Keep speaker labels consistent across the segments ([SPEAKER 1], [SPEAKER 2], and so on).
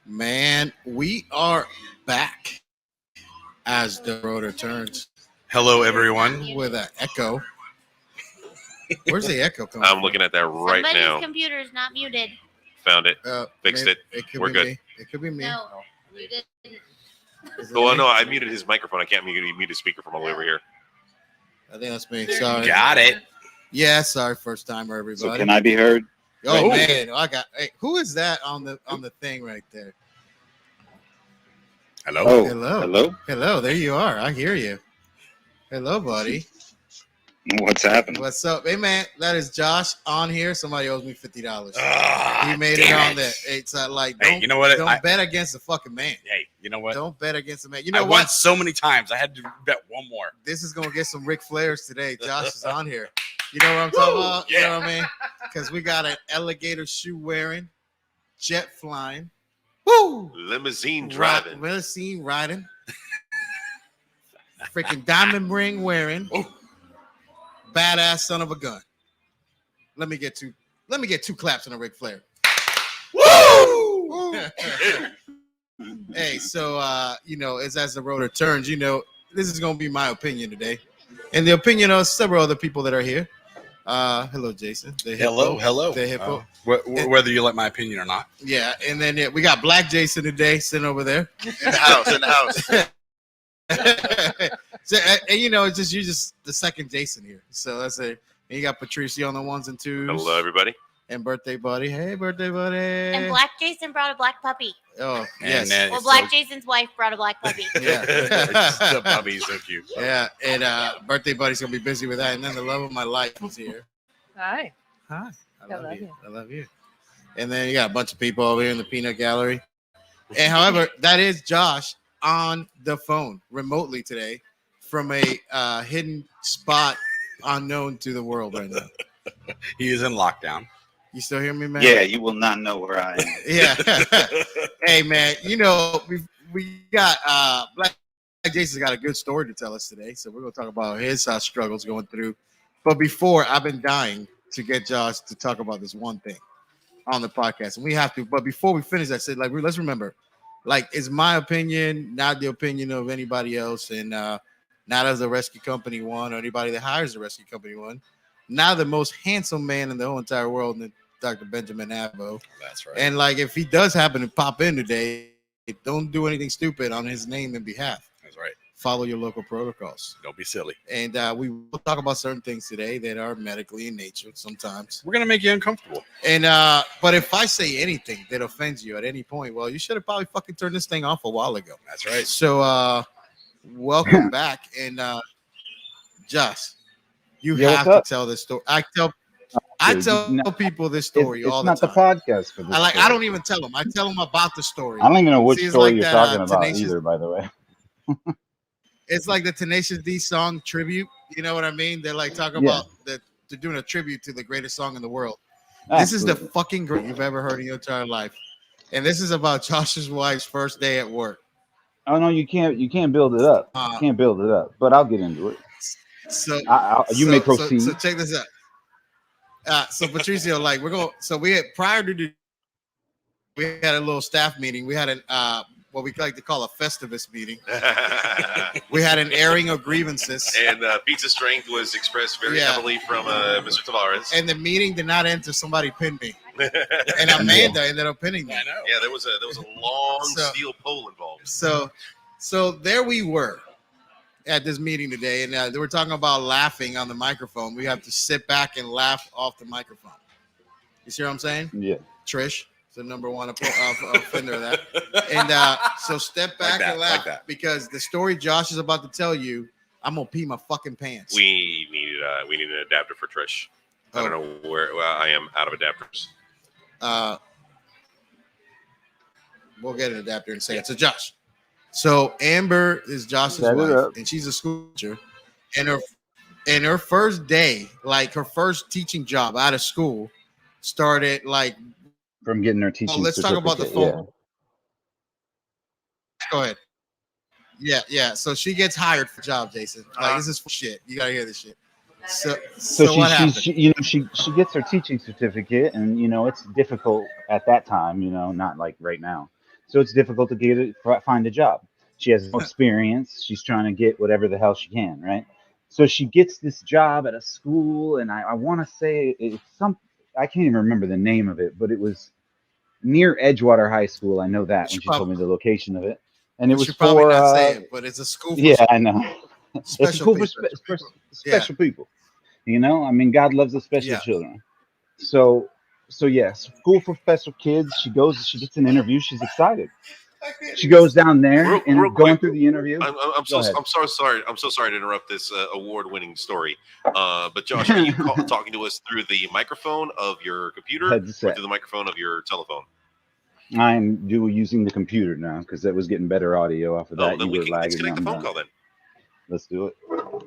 [SPEAKER 1] Man, we are back as the rotor turns
[SPEAKER 2] Hello, everyone.
[SPEAKER 1] with an echo. Where's the echo coming
[SPEAKER 3] I'm
[SPEAKER 1] from?
[SPEAKER 3] looking at that right
[SPEAKER 4] Somebody's
[SPEAKER 3] now.
[SPEAKER 4] computer is not muted.
[SPEAKER 3] Found it. Fixed
[SPEAKER 1] maybe,
[SPEAKER 3] it.
[SPEAKER 1] could
[SPEAKER 3] We're
[SPEAKER 1] be
[SPEAKER 3] good.
[SPEAKER 1] Me. It could be me.
[SPEAKER 4] No, you didn't.
[SPEAKER 1] Is it
[SPEAKER 3] Oh,
[SPEAKER 1] me?
[SPEAKER 3] no, I muted his microphone. I can't mute his speaker from all the way over here.
[SPEAKER 1] I think that's me. Sorry.
[SPEAKER 2] Got it.
[SPEAKER 1] Yeah, sorry, first timer, everybody.
[SPEAKER 5] So can I be heard?
[SPEAKER 1] Oh
[SPEAKER 2] Right.
[SPEAKER 1] man, I got. Hey, who is that on the thing right there?
[SPEAKER 2] Hello.
[SPEAKER 5] Oh,
[SPEAKER 1] Hello. Hello, there you are. I hear you. Hello, buddy.
[SPEAKER 5] What's happening?
[SPEAKER 1] What's up? Hey man, that is Josh on here. Somebody owes me $50.
[SPEAKER 2] Ah,
[SPEAKER 1] He made it on there. It's like,
[SPEAKER 2] Hey,
[SPEAKER 1] don't,
[SPEAKER 2] you know what?
[SPEAKER 1] don't bet against the fucking man.
[SPEAKER 2] Hey, you know what?
[SPEAKER 1] Don't bet against the man. You
[SPEAKER 2] I
[SPEAKER 1] know
[SPEAKER 2] won
[SPEAKER 1] what?
[SPEAKER 2] so many times. I had to bet one more.
[SPEAKER 1] This is gonna get some Ric Flairs today. Josh is on here. You know what I'm talking about?
[SPEAKER 2] Yeah.
[SPEAKER 1] You know what I mean? Because we got an alligator shoe wearing, jet flying, woo,
[SPEAKER 3] Limousine driving.
[SPEAKER 1] limousine riding, freaking diamond ring wearing, badass son of a gun. Let me get two claps on a Ric Flair.
[SPEAKER 2] Woo!
[SPEAKER 1] Hey, so as the rotor turns, this is gonna be my opinion today, and the opinion of several other people that are here. Hello, Jason. The hippo.
[SPEAKER 2] Hello.
[SPEAKER 1] The hippo.
[SPEAKER 2] Whether you like my opinion or not.
[SPEAKER 1] Yeah, and then we got Black Jason today sitting over there.
[SPEAKER 3] In the house.
[SPEAKER 1] So, and it's just you're just the second Jason here. So that's it. And you got Patricia on the ones and twos.
[SPEAKER 3] Hello, everybody.
[SPEAKER 1] And birthday buddy. Hey, birthday buddy.
[SPEAKER 4] And Black Jason brought a black puppy.
[SPEAKER 1] Oh,
[SPEAKER 2] And
[SPEAKER 1] yes.
[SPEAKER 2] then-
[SPEAKER 4] Well, Black Jason's wife brought a black puppy.
[SPEAKER 1] Yeah.
[SPEAKER 2] the puppy's so cute.
[SPEAKER 1] Yeah, and birthday buddy's gonna be busy with that. And then the love of my life is here.
[SPEAKER 6] Hi.
[SPEAKER 1] Hi. I
[SPEAKER 6] love
[SPEAKER 1] love
[SPEAKER 6] you.
[SPEAKER 1] you. I love you. And then you got a bunch of people over here in the peanut gallery. And however, that is Josh on the phone remotely today from a hidden spot unknown to the world right now.
[SPEAKER 2] He is in lockdown.
[SPEAKER 1] You still hear me, man?
[SPEAKER 5] Yeah, you will not know where I am.
[SPEAKER 1] Yeah. Hey, man, we got Black Jason's got a good story to tell us today. So we're going to talk about his struggles going through. But before, I've been dying to get Josh to talk about this one thing on the podcast. And we have to. But before we finish, I said, let's remember, it's my opinion, not the opinion of anybody else. And not as a rescue company one or anybody that hires the rescue company one. Now the most handsome man in the whole entire world, Dr. Benjamin Abbo.
[SPEAKER 2] That's right.
[SPEAKER 1] And if he does happen to pop in today, don't do anything stupid on his name and behalf.
[SPEAKER 2] That's right.
[SPEAKER 1] Follow your local protocols.
[SPEAKER 2] Don't be silly.
[SPEAKER 1] And we will talk about certain things today that are medically in nature sometimes.
[SPEAKER 2] We're gonna make you uncomfortable.
[SPEAKER 1] And but if I say anything that offends you at any point, well, you should have probably fucking turned this thing off a while ago.
[SPEAKER 2] That's right.
[SPEAKER 1] So welcome back. And Josh, you
[SPEAKER 7] Yeah,
[SPEAKER 1] have
[SPEAKER 7] what's
[SPEAKER 1] to
[SPEAKER 7] up?
[SPEAKER 1] tell this story. I tell
[SPEAKER 7] No,
[SPEAKER 1] people this story
[SPEAKER 7] it's
[SPEAKER 1] all the
[SPEAKER 7] not
[SPEAKER 1] time.
[SPEAKER 7] the podcast for this.
[SPEAKER 1] I
[SPEAKER 7] story.
[SPEAKER 1] don't even tell them. I tell them about the story.
[SPEAKER 7] I don't even know which
[SPEAKER 1] See, it's
[SPEAKER 7] story
[SPEAKER 1] like
[SPEAKER 7] you're
[SPEAKER 1] that,
[SPEAKER 7] talking about
[SPEAKER 1] Tenacious-
[SPEAKER 7] either. By the way,
[SPEAKER 1] It's like the Tenacious D song tribute. You know what I mean? They're talking
[SPEAKER 7] Yeah.
[SPEAKER 1] about that they're doing a tribute to the greatest song in the world. This is the
[SPEAKER 7] Absolutely.
[SPEAKER 1] fucking great you've ever heard in your entire life. And this is about Josh's wife's first day at work.
[SPEAKER 7] Oh no, you can't build it up. You can't build it up. But I'll get into it.
[SPEAKER 1] So
[SPEAKER 7] You may proceed.
[SPEAKER 1] So check this out. So Patricio, we're going. So we had we had a little staff meeting. We had what we like to call a Festivus meeting. We had an airing of grievances.
[SPEAKER 3] And pizza strength was expressed very
[SPEAKER 1] Yeah.
[SPEAKER 3] heavily from Mr. Tavares.
[SPEAKER 1] And the meeting did not end until somebody pinned me. And Amanda ended up pinning me.
[SPEAKER 2] I know.
[SPEAKER 3] Yeah, there was a long
[SPEAKER 1] So-
[SPEAKER 3] steel pole involved.
[SPEAKER 1] So there we were at this meeting today, and they were talking about laughing on the microphone. We have to sit back and laugh off the microphone. You see what I'm saying?
[SPEAKER 7] Yeah.
[SPEAKER 1] Trish is the number one offender of that. And so step back and laugh because the story Josh is about to tell you, I'm gonna pee my fucking pants.
[SPEAKER 3] We needed an adapter for Trish. I don't know where I am out of adapters.
[SPEAKER 1] We'll get an adapter and say it. So Josh. So Amber is Josh's
[SPEAKER 7] Set it
[SPEAKER 1] wife,
[SPEAKER 7] up.
[SPEAKER 1] and she's a school teacher. And her first day, her first teaching job out of school, started
[SPEAKER 7] From getting her teaching.
[SPEAKER 1] let's talk about the
[SPEAKER 7] certificate,
[SPEAKER 1] phone. Go ahead. Yeah. So she gets hired for a job, Jason. This is shit. You gotta hear this shit. So what happened?
[SPEAKER 7] she gets her teaching certificate, and it's difficult at that time, not like right now, so it's difficult to find a job. She has no experience. She's trying to get whatever the hell she can, right? So she gets this job at a school, and I want to say it's some. I can't even remember the name of it, but it was near Edgewater High School. I know that when
[SPEAKER 1] She
[SPEAKER 7] she told me the location of it, and it
[SPEAKER 1] we
[SPEAKER 7] was
[SPEAKER 1] should probably
[SPEAKER 7] for.
[SPEAKER 1] not say it, but it's a school for
[SPEAKER 7] Yeah, I know. It's a
[SPEAKER 1] special
[SPEAKER 7] school for
[SPEAKER 1] people.
[SPEAKER 7] special people. You know, I mean, God loves the special
[SPEAKER 1] Yeah.
[SPEAKER 7] children. So, so yes, school for special kids. She goes, she gets an interview. She's excited. She goes down there
[SPEAKER 3] Real
[SPEAKER 7] and
[SPEAKER 3] quick,
[SPEAKER 7] going through the interview.
[SPEAKER 3] I'm
[SPEAKER 7] Go ahead.
[SPEAKER 3] so sorry. I'm so sorry to interrupt this award-winning story. But Josh, are you talking to us through the microphone of your computer or
[SPEAKER 7] Headset.
[SPEAKER 3] through the microphone of your telephone?
[SPEAKER 7] I'm using the computer now because that was getting better audio off of that.
[SPEAKER 3] Oh, then
[SPEAKER 7] You
[SPEAKER 3] we
[SPEAKER 7] were
[SPEAKER 3] can
[SPEAKER 7] lagging
[SPEAKER 3] disconnect the
[SPEAKER 7] on
[SPEAKER 3] phone call then.
[SPEAKER 7] Let's do it.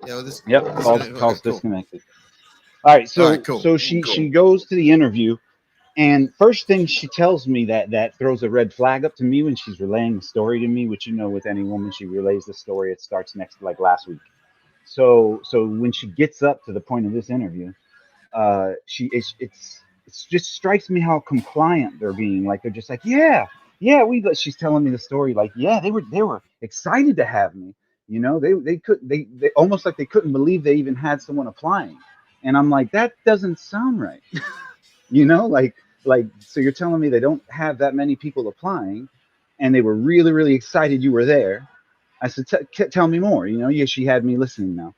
[SPEAKER 1] Yeah, this,
[SPEAKER 7] Yep,
[SPEAKER 1] this
[SPEAKER 7] calls
[SPEAKER 1] is-
[SPEAKER 7] calls
[SPEAKER 1] cool.
[SPEAKER 7] disconnected. All right, so
[SPEAKER 1] All right, cool.
[SPEAKER 7] so she goes to the interview, and first thing she tells me that throws a red flag up to me when she's relaying the story to me, which you know with any woman she relays the story, it starts next like last week. So when she gets up to the point of this interview, it just strikes me how compliant they're being. Like they're just like, yeah, we. She's telling me the story. Like, yeah, they were excited to have me. You know, they almost like they couldn't believe they even had someone applying. And I'm like, that doesn't sound right. You know, like so you're telling me they don't have that many people applying, and they were really really excited you were there. I said, tell me more. You know, yeah, she had me listening now.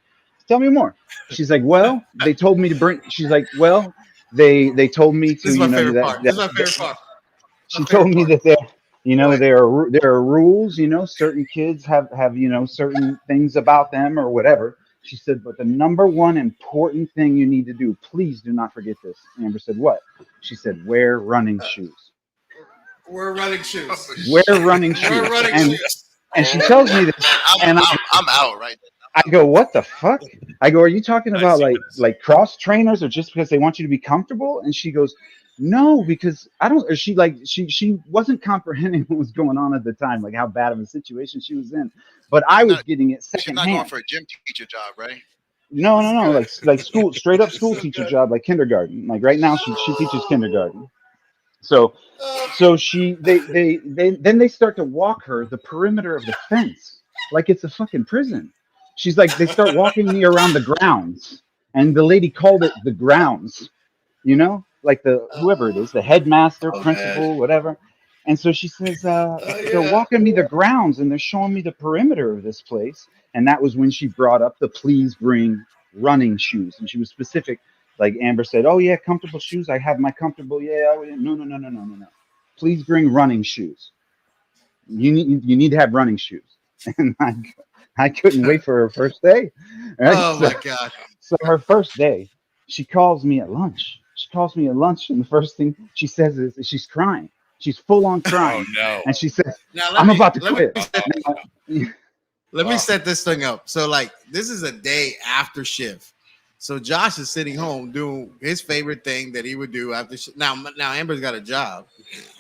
[SPEAKER 7] Tell me more. She's like, well, they told me to bring. She's like, well, they told me
[SPEAKER 1] This
[SPEAKER 7] to,
[SPEAKER 1] is my
[SPEAKER 7] you know,
[SPEAKER 1] favorite
[SPEAKER 7] that,
[SPEAKER 1] part.
[SPEAKER 7] that,
[SPEAKER 1] This is my favorite part.
[SPEAKER 7] she told me that there, you know,
[SPEAKER 1] Go ahead.
[SPEAKER 7] there are rules. You know, certain kids have you know certain things about them or whatever. She said, but the number one important thing you need to do, please do not forget this. Amber said, what? She said, wear running shoes.
[SPEAKER 1] We're running shoes.
[SPEAKER 7] Wear running shoes.
[SPEAKER 1] We're running
[SPEAKER 7] and
[SPEAKER 1] shoes.
[SPEAKER 7] and she tells me this, and
[SPEAKER 5] I'm out right
[SPEAKER 7] I go, what the fuck? I go, are you talking
[SPEAKER 3] I
[SPEAKER 7] about
[SPEAKER 3] see what it's-
[SPEAKER 7] like cross trainers or just because they want you to be comfortable? And she goes, no, because I don't. Or she wasn't comprehending what was going on at the time, like how bad of a situation she was in. But I was getting it
[SPEAKER 5] She's not going
[SPEAKER 7] secondhand.
[SPEAKER 5] for a gym teacher job, right?
[SPEAKER 7] No, like school, straight up school teacher job, like kindergarten. Like right now, she teaches kindergarten. So she then they start to walk her the perimeter of the fence like it's a fucking prison. She's like, they start walking me around the grounds, and the lady called it the grounds, you know, like the whoever it is, the headmaster, principal, whatever. And so she says, they're walking me the grounds and they're showing me the perimeter of this place. And that was when she brought up the please bring running shoes, and she was specific. Like Amber said, oh yeah, comfortable shoes. I have my comfortable. Yeah, no. Please bring running shoes. You need to have running shoes. And I couldn't wait for her first day. Right?
[SPEAKER 1] Oh my god.
[SPEAKER 7] So her first day, she calls me at lunch. She calls me at lunch, and the first thing she says is she's crying. She's full on crying,
[SPEAKER 2] Oh no!
[SPEAKER 7] and she says,
[SPEAKER 1] Now
[SPEAKER 7] "I'm about to
[SPEAKER 1] let
[SPEAKER 7] quit."
[SPEAKER 1] me set, let me set this thing up. So like this is a day after shift. So Josh is sitting home doing his favorite thing that he would do after now Amber's got a job.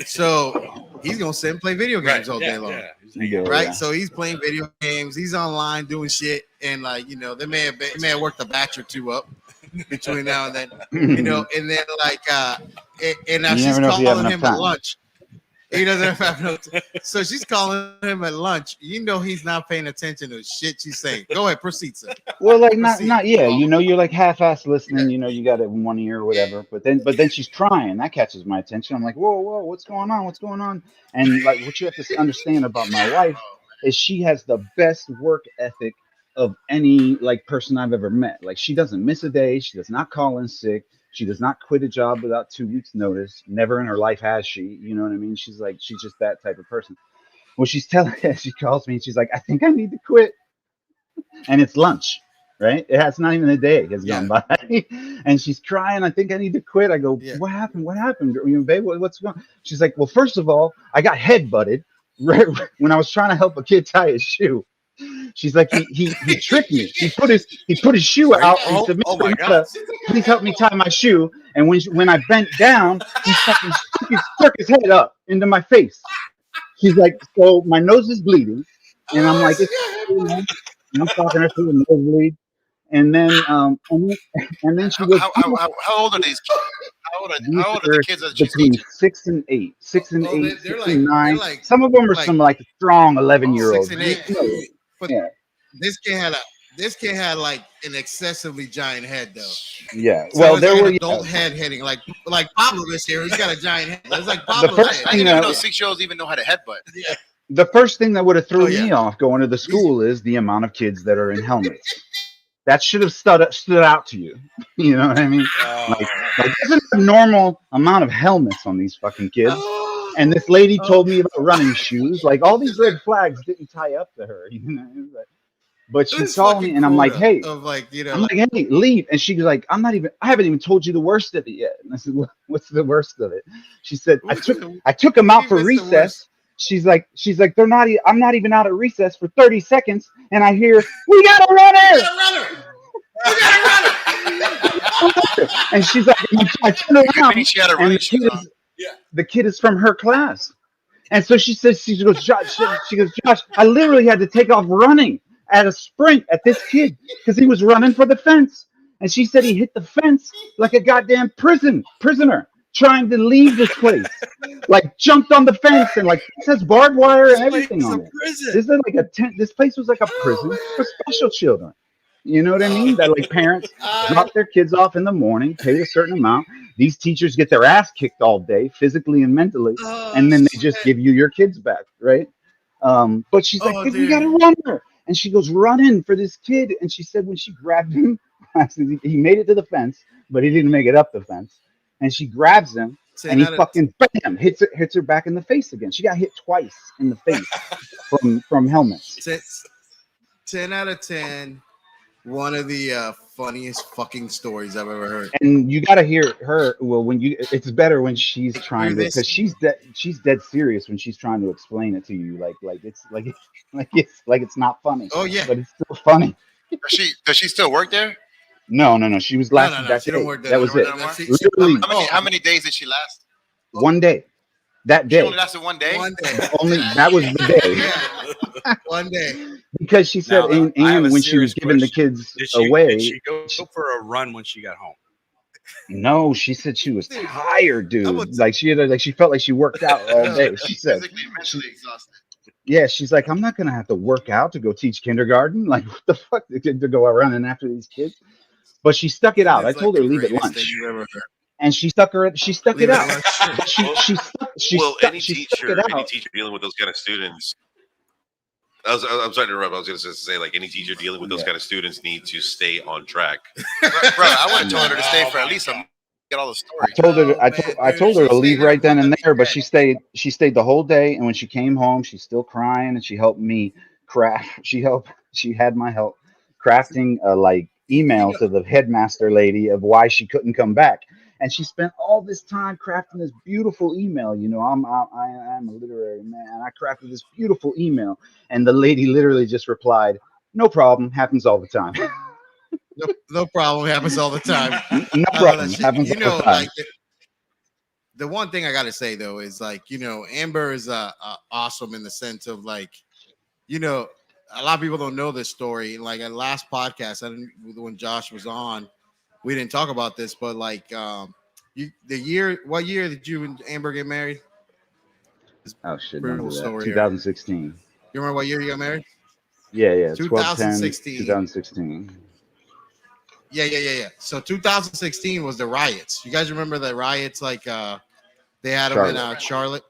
[SPEAKER 1] So he's gonna sit and play video games all day long.
[SPEAKER 7] Yeah.
[SPEAKER 1] Right, so he's playing video games. He's online doing shit, and like you know, they may have worked a batch or two up between now and then. You know, and then like, and now
[SPEAKER 7] You
[SPEAKER 1] she's
[SPEAKER 7] never know if you have
[SPEAKER 1] calling
[SPEAKER 7] enough
[SPEAKER 1] him at
[SPEAKER 7] time.
[SPEAKER 1] lunch. He doesn't have no. So she's calling him at lunch. You know, he's not paying attention to shit she's saying. Go ahead, proceed, sir.
[SPEAKER 7] Well, like not
[SPEAKER 1] Proceed.
[SPEAKER 7] yeah, you know, you're like half-ass listening. You know, you got it in one ear or whatever. But then she's crying. That catches my attention. I'm like, whoa, what's going on? What's going on? And like, what you have to understand about my wife is she has the best work ethic of any like person I've ever met. Like, she doesn't miss a day. She does not call in sick. She does not quit a job without 2 weeks notice. Never in her life has she. You know what I mean? She's just that type of person. Well, she's telling she calls me and she's like, I think I need to quit. And it's lunch, right? It's not even a day has gone by. And she's crying. I think I need to quit. I go, what happened? What happened? You know, babe, what's going on? She's like, well, first of all, I got head butted right when I was trying to help a kid tie his shoe. She's like, he tricked me. He put his shoe out and said,
[SPEAKER 2] Oh my god!
[SPEAKER 7] please help me tie my shoe. And when I bent down, he fucking stuck his head up into my face. She's like, so my nose is bleeding, and I'm like, and I'm talking her through the nosebleed, and then she goes,
[SPEAKER 5] How old are these kids?
[SPEAKER 7] These
[SPEAKER 5] How old are
[SPEAKER 7] are
[SPEAKER 5] the kids that she's
[SPEAKER 7] between
[SPEAKER 5] teaching?
[SPEAKER 7] 6 and 8, 6 and
[SPEAKER 1] Oh,
[SPEAKER 7] 8,
[SPEAKER 1] they're
[SPEAKER 7] 6
[SPEAKER 1] like
[SPEAKER 7] and
[SPEAKER 1] they're
[SPEAKER 7] 9.
[SPEAKER 1] like
[SPEAKER 7] Some of them are
[SPEAKER 1] like
[SPEAKER 7] some like strong 11-year-olds.
[SPEAKER 1] 6 and 8. But
[SPEAKER 7] Yeah,
[SPEAKER 1] this kid had like an excessively giant head though.
[SPEAKER 7] yeah.
[SPEAKER 1] So
[SPEAKER 7] Well,
[SPEAKER 1] it's
[SPEAKER 7] there
[SPEAKER 1] like an
[SPEAKER 7] were
[SPEAKER 1] adult head heading like Pablo this year. He's got a giant head. It's like
[SPEAKER 7] the
[SPEAKER 1] Pablo's
[SPEAKER 7] first
[SPEAKER 1] head.
[SPEAKER 5] I
[SPEAKER 7] thing
[SPEAKER 5] didn't even know
[SPEAKER 7] that
[SPEAKER 5] 6-year-olds even know how to headbutt.
[SPEAKER 1] Yeah.
[SPEAKER 7] the first thing that would have
[SPEAKER 1] Oh
[SPEAKER 7] threw
[SPEAKER 1] yeah.
[SPEAKER 7] me off going to the school is the amount of kids that are in helmets. That should have stood out to you. You know what I mean? Like there's a normal amount of helmets on these fucking kids.
[SPEAKER 1] Oh,
[SPEAKER 7] And this lady
[SPEAKER 1] oh,
[SPEAKER 7] told me about running shoes. Like all these red flags didn't tie up to her. You know, but
[SPEAKER 1] it
[SPEAKER 7] she
[SPEAKER 1] was
[SPEAKER 7] saw me,
[SPEAKER 1] fucking
[SPEAKER 7] and I'm like,
[SPEAKER 1] quota
[SPEAKER 7] hey,
[SPEAKER 1] of like
[SPEAKER 7] I'm
[SPEAKER 1] like
[SPEAKER 7] like, hey, leave. And she was like, I haven't even told you the worst of it yet. And I said, what's the worst of it? She said, I took them out
[SPEAKER 1] we
[SPEAKER 7] for
[SPEAKER 1] missed the worst.
[SPEAKER 7] recess. She's like, I'm not even out at recess for 30 seconds. And I hear, we got a runner.
[SPEAKER 1] We got a runner.
[SPEAKER 7] And she's like, I turn
[SPEAKER 5] Good thing
[SPEAKER 7] around,
[SPEAKER 5] she had her
[SPEAKER 7] and
[SPEAKER 5] running shoes on.
[SPEAKER 7] the kid is from her class. And so she says, she goes, Josh, I literally had to take off running at a sprint at this kid because he was running for the fence. And she said he hit the fence like a goddamn prisoner trying to leave this place. Like jumped on the fence and like this has barbed wire and everything on it. This is like a tent. This place was like a prison for special children. You know what I mean? That like parents drop their kids off in the morning, pay a certain amount. These teachers get their ass kicked all day, physically and mentally, and then they just give you your kids back, right? But she's like, we got to run her. And she goes running for this kid. And she said when she grabbed him, he made it to the fence, but he didn't make it up the fence. And she grabs him, and he fucking bam hits her back in the face again. She got hit twice in the face from helmets.
[SPEAKER 1] 10 out of 10. One of the funniest fucking stories I've ever heard.
[SPEAKER 7] And you got to hear her. Well, it's better when she's trying to, because she's dead serious when she's trying to explain it to you. Like it's not funny.
[SPEAKER 1] Oh yeah,
[SPEAKER 7] but it's still funny.
[SPEAKER 5] Does she still work there?
[SPEAKER 7] No. She was last.
[SPEAKER 1] No, she don't work there.
[SPEAKER 7] That was it.
[SPEAKER 1] Literally,
[SPEAKER 5] How many days did she last?
[SPEAKER 7] One day. That day.
[SPEAKER 5] She only lasted one day.
[SPEAKER 7] Only that was the day.
[SPEAKER 1] Yeah. One day.
[SPEAKER 7] Because she said, and when she was giving the kids away,
[SPEAKER 2] did she go for a run when she got home?
[SPEAKER 7] No, she said she was tired, dude. Like she felt like she worked out all day. She said,
[SPEAKER 5] Physically, mentally exhausted.
[SPEAKER 7] yeah, she's like, I'm not gonna have to work out to go teach kindergarten. Like, what the fuck to go running after these kids? But she stuck it out. I told her leave at lunch, and she stuck it out.
[SPEAKER 3] Any teacher dealing with those kind of students. I'm sorry to interrupt. I was going to say, like, any teacher dealing with those kind of students need to stay on track.
[SPEAKER 5] Bro, I would have told her to stay for at least a month. Get all the stories.
[SPEAKER 7] I told her to leave right then and there, but she stayed the whole day. And when she came home, she's still crying, and she helped me craft. She had my help crafting a email to the headmaster lady of why she couldn't come back. And she spent all this time crafting this beautiful email. You know, I'm a literary man. I crafted this beautiful email, and the lady literally just replied, "No problem. Happens all the time."
[SPEAKER 1] No problem. Happens all the time.
[SPEAKER 7] No problem. Happens all the time.
[SPEAKER 1] Like the one thing I got to say though is Amber is awesome in the sense of a lot of people don't know this story. Like at last podcast, when Josh was on, we didn't talk about this, but what year did you and Amber get married?
[SPEAKER 7] Oh shit,
[SPEAKER 1] Brutal story
[SPEAKER 7] 2016.
[SPEAKER 1] You remember what year you got married?
[SPEAKER 7] Yeah.
[SPEAKER 1] 2016.
[SPEAKER 7] 2016.
[SPEAKER 1] Yeah. So 2016 was the riots. You guys remember the riots? Like they had them in Charlotte.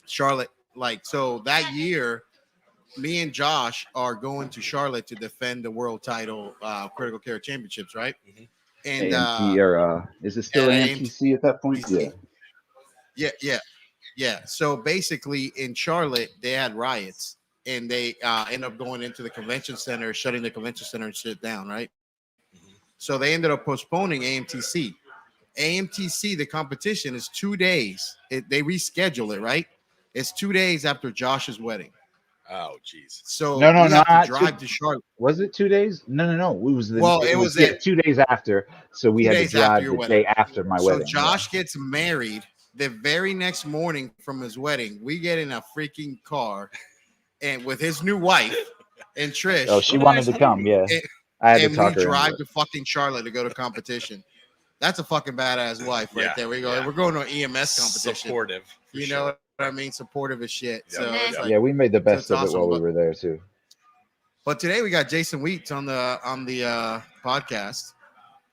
[SPEAKER 1] So that year, me and Josh are going to Charlotte to defend the world title critical care championships, right? Mm-hmm. And
[SPEAKER 7] AMT is it still AMTC at that point?
[SPEAKER 1] Yeah. So basically, in Charlotte, they had riots, and they end up going into the convention center, shutting the convention center and shit down, right? Mm-hmm. So they ended up postponing AMTC. AMTC, the competition, is 2 days. They reschedule it, right? It's 2 days after Josh's wedding.
[SPEAKER 2] Oh, jeez.
[SPEAKER 1] So we have to drive to Charlotte.
[SPEAKER 7] Was it 2 days? No. It was 2 days after. So we had to drive the day after my wedding.
[SPEAKER 1] So Josh gets married the very next morning from his wedding. We get in a freaking car, and with his new wife and Trish.
[SPEAKER 7] Oh, she wanted to come. Yeah, I had to talk her.
[SPEAKER 1] And we drive to fucking Charlotte to go to competition. That's a fucking badass wife right
[SPEAKER 2] Yeah,
[SPEAKER 1] there. We go.
[SPEAKER 2] yeah.
[SPEAKER 1] We're going to an EMS competition.
[SPEAKER 2] Supportive. for
[SPEAKER 1] You
[SPEAKER 2] sure.
[SPEAKER 1] know what I mean? Supportive as shit.
[SPEAKER 2] Yeah.
[SPEAKER 1] So it's
[SPEAKER 4] Yeah.
[SPEAKER 1] like,
[SPEAKER 7] Yeah, we made the
[SPEAKER 1] so
[SPEAKER 7] best
[SPEAKER 1] it's
[SPEAKER 7] of it
[SPEAKER 1] awesome.
[SPEAKER 7] while we were there too.
[SPEAKER 1] But today we got Jason Wheat on the podcast.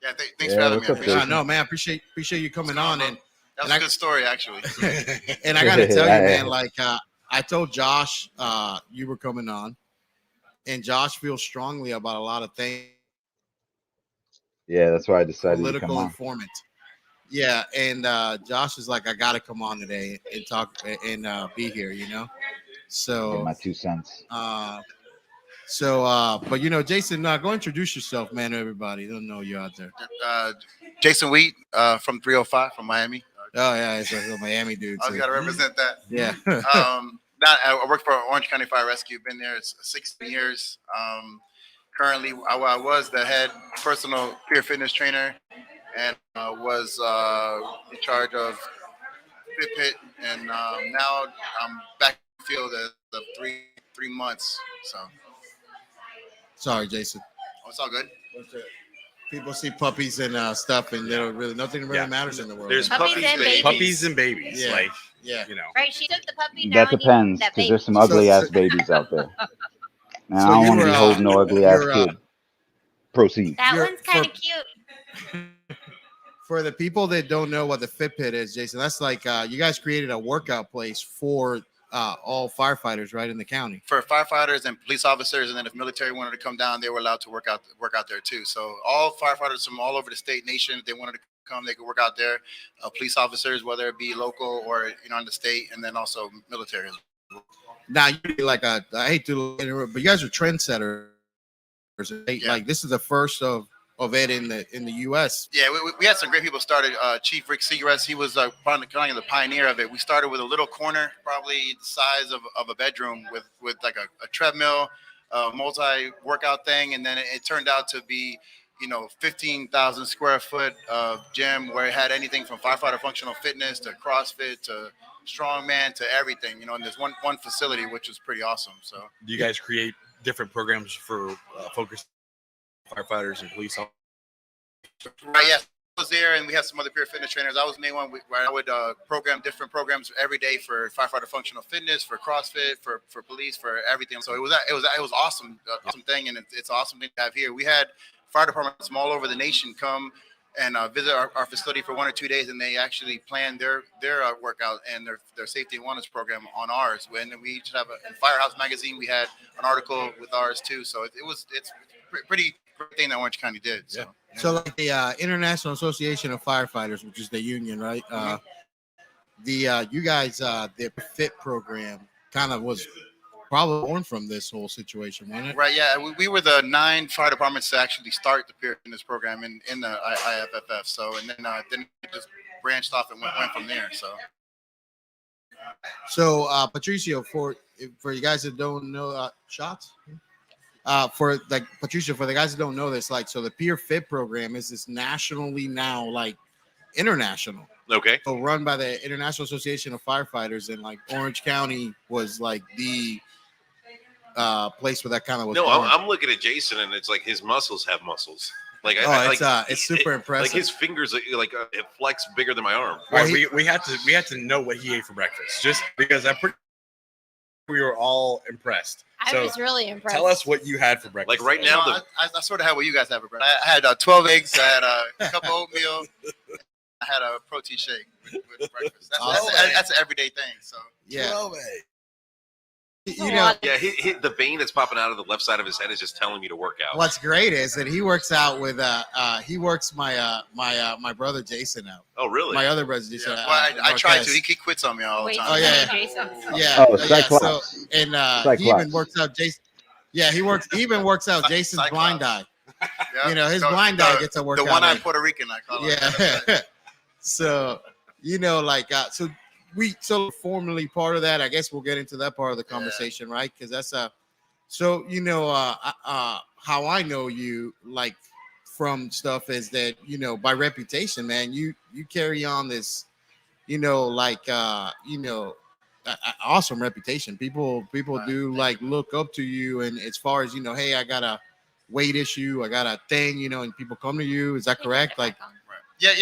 [SPEAKER 5] Yeah, thanks for having
[SPEAKER 7] what's
[SPEAKER 5] me.
[SPEAKER 7] up,
[SPEAKER 5] I appreciate
[SPEAKER 7] Jason?
[SPEAKER 1] No, man, appreciate you coming on. And
[SPEAKER 5] That was
[SPEAKER 1] and
[SPEAKER 5] a good story, actually.
[SPEAKER 1] and I got to tell you,
[SPEAKER 7] I-
[SPEAKER 1] man, like I told Josh you were coming on, and Josh feels strongly about a lot of things.
[SPEAKER 7] Yeah, that's why I decided to
[SPEAKER 1] Political
[SPEAKER 7] come on.
[SPEAKER 1] informant. Yeah, and Josh is like, I got to come on today and talk and be here. You know,
[SPEAKER 7] Get
[SPEAKER 1] so
[SPEAKER 7] my 2 cents.
[SPEAKER 1] but you know, Jason, go introduce yourself, man, to everybody. They don't know you out there.
[SPEAKER 5] Jason Wheat from 305 from Miami.
[SPEAKER 1] Oh yeah, it's a Miami dude.
[SPEAKER 5] I was got to represent that.
[SPEAKER 1] Yeah.
[SPEAKER 5] I work for Orange County Fire Rescue. Been there 16 years. Currently, I was the head personal peer fitness trainer, and was in charge of Fitbit. And now I'm back in the field as of 3 months. So
[SPEAKER 1] Sorry, Jason.
[SPEAKER 5] it's all good.
[SPEAKER 1] People see puppies and stuff, and they don't really nothing really
[SPEAKER 2] Yeah.
[SPEAKER 1] matters in the world.
[SPEAKER 2] There's
[SPEAKER 4] Puppies
[SPEAKER 2] puppies,
[SPEAKER 4] and babies.
[SPEAKER 2] puppies and babies.
[SPEAKER 1] Yeah.
[SPEAKER 2] Like,
[SPEAKER 1] Yeah.
[SPEAKER 2] you know.
[SPEAKER 4] Right, she took the puppy. Now
[SPEAKER 7] That
[SPEAKER 4] I need
[SPEAKER 7] depends,
[SPEAKER 4] that
[SPEAKER 7] because
[SPEAKER 4] baby.
[SPEAKER 7] there's some ugly ass
[SPEAKER 1] So-
[SPEAKER 7] babies out there. And
[SPEAKER 1] So
[SPEAKER 7] I don't
[SPEAKER 1] you
[SPEAKER 7] want to
[SPEAKER 1] were,
[SPEAKER 7] be holding no ugly ass
[SPEAKER 1] you're,
[SPEAKER 7] kid. Proceed.
[SPEAKER 4] That
[SPEAKER 1] You're-
[SPEAKER 4] one's kind of
[SPEAKER 1] for-
[SPEAKER 4] cute.
[SPEAKER 1] For the people that don't know what the Fitbit is, Jason, that's like you guys created a workout place for all firefighters, right, in the county.
[SPEAKER 5] For firefighters and police officers, and then if military wanted to come down, they were allowed to work out there too. So all firefighters from all over the state, nation, if they wanted to come, they could work out there. Police officers, whether it be local or in the state, and then also military.
[SPEAKER 1] Now you like I hate to interrupt, but you guys are trendsetters.
[SPEAKER 5] Yeah.
[SPEAKER 1] Like this is the first of it in the U.S.
[SPEAKER 5] Yeah, we had some great people started. Chief Rick Segrest, he was kind of the pioneer of it. We started with a little corner, probably the size of a bedroom, with like a treadmill, multi workout thing, and then it turned out to be 15,000 square foot gym where it had anything from firefighter functional fitness to CrossFit to strongman to everything. In this one facility, which was pretty awesome. So
[SPEAKER 2] Do you guys create different programs for focused firefighters and police officers?
[SPEAKER 5] right, yeah. I was there, and we had some other peer fitness trainers. I was the main one where I would program different programs every day for firefighter functional fitness, for CrossFit, for police, for everything. So it was awesome, awesome thing, and it's an awesome thing to have here. We had fire departments from all over the nation come and visit our facility for 1 or 2 days, and they actually plan their workout and their safety and wellness program on ours. And we each have in Firehouse magazine, we had an article with ours too. So it's pretty great thing that Orange County did. So.
[SPEAKER 2] Yeah.
[SPEAKER 1] So like the International Association of Firefighters, which is the union, right? You guys the FIT program kind of was probably born from this whole situation, wasn't it?
[SPEAKER 5] Right, yeah, we were the 9 fire departments to actually start the peer fitness program in the IFFF. So and then it just branched off and went from there.
[SPEAKER 1] So Patricio, for you guys that don't know, shots. For like Patricia, for the guys that don't know this, like, so the Peer Fit program is this nationally now, like international.
[SPEAKER 3] Okay.
[SPEAKER 1] So run by the International Association of Firefighters, and like Orange County was like the place where that kind of was.
[SPEAKER 3] No,
[SPEAKER 1] born.
[SPEAKER 3] I'm looking at Jason, and it's like his muscles have muscles. Like,
[SPEAKER 1] it's super impressive.
[SPEAKER 3] Like his fingers, it flex bigger than my arm.
[SPEAKER 1] Well,
[SPEAKER 2] Right, we had to know what he ate for breakfast, just because we were all impressed.
[SPEAKER 4] I was really impressed.
[SPEAKER 2] Tell us what you had for breakfast.
[SPEAKER 3] Like right now,
[SPEAKER 5] I sort of had what you guys have. I had 12 eggs. I had a cup of oatmeal. I had a protein shake with breakfast. That's an everyday thing. So
[SPEAKER 1] yeah.
[SPEAKER 3] yeah, the vein that's popping out of the left side of his head is just telling me to work out.
[SPEAKER 1] What's great is that he works out with he works my brother Jason out.
[SPEAKER 3] Oh, really?
[SPEAKER 1] My other brother Jason.
[SPEAKER 5] well, I try to. He quits on me all the
[SPEAKER 4] Wait,
[SPEAKER 5] time.
[SPEAKER 1] Oh, yeah.
[SPEAKER 4] Jason.
[SPEAKER 1] Yeah.
[SPEAKER 7] Oh,
[SPEAKER 1] So
[SPEAKER 7] Cyclops.
[SPEAKER 1] and
[SPEAKER 7] Cyclops.
[SPEAKER 1] he even works out Jason. Yeah, he even works out Jason's
[SPEAKER 5] Cyclops.
[SPEAKER 1] blind eye.
[SPEAKER 5] Yeah.
[SPEAKER 1] His
[SPEAKER 5] So
[SPEAKER 1] blind eye gets a
[SPEAKER 5] The
[SPEAKER 1] workout.
[SPEAKER 5] one-eyed
[SPEAKER 1] in.
[SPEAKER 5] Puerto Rican, I call it.
[SPEAKER 1] Yeah. So so formally part of that. I guess we'll get into that part of the conversation, right? Because that's how I know you, like, from stuff is that by reputation, man, you carry on this awesome reputation. People do like look up to you, and as far as hey, I got a weight issue, I got a thing, and people come to you. Is that correct? Like,
[SPEAKER 5] Yeah,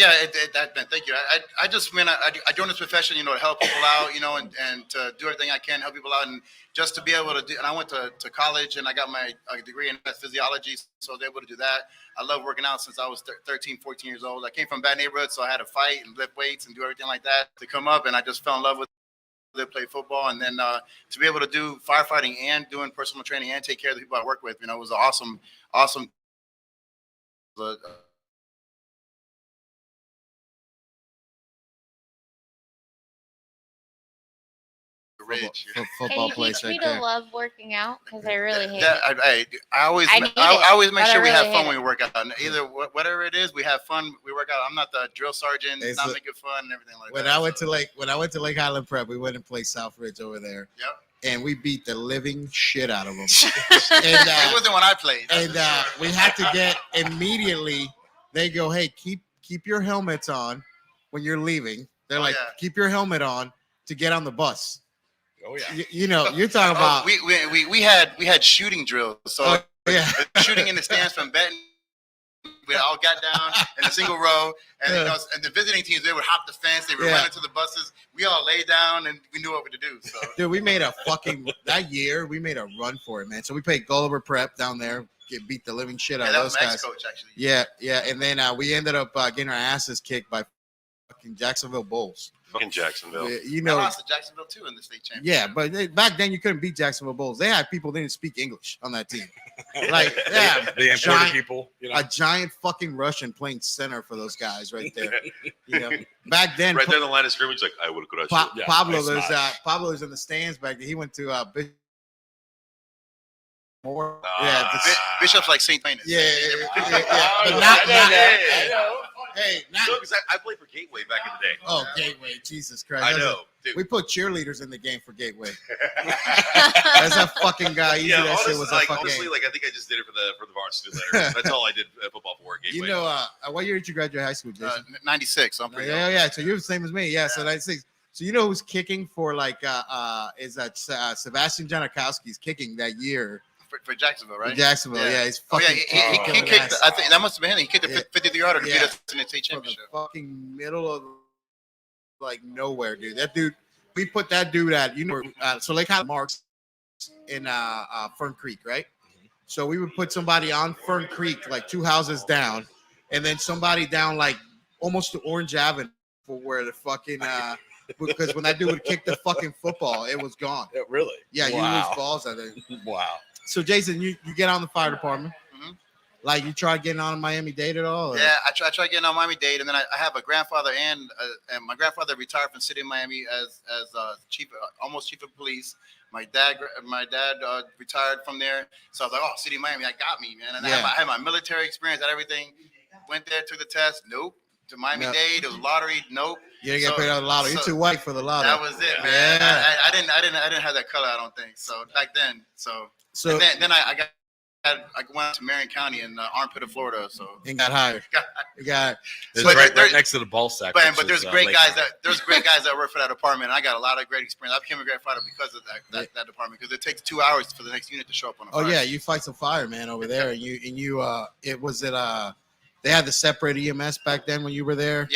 [SPEAKER 5] thank you. I just, man, I joined this profession, to help people out, and to do everything I can, help people out, and just to be able to do. And I went to college, and I got my degree in physiology, so I was able to do that. I love working out since I was 13, 14 years old. I came from a bad neighborhood, so I had to fight and lift weights and do everything like that to come up, and I just fell in love with it, play football, and then to be able to do firefighting and doing personal training and take care of the people I work with, it was an awesome. Ridge.
[SPEAKER 1] Football
[SPEAKER 4] Can you
[SPEAKER 1] place
[SPEAKER 4] teach me
[SPEAKER 1] right
[SPEAKER 4] to
[SPEAKER 1] there.
[SPEAKER 4] love working out? Because I really hate
[SPEAKER 5] That,
[SPEAKER 4] it.
[SPEAKER 5] I always
[SPEAKER 4] I need
[SPEAKER 5] I always make
[SPEAKER 4] but I
[SPEAKER 5] sure we have
[SPEAKER 4] really
[SPEAKER 5] fun
[SPEAKER 4] hate
[SPEAKER 5] when
[SPEAKER 4] it.
[SPEAKER 5] we work out. Either whatever it is, we have fun. We work out. I'm not the drill sergeant.
[SPEAKER 1] It's
[SPEAKER 5] Not
[SPEAKER 1] a-
[SPEAKER 5] making fun and everything like
[SPEAKER 1] When
[SPEAKER 5] that.
[SPEAKER 1] I went to Lake Highland Prep, we went and played Southridge over there,
[SPEAKER 5] Yep.
[SPEAKER 1] and we beat the living shit out of them.
[SPEAKER 5] It wasn't when I played.
[SPEAKER 1] And we had to get immediately. They go, hey, keep your helmets on when you're leaving. They're like,
[SPEAKER 5] yeah.
[SPEAKER 1] keep your helmet on to get on the bus.
[SPEAKER 2] Oh yeah.
[SPEAKER 1] You're talking about.
[SPEAKER 5] We had shooting drills. So
[SPEAKER 1] Oh, yeah.
[SPEAKER 5] shooting in the stands from Benton. We all got down in a single row, and and the visiting teams, they would hop the fence, they would run into the buses. We all lay down, and we knew what to do. So,
[SPEAKER 1] Dude, we made that year. We made a run for it, man. So we played Gulliver Prep down there, beat the living shit out of
[SPEAKER 5] that
[SPEAKER 1] those
[SPEAKER 5] was my
[SPEAKER 1] guys.
[SPEAKER 5] ex-coach actually.
[SPEAKER 1] Yeah, and then we ended up getting our asses kicked by fucking Jacksonville Bulls.
[SPEAKER 3] Fucking Jacksonville.
[SPEAKER 5] I lost to Jacksonville too in the state championship.
[SPEAKER 1] Yeah, but back then you couldn't beat Jacksonville Bulls. They had people that didn't speak English on that team. Like, yeah,
[SPEAKER 2] the imported people,
[SPEAKER 1] a giant fucking Russian playing center for those guys right there. Back then,
[SPEAKER 3] Right there in the line of scrimmage, like I would have crushed it.
[SPEAKER 1] Pablo was in the stands back then. He went to Bishop.
[SPEAKER 5] Bishop's like St. Painus.
[SPEAKER 1] Yeah. But
[SPEAKER 3] I know.
[SPEAKER 1] Hey,
[SPEAKER 3] No, because I played for Gateway back in the day.
[SPEAKER 1] Oh, Gateway, Jesus Christ!
[SPEAKER 3] I know, dude.
[SPEAKER 1] We put cheerleaders in the game for Gateway. That's a fucking guy.
[SPEAKER 3] Yeah,
[SPEAKER 1] that
[SPEAKER 3] honestly,
[SPEAKER 1] shit was a fucking.
[SPEAKER 3] honestly, I think I just did it for the varsity letter. That's all I did football for Gateway.
[SPEAKER 1] What year did you graduate high school, Jason?
[SPEAKER 5] 96. So I'm pretty
[SPEAKER 1] yeah. So you're the same as me. Yeah, so 96. So you know who's kicking for is that Sebastian Janikowski's kicking that year.
[SPEAKER 5] For Jacksonville, right?
[SPEAKER 1] Jacksonville, yeah. He's fucking.
[SPEAKER 5] He kicked. I think that must have been him. He kicked the 53-yarder to beat us in the state championship.
[SPEAKER 1] From the fucking middle of nowhere, dude. That dude. We put that dude at so Lake Highland Marks in Fern Creek, right? So we would put somebody on Fern Creek, like 2 houses down, and then somebody down like almost to Orange Avenue, for where the fucking because when that dude would kick the fucking football, it was gone.
[SPEAKER 2] Really?
[SPEAKER 1] Yeah, you lose balls, I think.
[SPEAKER 2] Wow.
[SPEAKER 1] So Jason, you get on the fire department. Mm-hmm. Like you tried getting on a Miami-Dade at all? Or?
[SPEAKER 5] Yeah, I tried getting on Miami-Dade, and then I have a grandfather, and my grandfather retired from the city of Miami as almost chief of police. My dad retired from there, so I was like, oh, city of Miami, that got me, man. And I had my military experience and everything. Went there, took the test, nope. To Miami-Dade, it was lottery, nope.
[SPEAKER 1] You didn't get paid on the lottery. You're too white for the lottery.
[SPEAKER 5] That was it, man.
[SPEAKER 1] Yeah.
[SPEAKER 5] I didn't have that color, I don't think. So back then, and then I went to Marion County in the armpit of Florida. So
[SPEAKER 1] and got hired.
[SPEAKER 2] It's right next to the ball sack.
[SPEAKER 5] But there's great guys that work for that department. I got a lot of great experience. I became a grandfather because of that department, because it takes 2 hours for the next unit to show up on a fire.
[SPEAKER 1] Oh yeah, you fight some fire, man, over there, and they had the separate EMS back then when you were there.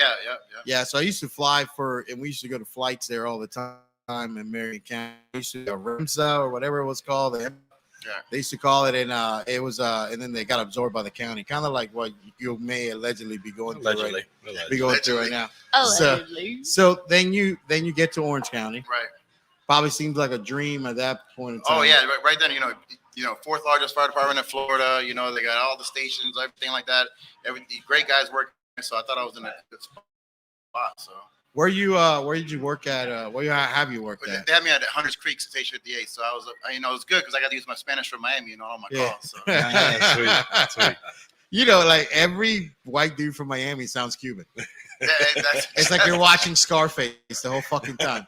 [SPEAKER 5] Yeah.
[SPEAKER 1] So I used to fly and we used to go to flights there all the time in Marion County. We used to go RIMSA or whatever it was called. They used to call it, and it was, and then they got absorbed by the county, kind of like what you may allegedly be going through right now.
[SPEAKER 4] Allegedly.
[SPEAKER 1] So then you get to Orange County.
[SPEAKER 5] Right.
[SPEAKER 1] Probably seems like a dream at that point in time.
[SPEAKER 5] Oh yeah, right then, fourth largest fire department in Florida. They got all the stations, everything like that. Great guys working. So I thought I was in a good spot. So.
[SPEAKER 1] Where did you work at? Where have you worked at?
[SPEAKER 5] They had me at Hunters Creek Station 58. So I was, it was good because I got to use my Spanish from Miami, on my calls. So.
[SPEAKER 2] Sweet.
[SPEAKER 1] Like every white dude from Miami sounds Cuban. It's like you're watching Scarface the whole fucking time.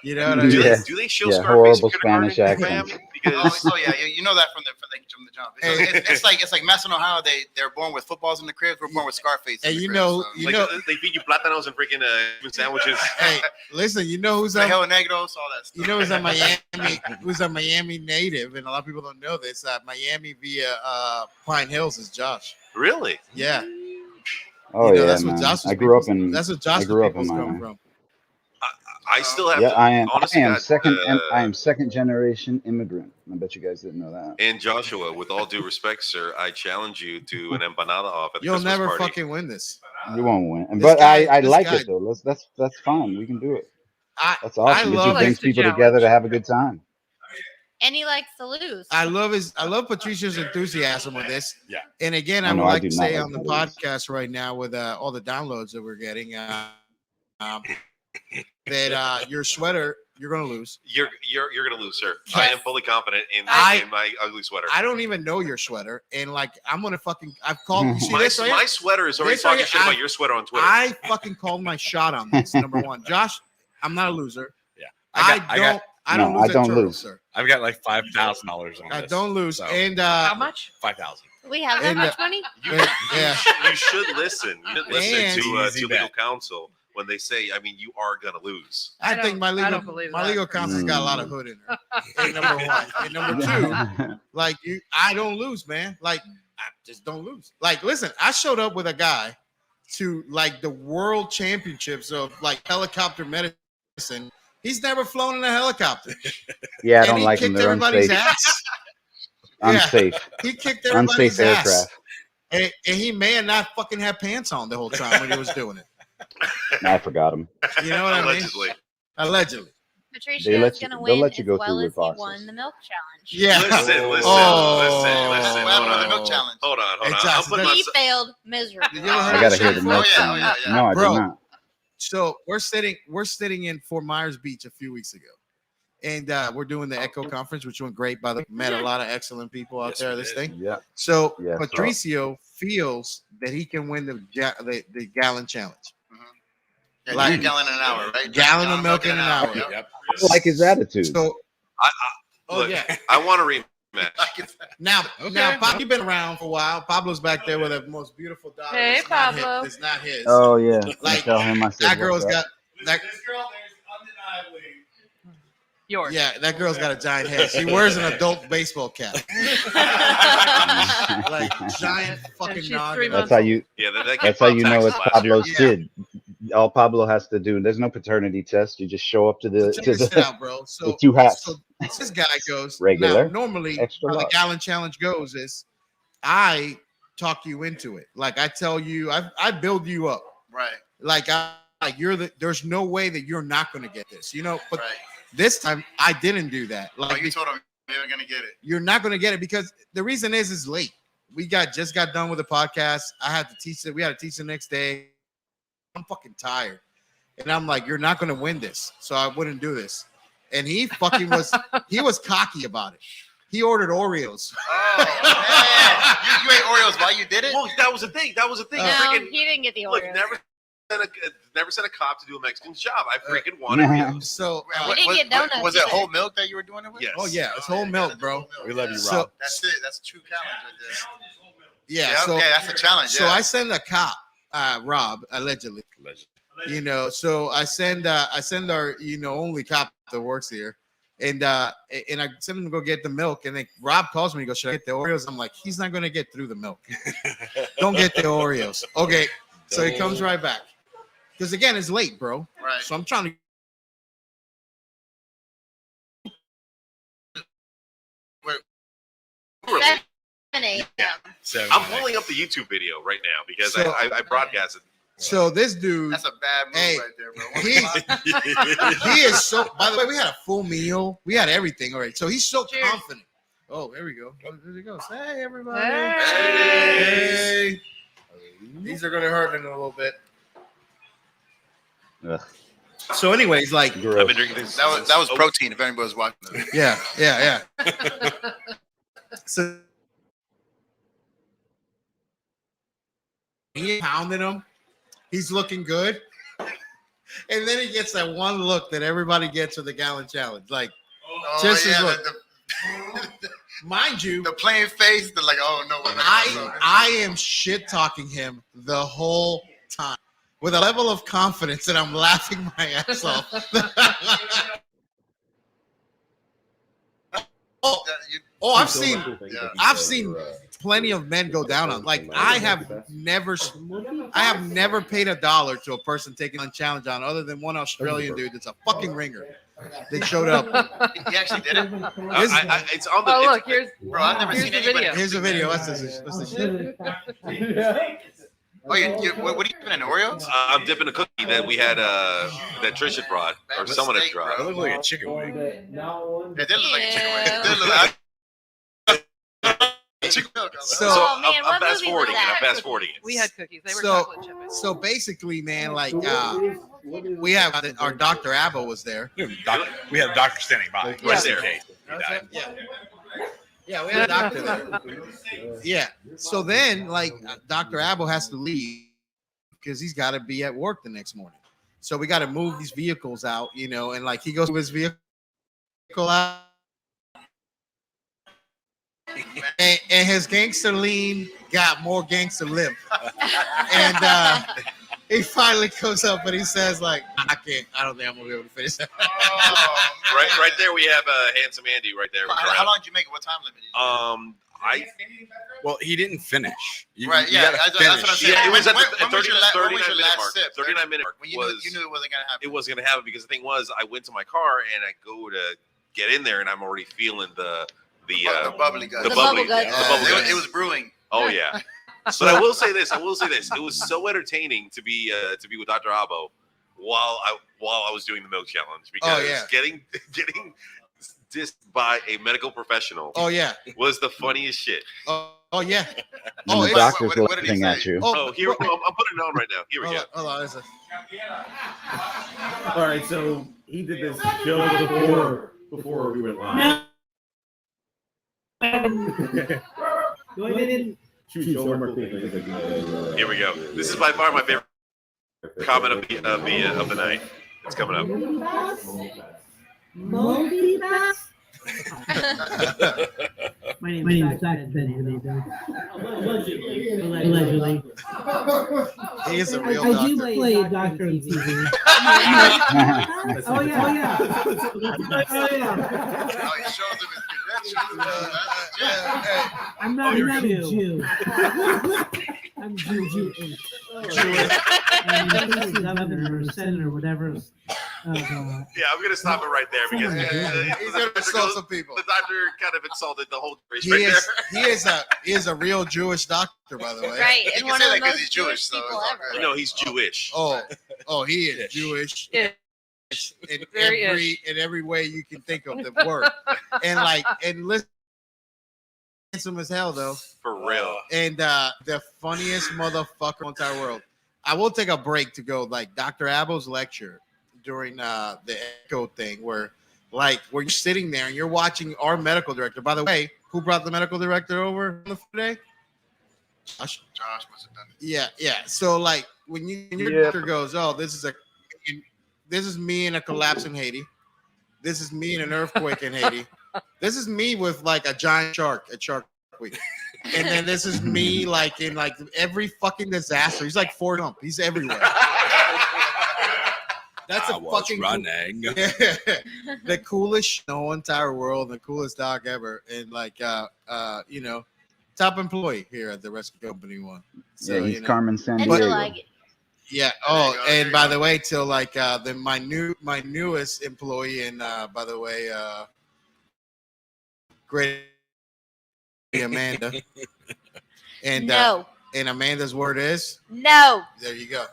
[SPEAKER 1] You know what I mean?
[SPEAKER 3] Do they show Scarface
[SPEAKER 7] horrible Spanish accents?
[SPEAKER 3] Because
[SPEAKER 5] you know that from the jump. It's like Mason, Ohio. They're born with footballs in the cribs. We're born with Scarface.
[SPEAKER 1] And
[SPEAKER 5] they
[SPEAKER 3] feed you plátanos and freaking sandwiches.
[SPEAKER 1] Hey, listen, you know who's
[SPEAKER 5] Hell Negros, all that stuff.
[SPEAKER 1] You know who's a Miami? Who's a Miami native? And a lot of people don't know this. Miami via Pine Hills is Josh.
[SPEAKER 3] Really?
[SPEAKER 1] Yeah.
[SPEAKER 7] Oh
[SPEAKER 1] You know,
[SPEAKER 7] yeah,
[SPEAKER 1] that's what
[SPEAKER 7] man.
[SPEAKER 1] Josh's
[SPEAKER 7] I grew up
[SPEAKER 1] people's-
[SPEAKER 7] in.
[SPEAKER 1] That's what
[SPEAKER 7] I
[SPEAKER 1] Josh's
[SPEAKER 7] grew up in
[SPEAKER 1] people's
[SPEAKER 7] my.
[SPEAKER 1] come from.
[SPEAKER 3] I still have
[SPEAKER 7] Yeah,
[SPEAKER 3] to.
[SPEAKER 7] I am.
[SPEAKER 3] Honestly,
[SPEAKER 7] I am
[SPEAKER 3] God,
[SPEAKER 7] second. I am second generation immigrant. I bet you guys didn't know that.
[SPEAKER 3] And Joshua, with all due respect, sir, I challenge you to an empanada off at the
[SPEAKER 1] You'll
[SPEAKER 3] Christmas
[SPEAKER 1] never
[SPEAKER 3] party.
[SPEAKER 1] fucking win this.
[SPEAKER 7] You won't win,
[SPEAKER 1] This
[SPEAKER 7] but
[SPEAKER 1] guy-
[SPEAKER 7] I
[SPEAKER 1] this
[SPEAKER 7] like
[SPEAKER 1] guy-
[SPEAKER 7] it though. That's fine. We can do it. That's
[SPEAKER 1] I
[SPEAKER 7] awesome. It
[SPEAKER 1] love
[SPEAKER 7] just brings
[SPEAKER 6] likes to
[SPEAKER 7] people
[SPEAKER 6] challenge.
[SPEAKER 7] together to have a good time.
[SPEAKER 4] And he likes to lose.
[SPEAKER 1] I love Patricia's enthusiasm with this.
[SPEAKER 2] Yeah.
[SPEAKER 1] And again,
[SPEAKER 7] Oh,
[SPEAKER 1] I
[SPEAKER 7] no,
[SPEAKER 1] would
[SPEAKER 7] I
[SPEAKER 1] like
[SPEAKER 7] do
[SPEAKER 1] to
[SPEAKER 7] not
[SPEAKER 1] say
[SPEAKER 7] like
[SPEAKER 1] on the
[SPEAKER 7] to lose.
[SPEAKER 1] podcast right now with all the downloads that we're getting that your sweater, you're gonna lose.
[SPEAKER 3] You're gonna lose, sir.
[SPEAKER 1] Yes.
[SPEAKER 3] I am fully confident in
[SPEAKER 1] I-
[SPEAKER 3] my ugly sweater.
[SPEAKER 1] I don't even know your sweater, and like I'm gonna fucking. I've called. You see
[SPEAKER 3] my,
[SPEAKER 1] this right
[SPEAKER 3] my
[SPEAKER 1] here?
[SPEAKER 3] sweater is already
[SPEAKER 1] This right
[SPEAKER 3] talking
[SPEAKER 1] here,
[SPEAKER 3] shit about your sweater on Twitter.
[SPEAKER 1] I fucking called my shot on this. Number one, Josh, I'm not a loser.
[SPEAKER 2] Yeah.
[SPEAKER 1] I
[SPEAKER 2] I got
[SPEAKER 1] don't
[SPEAKER 7] No,
[SPEAKER 1] lose.
[SPEAKER 7] I don't
[SPEAKER 1] at turtle,
[SPEAKER 7] lose.
[SPEAKER 1] sir.
[SPEAKER 2] I've got like $5,000 on
[SPEAKER 1] I
[SPEAKER 2] this.
[SPEAKER 1] don't lose.
[SPEAKER 2] So,
[SPEAKER 1] And
[SPEAKER 6] How much?
[SPEAKER 2] 5,000.
[SPEAKER 4] We have that
[SPEAKER 1] And,
[SPEAKER 4] much money?
[SPEAKER 1] yeah.
[SPEAKER 3] You should listen. You should listen
[SPEAKER 1] And-
[SPEAKER 3] to
[SPEAKER 2] Easy
[SPEAKER 3] legal
[SPEAKER 2] bet.
[SPEAKER 3] counsel when they say, I mean, you are gonna lose.
[SPEAKER 1] I think my
[SPEAKER 6] I don't
[SPEAKER 1] legal
[SPEAKER 6] believe
[SPEAKER 1] my
[SPEAKER 6] that.
[SPEAKER 1] legal counsel's got a lot of hood in her. And number one, and number two, like I don't lose, man. Like I just don't lose. Like listen, I showed up with a guy to like the world championships of like helicopter medicine. He's never flown in a helicopter.
[SPEAKER 7] Yeah, I
[SPEAKER 1] And
[SPEAKER 7] don't
[SPEAKER 1] he
[SPEAKER 7] like them.
[SPEAKER 1] kicked
[SPEAKER 7] They're
[SPEAKER 1] everybody's
[SPEAKER 7] unsafe.
[SPEAKER 1] ass.
[SPEAKER 7] Unsafe.
[SPEAKER 1] He kicked everybody's
[SPEAKER 7] Unsafe
[SPEAKER 1] ass.
[SPEAKER 7] aircraft.
[SPEAKER 1] And he may have not fucking had pants on the whole time when he was doing it.
[SPEAKER 7] I forgot them.
[SPEAKER 1] You know what I mean?
[SPEAKER 3] Allegedly.
[SPEAKER 1] Allegedly.
[SPEAKER 4] Patricia
[SPEAKER 7] They
[SPEAKER 4] is
[SPEAKER 7] let you-
[SPEAKER 4] going to
[SPEAKER 7] they'll
[SPEAKER 4] win
[SPEAKER 7] let you
[SPEAKER 4] as
[SPEAKER 7] go
[SPEAKER 4] well
[SPEAKER 7] through
[SPEAKER 4] as
[SPEAKER 7] with
[SPEAKER 4] he
[SPEAKER 7] boxes.
[SPEAKER 4] won the milk challenge.
[SPEAKER 1] Yeah.
[SPEAKER 3] Listen, listen,
[SPEAKER 1] Oh.
[SPEAKER 3] listen.
[SPEAKER 5] What happened
[SPEAKER 3] Hold
[SPEAKER 5] to the
[SPEAKER 3] on.
[SPEAKER 5] milk challenge?
[SPEAKER 3] Hold on.
[SPEAKER 1] Hey,
[SPEAKER 3] I'm
[SPEAKER 1] Josh,
[SPEAKER 3] putting
[SPEAKER 1] that's-
[SPEAKER 4] He
[SPEAKER 3] myself.
[SPEAKER 4] failed miserably.
[SPEAKER 1] You ever heard
[SPEAKER 7] I gotta
[SPEAKER 1] that
[SPEAKER 7] hear
[SPEAKER 1] shit
[SPEAKER 7] the
[SPEAKER 1] before?
[SPEAKER 7] milk
[SPEAKER 5] yeah,
[SPEAKER 7] challenge.
[SPEAKER 5] yeah, yeah.
[SPEAKER 7] No, I
[SPEAKER 1] Bro.
[SPEAKER 7] do not.
[SPEAKER 1] So we're sitting in Fort Myers Beach a few weeks ago, and we're doing the Echo conference, which went great. By the way, met a lot of excellent people out
[SPEAKER 2] Yes,
[SPEAKER 1] there.
[SPEAKER 2] we
[SPEAKER 1] This
[SPEAKER 2] did.
[SPEAKER 1] thing.
[SPEAKER 7] Yeah.
[SPEAKER 1] So
[SPEAKER 7] Yes,
[SPEAKER 1] Patricio feels that he can win the gallon challenge.
[SPEAKER 5] Yeah,
[SPEAKER 1] Like-
[SPEAKER 5] a gallon an hour, right?
[SPEAKER 1] Gallon of milk in an hour.
[SPEAKER 5] Yep.
[SPEAKER 2] Yep.
[SPEAKER 7] I like his attitude.
[SPEAKER 1] So oh
[SPEAKER 3] Look,
[SPEAKER 1] yeah.
[SPEAKER 3] I want a rematch.
[SPEAKER 1] Now
[SPEAKER 2] Okay.
[SPEAKER 1] Pablo's been around for a while. Pablo's back there with the most beautiful daughter.
[SPEAKER 6] Hey,
[SPEAKER 1] It's not his-
[SPEAKER 6] Pablo.
[SPEAKER 1] It's not his.
[SPEAKER 7] Oh yeah.
[SPEAKER 1] Like,
[SPEAKER 7] I tell him I said
[SPEAKER 1] that girl's
[SPEAKER 7] what's up.
[SPEAKER 1] got that.
[SPEAKER 8] This girl is undeniably
[SPEAKER 6] Yours.
[SPEAKER 1] Yeah, that girl's got a giant head. She wears an adult baseball cap, like giant fucking
[SPEAKER 6] she's
[SPEAKER 1] noggin.
[SPEAKER 6] 3
[SPEAKER 7] That's
[SPEAKER 6] months
[SPEAKER 7] how you.
[SPEAKER 3] Yeah, that
[SPEAKER 7] That's how you know it's Pablo's
[SPEAKER 1] Yeah.
[SPEAKER 7] kid. All Pablo has to do. There's no paternity test. You just show up to the
[SPEAKER 1] So check
[SPEAKER 7] to
[SPEAKER 1] this
[SPEAKER 7] the.
[SPEAKER 1] out, bro. So
[SPEAKER 7] the two hats.
[SPEAKER 1] So this guy goes
[SPEAKER 7] Regular,
[SPEAKER 1] Now, normally,
[SPEAKER 7] extra
[SPEAKER 1] how the
[SPEAKER 7] large.
[SPEAKER 1] gallon challenge goes is, I talk you into it. Like I tell you, I build you up.
[SPEAKER 5] Right,
[SPEAKER 1] Like there's no way that you're not going to get this. You know, but
[SPEAKER 5] right.
[SPEAKER 1] this time I didn't do that.
[SPEAKER 5] Oh,
[SPEAKER 1] Like
[SPEAKER 5] you told him you were gonna get it.
[SPEAKER 1] you're not going to get it because the reason is late. We just got done with the podcast. I had to teach it. We had to teach the next day. I'm fucking tired. And I'm like, you're not going to win this. So I wouldn't do this. And he fucking he was cocky about it. He ordered Oreos.
[SPEAKER 5] Oh man, you ate Oreos while you did it?
[SPEAKER 3] Well, that was the thing. That was the thing.
[SPEAKER 4] No,
[SPEAKER 3] Freaking,
[SPEAKER 4] he didn't get the
[SPEAKER 3] look,
[SPEAKER 4] Oreos.
[SPEAKER 3] never sent a cop to do a Mexican's job. I freaking wanted Oreos.
[SPEAKER 1] So,
[SPEAKER 4] We didn't get donuts
[SPEAKER 5] Was it
[SPEAKER 4] either.
[SPEAKER 5] whole milk that you were doing it with?
[SPEAKER 3] Yes.
[SPEAKER 1] oh yeah, it's
[SPEAKER 5] Oh,
[SPEAKER 1] whole
[SPEAKER 5] yeah,
[SPEAKER 1] milk,
[SPEAKER 5] that's
[SPEAKER 1] bro.
[SPEAKER 5] whole milk.
[SPEAKER 2] We love you,
[SPEAKER 1] So-
[SPEAKER 2] Rob.
[SPEAKER 5] That's it. That's a true challenge right
[SPEAKER 1] Yeah.
[SPEAKER 5] there.
[SPEAKER 1] So,
[SPEAKER 5] yeah, that's a challenge.
[SPEAKER 1] so
[SPEAKER 5] yeah.
[SPEAKER 1] I send a cop, Rob, allegedly. You know, so I send our only cop that works here, and I send him to go get the milk, and then Rob calls me. He goes, "Should I get the Oreos?" I'm like, "He's not gonna get through the milk. Don't get the Oreos." Okay, so he comes right back because again, it's late, bro.
[SPEAKER 5] Right.
[SPEAKER 1] So I'm trying to.
[SPEAKER 3] Really?
[SPEAKER 4] 7 a.m.
[SPEAKER 3] I'm pulling up the YouTube video right now because
[SPEAKER 1] So-
[SPEAKER 3] I broadcasted.
[SPEAKER 1] So this dude,
[SPEAKER 5] That's a bad move
[SPEAKER 1] Hey,
[SPEAKER 5] right there, bro.
[SPEAKER 1] he is so. By the way, we had a full meal. We had everything already. So he's so
[SPEAKER 6] Cheers.
[SPEAKER 1] confident. Oh, there we go. Oh, there he goes. Hey, everybody.
[SPEAKER 6] Hey.
[SPEAKER 1] Hey. These are gonna hurt in a little bit.
[SPEAKER 7] Ugh,
[SPEAKER 1] So, anyways, like,
[SPEAKER 3] I've
[SPEAKER 7] gross.
[SPEAKER 3] been drinking this.
[SPEAKER 5] that was
[SPEAKER 3] since-
[SPEAKER 5] protein. If anybody was watching this.
[SPEAKER 1] yeah. So he pounded him. He's looking good. And then he gets that one look that everybody gets with the gallon challenge. Like,
[SPEAKER 5] Oh,
[SPEAKER 1] Just as
[SPEAKER 5] yeah,
[SPEAKER 1] look.
[SPEAKER 5] the
[SPEAKER 1] mind you,
[SPEAKER 5] the plain face. The like, oh no.
[SPEAKER 1] I am shit talking him the whole time with a level of confidence that I'm laughing my ass off. Oh, I've seen plenty of men go down on. Like I have never paid $1 to a person taking on challenge on other than one Australian dude that's a fucking ringer. They showed up.
[SPEAKER 5] He actually did it.
[SPEAKER 3] It's on the.
[SPEAKER 6] Oh,
[SPEAKER 3] it's-
[SPEAKER 6] look, here's
[SPEAKER 5] Bro, I've never
[SPEAKER 6] Here's
[SPEAKER 5] seen
[SPEAKER 6] the
[SPEAKER 5] anybody.
[SPEAKER 6] video.
[SPEAKER 1] Here's a video. What's this? What's this shit?
[SPEAKER 5] Oh, what are you doing? An Oreo?
[SPEAKER 3] I'm dipping a cookie that we had that Trish had brought or
[SPEAKER 5] Bad
[SPEAKER 3] someone had
[SPEAKER 5] mistake,
[SPEAKER 3] brought.
[SPEAKER 2] It looked like a chicken wing.
[SPEAKER 5] It did look like a chicken wing.
[SPEAKER 4] Ew.
[SPEAKER 5] It did look like chicken milk.
[SPEAKER 1] So-
[SPEAKER 4] Oh, man,
[SPEAKER 3] I'm
[SPEAKER 4] what
[SPEAKER 3] fast
[SPEAKER 4] movie was
[SPEAKER 3] forwarding it.
[SPEAKER 4] that?
[SPEAKER 3] I'm fast forwarding it.
[SPEAKER 6] we had cookies. They were
[SPEAKER 1] So-
[SPEAKER 6] chocolate chip.
[SPEAKER 1] So basically, man, like we have our Dr. Abbo was there.
[SPEAKER 2] We had a doctor standing by.
[SPEAKER 6] Yeah.
[SPEAKER 2] Just in case. He died.
[SPEAKER 1] Yeah, we had a doctor there. Yeah. So then, like, Dr. Abbo has to leave because he's got to be at work the next morning. So we got to move these vehicles out, you know, and like he goes with his vehicle out. And his gangster lean got more gangster lip. And he finally comes up and he says, like, I don't think I'm gonna be able to finish that.
[SPEAKER 3] Right there, we have handsome Andy right there.
[SPEAKER 5] How long did you make it? What time limit?
[SPEAKER 2] Well, he didn't finish.
[SPEAKER 5] Right, yeah, that's what I'm saying.
[SPEAKER 3] Yeah, it was at the
[SPEAKER 5] When was your
[SPEAKER 3] 39 minute
[SPEAKER 5] last
[SPEAKER 3] mark.
[SPEAKER 5] sip?
[SPEAKER 3] 39 minute mark
[SPEAKER 5] When you
[SPEAKER 3] was
[SPEAKER 5] knew it wasn't gonna happen.
[SPEAKER 3] it wasn't gonna happen because the thing was I went to my car and I go to get in there and I'm already feeling the
[SPEAKER 5] bubbly guts.
[SPEAKER 3] the
[SPEAKER 4] The
[SPEAKER 3] bubbly
[SPEAKER 4] bubble guts.
[SPEAKER 3] the bubble guts.
[SPEAKER 5] It was brewing.
[SPEAKER 3] Oh yeah. But I will say this. It was so entertaining to be with Dr. Abo while I was doing the milk challenge because getting dissed by a medical professional
[SPEAKER 1] Oh yeah.
[SPEAKER 3] was the funniest shit.
[SPEAKER 1] Oh yeah.
[SPEAKER 7] And the
[SPEAKER 1] it's-
[SPEAKER 7] doctor's
[SPEAKER 5] what did he
[SPEAKER 7] laughing at
[SPEAKER 5] say?
[SPEAKER 7] you.
[SPEAKER 3] Oh, here I'm putting it on right now. Here we go.
[SPEAKER 1] Hold on. Listen.
[SPEAKER 8] All right, so he did this show before we went live. Shoot, one more thing.
[SPEAKER 3] Here we go. This is by far my favorite comment of the night. It's coming up.
[SPEAKER 9] My name is Dr. Benjamin. Allegedly.
[SPEAKER 1] He is a real
[SPEAKER 9] I
[SPEAKER 1] doctor.
[SPEAKER 9] do play a doctor on TV. Oh yeah.
[SPEAKER 5] Oh, he shows him his credentials.
[SPEAKER 9] I'm not a Jew. I'm Jewish. And the governor or senator or whatever.
[SPEAKER 3] Yeah, I'm gonna stop it right there because
[SPEAKER 1] He's gonna insult some people.
[SPEAKER 3] the doctor kind of insulted the whole race
[SPEAKER 1] He
[SPEAKER 3] right
[SPEAKER 1] is
[SPEAKER 3] there.
[SPEAKER 1] he is a real Jewish doctor, by the way.
[SPEAKER 4] Right,
[SPEAKER 5] You
[SPEAKER 4] and
[SPEAKER 5] can
[SPEAKER 4] one
[SPEAKER 5] say
[SPEAKER 4] of
[SPEAKER 5] that
[SPEAKER 4] the
[SPEAKER 5] 'cause
[SPEAKER 4] most
[SPEAKER 5] he's
[SPEAKER 4] Jewish
[SPEAKER 5] Jewish, so
[SPEAKER 4] people
[SPEAKER 5] it's all
[SPEAKER 4] ever.
[SPEAKER 5] good.
[SPEAKER 3] No, he's Jewish.
[SPEAKER 1] Oh, he is Jewish
[SPEAKER 6] Yeah.
[SPEAKER 1] in
[SPEAKER 6] Very
[SPEAKER 1] every way you can think of the word. And listen, handsome as hell though.
[SPEAKER 3] For real.
[SPEAKER 1] And the funniest motherfucker in the entire world. I will take a break to go like Dr. Abo's lecture during the echo thing where you're sitting there and you're watching our medical director. By the way, who brought the medical director over today? Josh.
[SPEAKER 5] Josh must have done it.
[SPEAKER 1] Yeah. So like when your doctor goes, oh, this is me in a collapse in Haiti. This is me in an earthquake in Haiti. This is me with like a giant shark at Shark Week. And then this is me like in like every fucking disaster. He's like Fort Gump. He's everywhere. That's a fucking
[SPEAKER 2] running.
[SPEAKER 1] the coolest in the whole entire world, the coolest doc ever, and like top employee here at the rescue company one. So
[SPEAKER 7] Yeah, he's Carmen San
[SPEAKER 4] Until
[SPEAKER 7] Diego.
[SPEAKER 4] I get
[SPEAKER 1] yeah. Oh, and by the way, till like my newest employee, and by the way, great Amanda. And
[SPEAKER 4] no,
[SPEAKER 1] and Amanda's word is
[SPEAKER 4] no,
[SPEAKER 1] there. You go.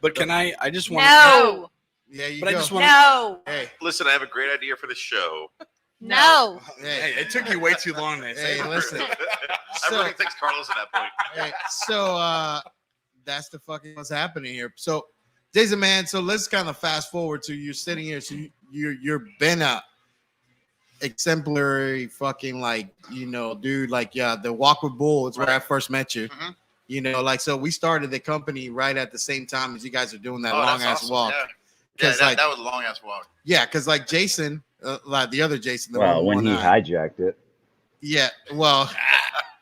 [SPEAKER 2] But can I just want
[SPEAKER 4] no,
[SPEAKER 1] Yeah, you
[SPEAKER 2] But I
[SPEAKER 1] go.
[SPEAKER 2] just want
[SPEAKER 4] no,
[SPEAKER 1] Hey,
[SPEAKER 3] Listen, I have a great idea for the show.
[SPEAKER 4] no.
[SPEAKER 1] hey,
[SPEAKER 2] Hey, it took you way too long to say.
[SPEAKER 1] hey, listen.
[SPEAKER 3] I really text Carlos at that point.
[SPEAKER 1] Hey, so that's the fucking what's happening here. So, Jason, man. So let's kind of fast forward to you sitting here. So you're been a exemplary fucking dude. Like the Walk with Bull is where I first met you.
[SPEAKER 5] Mhm.
[SPEAKER 1] You know, like so we started the company right at the same time as you guys are doing that
[SPEAKER 5] Oh,
[SPEAKER 1] long
[SPEAKER 5] that's
[SPEAKER 1] ass
[SPEAKER 5] awesome.
[SPEAKER 1] walk.
[SPEAKER 5] Yeah,
[SPEAKER 1] Because
[SPEAKER 5] that was a long ass walk.
[SPEAKER 1] because like Jason, like the other Jason, the
[SPEAKER 7] Well,
[SPEAKER 1] one
[SPEAKER 7] when he hijacked it,
[SPEAKER 1] yeah, well,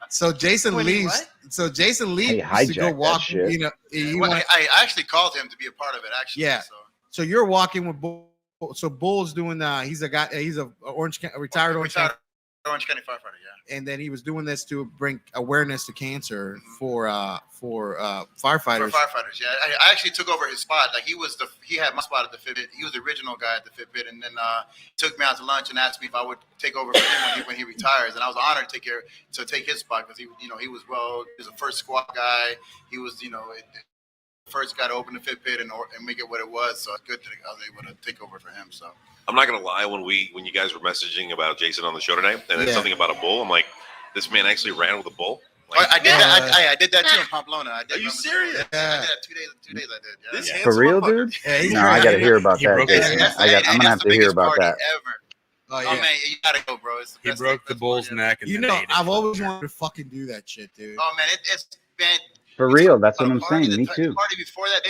[SPEAKER 1] so Jason
[SPEAKER 6] When he
[SPEAKER 1] leaves.
[SPEAKER 6] what?
[SPEAKER 1] So Jason leaves to
[SPEAKER 7] hijacked
[SPEAKER 1] go
[SPEAKER 7] that
[SPEAKER 1] walk.
[SPEAKER 7] shit.
[SPEAKER 1] You know, he
[SPEAKER 5] Well,
[SPEAKER 1] went-
[SPEAKER 5] I actually called him to be a part of it. Actually,
[SPEAKER 1] Yeah.
[SPEAKER 5] So.
[SPEAKER 1] so you're walking with Bull. So Bull's doing. He's a guy. He's a retired Orange County
[SPEAKER 5] Orange County firefighter, yeah.
[SPEAKER 1] And then he was doing this to bring awareness to cancer for firefighters.
[SPEAKER 5] For firefighters, yeah. I actually took over his spot. Like he had my spot at the Fitbit. He was the original guy at the Fitbit, and then took me out to lunch and asked me if I would take over for him when he retires. And I was honored to take his spot because he was a first squad guy. He was first guy to open the Fitbit and make it what it was. So it's good that I was able to take over for him. So.
[SPEAKER 3] I'm not gonna lie. When you guys were messaging about Jason on the show tonight, and then something about a bull, I'm like, this man actually ran with a bull. Like,
[SPEAKER 5] I did that. I did that too in Pamplona.
[SPEAKER 3] Are you serious?
[SPEAKER 5] Yeah. I did that 2 days. 2 days I did. Yeah.
[SPEAKER 7] For real, dude? No, I got to hear about that, Jason. I'm gonna have to hear about that.
[SPEAKER 5] Ever. Oh man, you gotta go, bro.
[SPEAKER 2] He broke the bull's neck. And
[SPEAKER 1] I've always wanted to fucking do that shit, dude.
[SPEAKER 5] Oh man, it's been
[SPEAKER 7] for real. That's what I'm saying. Me too.
[SPEAKER 5] The party before that,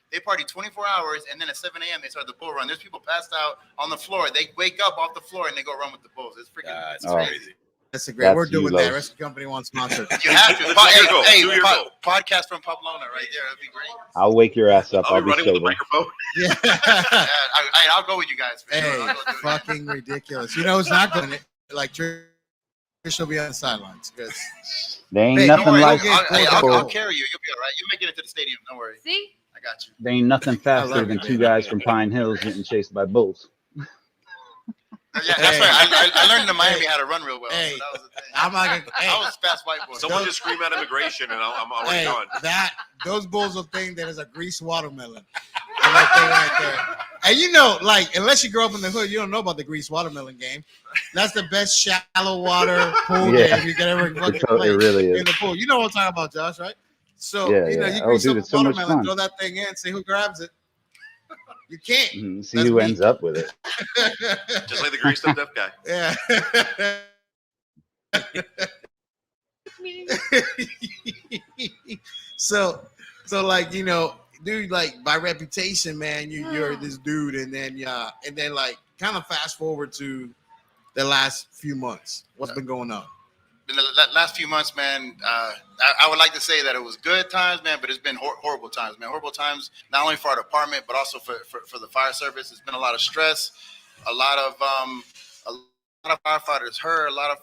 [SPEAKER 5] they party 24 hours, and then at 7 a.m. they start the bull run. There's people passed out on the floor. They wake up off the floor and they go run with the bulls. It's freaking crazy.
[SPEAKER 1] That's a great. We're doing that. Rest company wants sponsor.
[SPEAKER 5] You have to. Podcast from Pamplona right there. That'd be great.
[SPEAKER 7] I'll wake your ass up.
[SPEAKER 3] I'll be running with the microphone.
[SPEAKER 1] Yeah.
[SPEAKER 5] I'll go with you guys.
[SPEAKER 1] Hey, fucking ridiculous. It's not going to like Trish will be on the sidelines because
[SPEAKER 7] they ain't nothing like.
[SPEAKER 5] I'll carry you. You'll be all right. You'll make it into the stadium. Don't worry.
[SPEAKER 4] See.
[SPEAKER 5] I got you.
[SPEAKER 7] There ain't nothing faster than two guys from Pine Hills getting chased by bulls.
[SPEAKER 5] Yeah, that's right. I learned in Miami how to run real well.
[SPEAKER 1] Hey,
[SPEAKER 5] so that was the thing.
[SPEAKER 1] I'm not gonna.
[SPEAKER 5] I was fast white boy.
[SPEAKER 3] Someone just scream out immigration, and I'm already gone.
[SPEAKER 1] Those bulls will think that is a greased watermelon. That thing right there. And unless you grow up in the hood, you don't know about the greased watermelon game. That's the best shallow water pool game you can ever fucking play
[SPEAKER 7] really is.
[SPEAKER 1] in the pool. You know what I'm talking about, Josh, right? So you grease up
[SPEAKER 7] so
[SPEAKER 1] watermelon, throw that thing in, see who grabs it. You can't.
[SPEAKER 7] See who ends up with it.
[SPEAKER 3] Just like the greased up deaf guy.
[SPEAKER 1] Yeah. so like dude, like by reputation, man, you're this dude, and then like kind of fast forward to the last few months. What's been going on?
[SPEAKER 5] In the last few months, man, I would like to say that it was good times, man, but it's been horrible times, man. Horrible times, not only for our department, but also for the fire service. It's been a lot of stress, a lot of firefighters hurt, I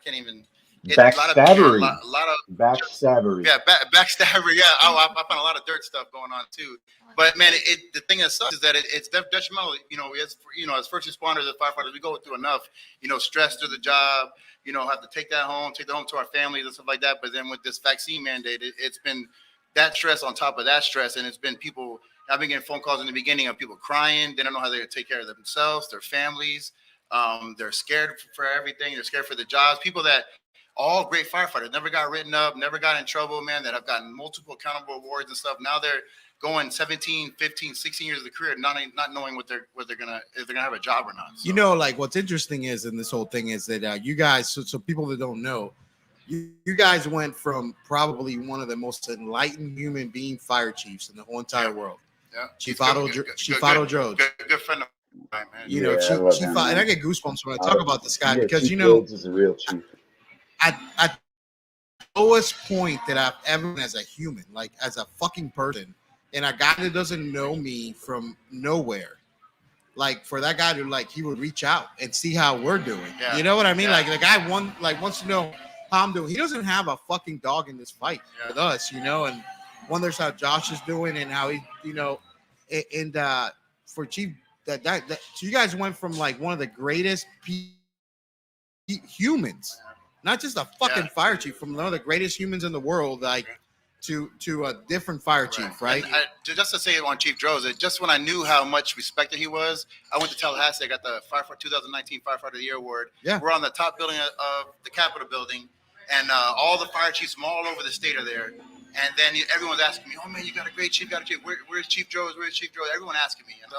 [SPEAKER 5] can't even.
[SPEAKER 7] Backstabbery.
[SPEAKER 5] A lot of
[SPEAKER 7] backstabbery.
[SPEAKER 5] Yeah, backstabbery. Yeah, I found a lot of dirt stuff going on too. But man, the thing that sucks is that it's detrimental. As first responders, as firefighters, we go through enough, stress through the job. Have to take that home to our families and stuff like that. But then with this vaccine mandate, it's been that stress on top of that stress, and it's been people. I've been getting phone calls in the beginning of people crying. They don't know how they're going to take care of themselves, their families. They're scared for everything. They're scared for the jobs. People that. All great firefighters, never got written up, never got in trouble, man, that have gotten multiple accountable awards and stuff. Now they're going 17, 15, 16 years of the career, not knowing if they're gonna have a job or not. So.
[SPEAKER 1] Like what's interesting is in this whole thing is that you guys, so people that don't know, you guys went from probably one of the most enlightened human being fire chiefs in the whole entire world.
[SPEAKER 5] Yeah.
[SPEAKER 1] Chief Otto Droge.
[SPEAKER 5] Good friend of mine, man.
[SPEAKER 1] Chief, and I get goosebumps when I talk about this guy because
[SPEAKER 7] Chief Droge is a real chief.
[SPEAKER 1] At the lowest point that I've ever been as a human, like as a fucking person, and a guy that doesn't know me from nowhere, like for that guy to like he would reach out and see how we're doing. Yeah. You know what I mean? Yeah. Like the guy wants to know how I'm doing. He doesn't have a fucking dog in this fight with us, and wonders how Josh is doing and how he, and for Chief that so you guys went from like one of the greatest humans. Not just a fucking fire chief, from one of the greatest humans in the world, like to a different fire chief, right?
[SPEAKER 5] Just to say on Chief Droge, just when I knew how much respected he was, I went to Tallahassee. I got the 2019 Firefighter of the Year award. Yeah. We're on the top building of the Capitol building, and all the fire chiefs from all over the state are there. And then everyone's asking me, "Oh man, you got a great chief, Where's Chief Droge? Where's Chief Droge?" Everyone asking me. And I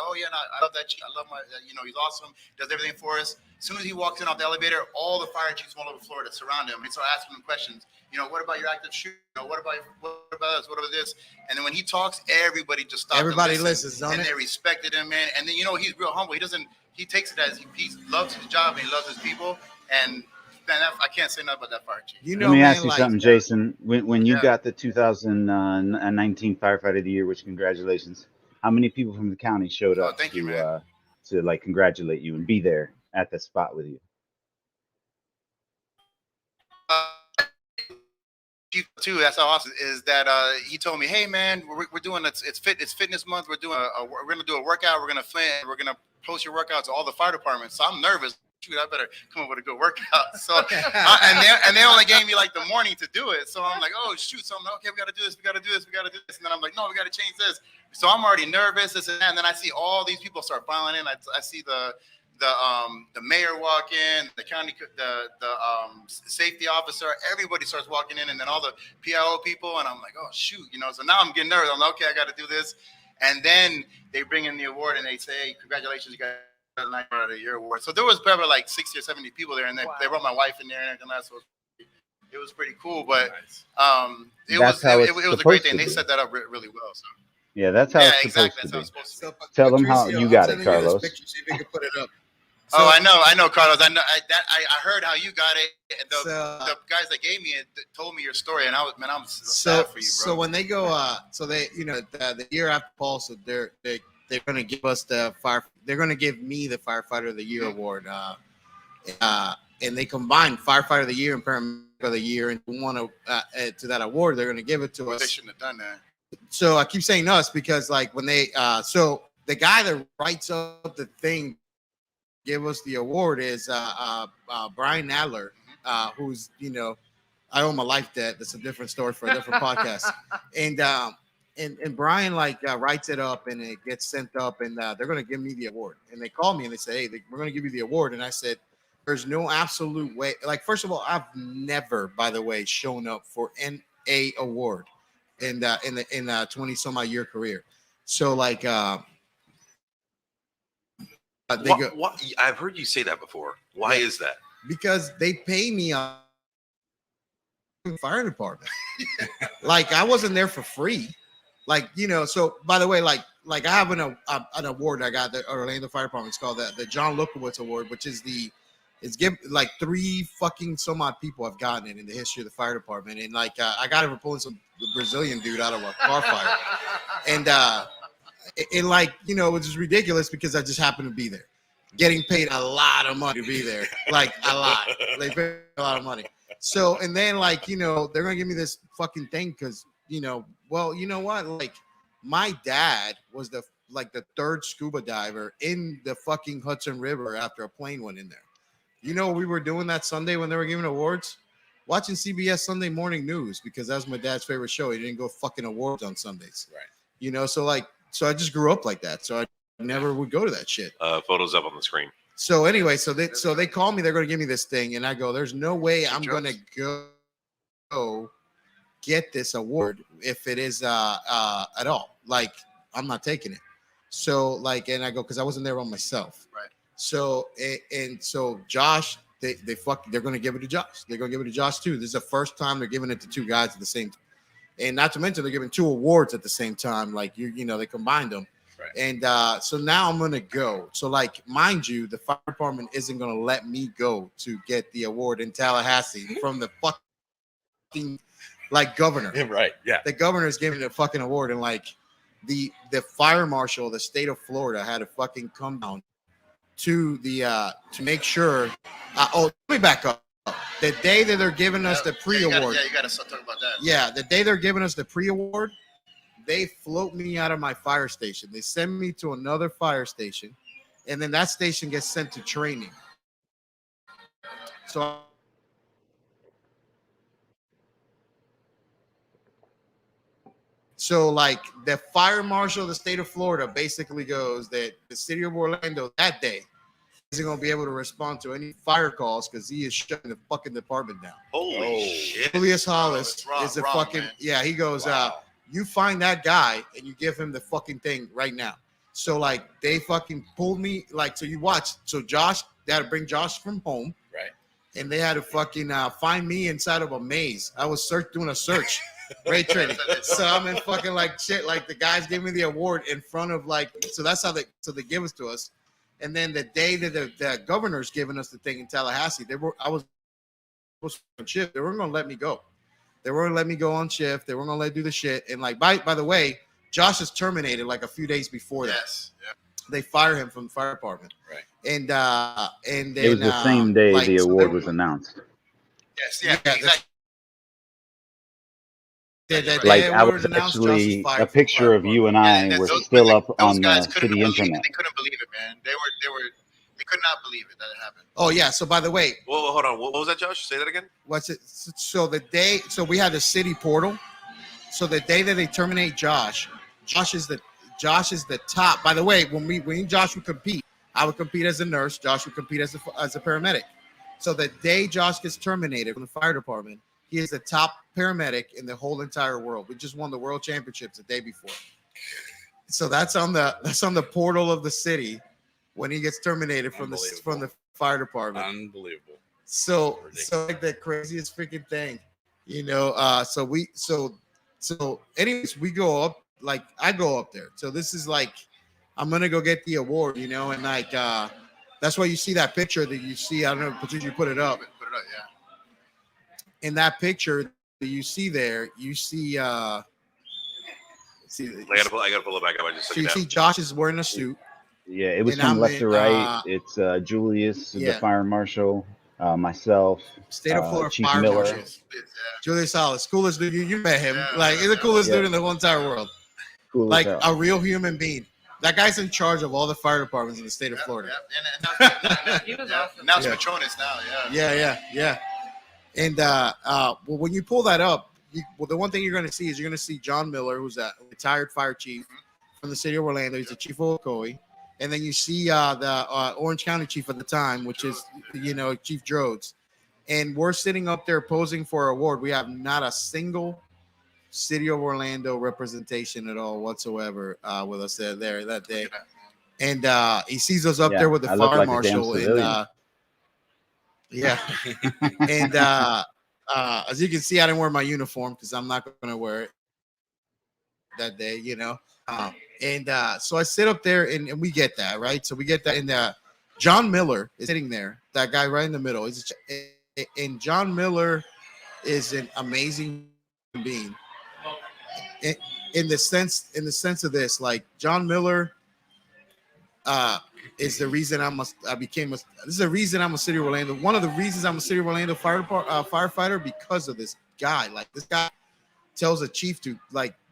[SPEAKER 5] love that chief. I love my, he's awesome. Does everything for us. As soon as he walks in off the elevator, all the fire chiefs from all over Florida surround him and start asking him questions. What about your active shooter? What about us? What about this? And then when he talks, everybody just stops.
[SPEAKER 1] Everybody listens,
[SPEAKER 5] and they respected him, man. And then he's real humble. He takes it as he loves his job and he loves his people. And man, I can't say nothing about that fire chief.
[SPEAKER 7] Let me ask you something, Jason. When you got the 2019 Firefighter of the Year, which congratulations, how many people from the county showed up to like congratulate you and be there at the spot with you?
[SPEAKER 5] Too. That's how awesome is that. He told me, "Hey man, we're doing it's fitness month. We're doing we're gonna do a workout. We're gonna post your workout to all the fire departments." So I'm nervous. Shoot, I better come up with a good workout. So and they only gave me like the morning to do it. So I'm like, oh shoot. So I'm like, okay, we gotta do this. And then I'm like, no, we gotta change this. So I'm already nervous. This and that. And then I see all these people start filing in. I see the mayor walk in, the county, the safety officer, everybody starts walking in, and then all the PIO people, and I'm like, oh shoot, So now I'm getting nervous. I'm like, okay, I got to do this, and then they bring in the award, and they say, hey, congratulations, you got the Night of the Year award. So there was probably like 60 or 70 people there, and they brought my wife in there and everything else. So it was pretty cool, but it was a great thing. They set that up really well. So.
[SPEAKER 7] Yeah, that's how it's supposed to be. Tell them how you got it, Carlos.
[SPEAKER 1] See if you can put it up.
[SPEAKER 5] So, I know, Carlos. I heard how you got it. The guys that gave me it told me your story, and I'm sad for you, bro.
[SPEAKER 1] So when they go, the year after Paul, so they're going to give us they're going to give me the Firefighter of the Year award, and they combine Firefighter of the Year and Paramedic of the Year, and want to add to that award, they're going to give it to us.
[SPEAKER 5] They shouldn't have done that.
[SPEAKER 1] So I keep saying us because like when they, so the guy that writes up the thing. Give us the award is Brian Nadler, who's I owe my life debt. That's a different story for a different podcast. And Brian writes it up and it gets sent up and they're gonna give me the award. And they call me and they say, hey, we're gonna give you the award. And I said, there's no absolute way. Like first of all, I've never, by the way, shown up for an award in 20 some odd year career. So like.
[SPEAKER 3] I've heard you say that before. Why is that?
[SPEAKER 1] Because they pay me on the fire department. Like I wasn't there for free. Like, so by the way, like I have an award I got the Orlando Fire Department. It's called the John Lukowitz Award, which is it's given like 3 fucking some odd people have gotten it in the history of the fire department. And like I got it for pulling some Brazilian dude out of a car fire. And it was just ridiculous because I just happened to be there, getting paid a lot of money to be there, like a lot. They pay a lot of money. So, and then they're gonna give me this fucking thing because well, you know what? Like, my dad was the 3rd scuba diver in the fucking Hudson River after a plane went in there. We were doing that Sunday when they were giving awards, watching CBS Sunday Morning News because that was my dad's favorite show. He didn't go fucking awards on Sundays, right? So I just grew up like that. So I never would go to that shit.
[SPEAKER 3] Photos up on the screen.
[SPEAKER 1] So anyway, so they call me. They're going to give me this thing, and I go, "There's no way I'm going to go get this award if it is at all. Like I'm not taking it." So and I go because I wasn't there on myself.
[SPEAKER 5] Right.
[SPEAKER 1] So so Josh, they're going to give it to Josh. They're going to give it to Josh too. This is the first time they're giving it to 2 guys at the same time. And not to mention they're giving 2 awards at the same time. Like they combined them.
[SPEAKER 3] Right.
[SPEAKER 1] And so now I'm gonna go. So mind you, the fire department isn't gonna let me go to get the award in Tallahassee from the fucking governor.
[SPEAKER 2] Right. Yeah.
[SPEAKER 1] The governor is giving the fucking award, and the fire marshal of the state of Florida had to fucking come down to the to make sure. Let me back up. The day that they're giving us the pre-award.
[SPEAKER 5] You gotta talk about that.
[SPEAKER 1] Yeah, the day they're giving us the pre-award, they float me out of my fire station. They send me to another fire station, and then that station gets sent to training. So the fire marshal of the state of Florida basically goes that the city of Orlando that day isn't going to be able to respond to any fire calls because he is shutting the fucking department down.
[SPEAKER 3] Holy shit.
[SPEAKER 1] Julius Hollis is a fucking,
[SPEAKER 5] man.
[SPEAKER 1] Yeah, he goes,
[SPEAKER 3] Wow.
[SPEAKER 1] You find that guy and you give him the fucking thing right now. So they fucking pulled me, so you watch. So Josh, they had to bring Josh from home.
[SPEAKER 2] Right.
[SPEAKER 1] And they had to fucking find me inside of a maze. I was doing a search. Great training. So I'm in fucking shit. The guys gave me the award in front of so that's how they give us to us. And then the day that the governor's giving us the thing in Tallahassee, I was supposed to be on shift. They weren't going to let me go. They weren't going to let me go on shift. They weren't going to let me do the shit. And by the way, Josh is terminated a few days before that.
[SPEAKER 5] Yes. Yeah.
[SPEAKER 1] they fire him from the fire department.
[SPEAKER 2] Right.
[SPEAKER 1] And then
[SPEAKER 7] It was the same day
[SPEAKER 1] like,
[SPEAKER 7] the
[SPEAKER 1] so
[SPEAKER 7] award was announced.
[SPEAKER 5] Yes,
[SPEAKER 1] yeah,
[SPEAKER 5] exactly.
[SPEAKER 1] that
[SPEAKER 7] Like
[SPEAKER 1] day
[SPEAKER 7] I
[SPEAKER 1] award
[SPEAKER 7] was
[SPEAKER 1] announced, Josh was
[SPEAKER 7] actually
[SPEAKER 1] fired
[SPEAKER 7] a
[SPEAKER 1] from the
[SPEAKER 7] picture
[SPEAKER 1] fire
[SPEAKER 7] of you
[SPEAKER 1] department.
[SPEAKER 7] and I
[SPEAKER 5] And
[SPEAKER 7] was
[SPEAKER 5] those,
[SPEAKER 7] still up
[SPEAKER 5] those
[SPEAKER 7] on
[SPEAKER 5] guys
[SPEAKER 7] the
[SPEAKER 5] couldn't
[SPEAKER 7] city
[SPEAKER 5] believe
[SPEAKER 7] internet.
[SPEAKER 5] it. They couldn't believe it, man. They could not believe it that it happened.
[SPEAKER 1] Oh yeah. So by the way,
[SPEAKER 3] Well, hold on. What was that, Josh? Say that again.
[SPEAKER 1] what's it? So the day, so we had the city portal. So the day that they terminate Josh is the top. By the way, when me and Josh would compete, I would compete as a nurse. Josh would compete as a paramedic. So the day Josh gets terminated from the fire department, he is the top paramedic in the whole entire world. We just won the world championships the day before. So that's on the portal of the city when he gets terminated from the fire department.
[SPEAKER 2] Unbelievable.
[SPEAKER 1] So like the craziest freaking thing, So anyways, we go up, like I go up there. So this is like I'm gonna go get the award, and like that's why you see that picture that you see. I don't know, Patricia, you put it up. In that picture that you see there, you see
[SPEAKER 3] I gotta pull it back up. I just
[SPEAKER 1] so you see Josh is wearing a suit.
[SPEAKER 7] Yeah, it was
[SPEAKER 1] And
[SPEAKER 7] from
[SPEAKER 1] I'm
[SPEAKER 7] left to right.
[SPEAKER 1] in,
[SPEAKER 7] It's Julius, the
[SPEAKER 1] yeah.
[SPEAKER 7] fire marshal, myself,
[SPEAKER 1] State of Florida
[SPEAKER 7] Chief
[SPEAKER 1] Fire
[SPEAKER 7] Miller.
[SPEAKER 1] Marshal. Julius Salas, coolest dude. You met him.
[SPEAKER 5] Yeah,
[SPEAKER 1] like he's the coolest
[SPEAKER 7] yeah.
[SPEAKER 1] dude in the whole entire world.
[SPEAKER 7] Cool
[SPEAKER 1] Like
[SPEAKER 7] as hell.
[SPEAKER 1] a real human being. That guy's in charge of all the fire departments in the state of Florida.
[SPEAKER 6] He was awesome.
[SPEAKER 5] Now it's
[SPEAKER 1] Yeah.
[SPEAKER 5] Petronas now,
[SPEAKER 1] Yeah. And well, when you pull that up, the one thing you're going to see is you're going to see John Miller, who's a retired fire chief from the city of Orlando. He's the chief of Ocoee. And then you see the Orange County chief at the time, which is, Chief Drodes. And we're sitting up there posing for an award. We have not a single city of Orlando representation at all whatsoever with us there that day. And he sees us up there with the
[SPEAKER 7] I look
[SPEAKER 1] fire
[SPEAKER 7] like a damn
[SPEAKER 1] marshal.
[SPEAKER 7] civilian.
[SPEAKER 1] Yeah. And as you can see, I didn't wear my uniform because I'm not going to wear it that day, so I sit up there and we get that, right? So we get that. And John Miller is sitting there, that guy right in the middle. And John Miller is an amazing being. In the sense of this, like John Miller is the reason this is the reason I'm a City of Orlando. One of the reasons I'm a City of Orlando firefighter because of this guy. Like this guy tells a chief to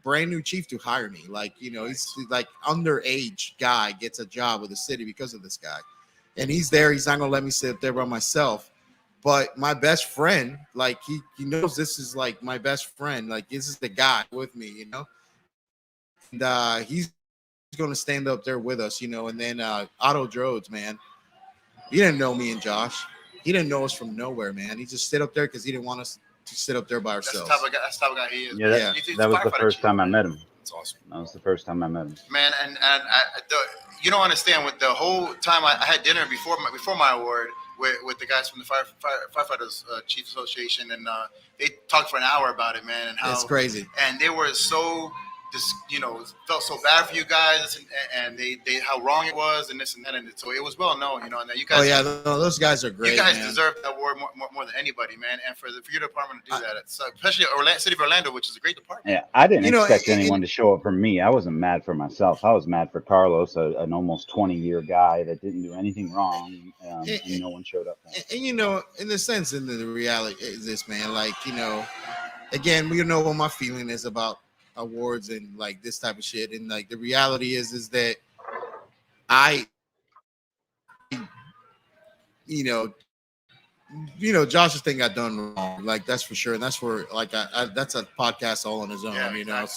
[SPEAKER 1] brand new chief to hire me. He's like underage guy gets a job with the city because of this guy. And he's there. He's not going to let me sit there by myself. But my best friend, like he knows this is like my best friend. Like this is the guy with me, And he's going to stand up there with us, And then Otto Drodes, man, he didn't know me and Josh. He didn't know us from nowhere, man. He just stood up there because he didn't want us to sit up there by ourselves.
[SPEAKER 5] That's the type of guy he is.
[SPEAKER 7] Yeah, that was the first time I met him.
[SPEAKER 2] That's awesome.
[SPEAKER 7] That was the first time I met him.
[SPEAKER 5] Man, and you don't understand. With the whole time I had dinner before my award with the guys from the firefighters Chiefs Association, and they talked for an hour about it, man, and how
[SPEAKER 1] it's crazy.
[SPEAKER 5] And they were so felt so bad for you guys, and they how wrong it was, and this and that, and so it was well known, And you guys.
[SPEAKER 1] Oh yeah, those guys are great.
[SPEAKER 5] You guys
[SPEAKER 1] man.
[SPEAKER 5] deserve that award more than anybody, man. And for your department to do that, especially City of Orlando, which is a great department.
[SPEAKER 7] Yeah, I didn't expect anyone to show up for me. I wasn't mad for myself. I was mad for Carlos, an almost 20-year guy that didn't do anything wrong, and no one showed up.
[SPEAKER 1] And in the sense, in the reality is this, man. Again, we know what my feeling is about awards and like this type of shit, and like the reality is that Josh's thing got done wrong, like that's for sure, and that's where that's a podcast all on his own, exactly.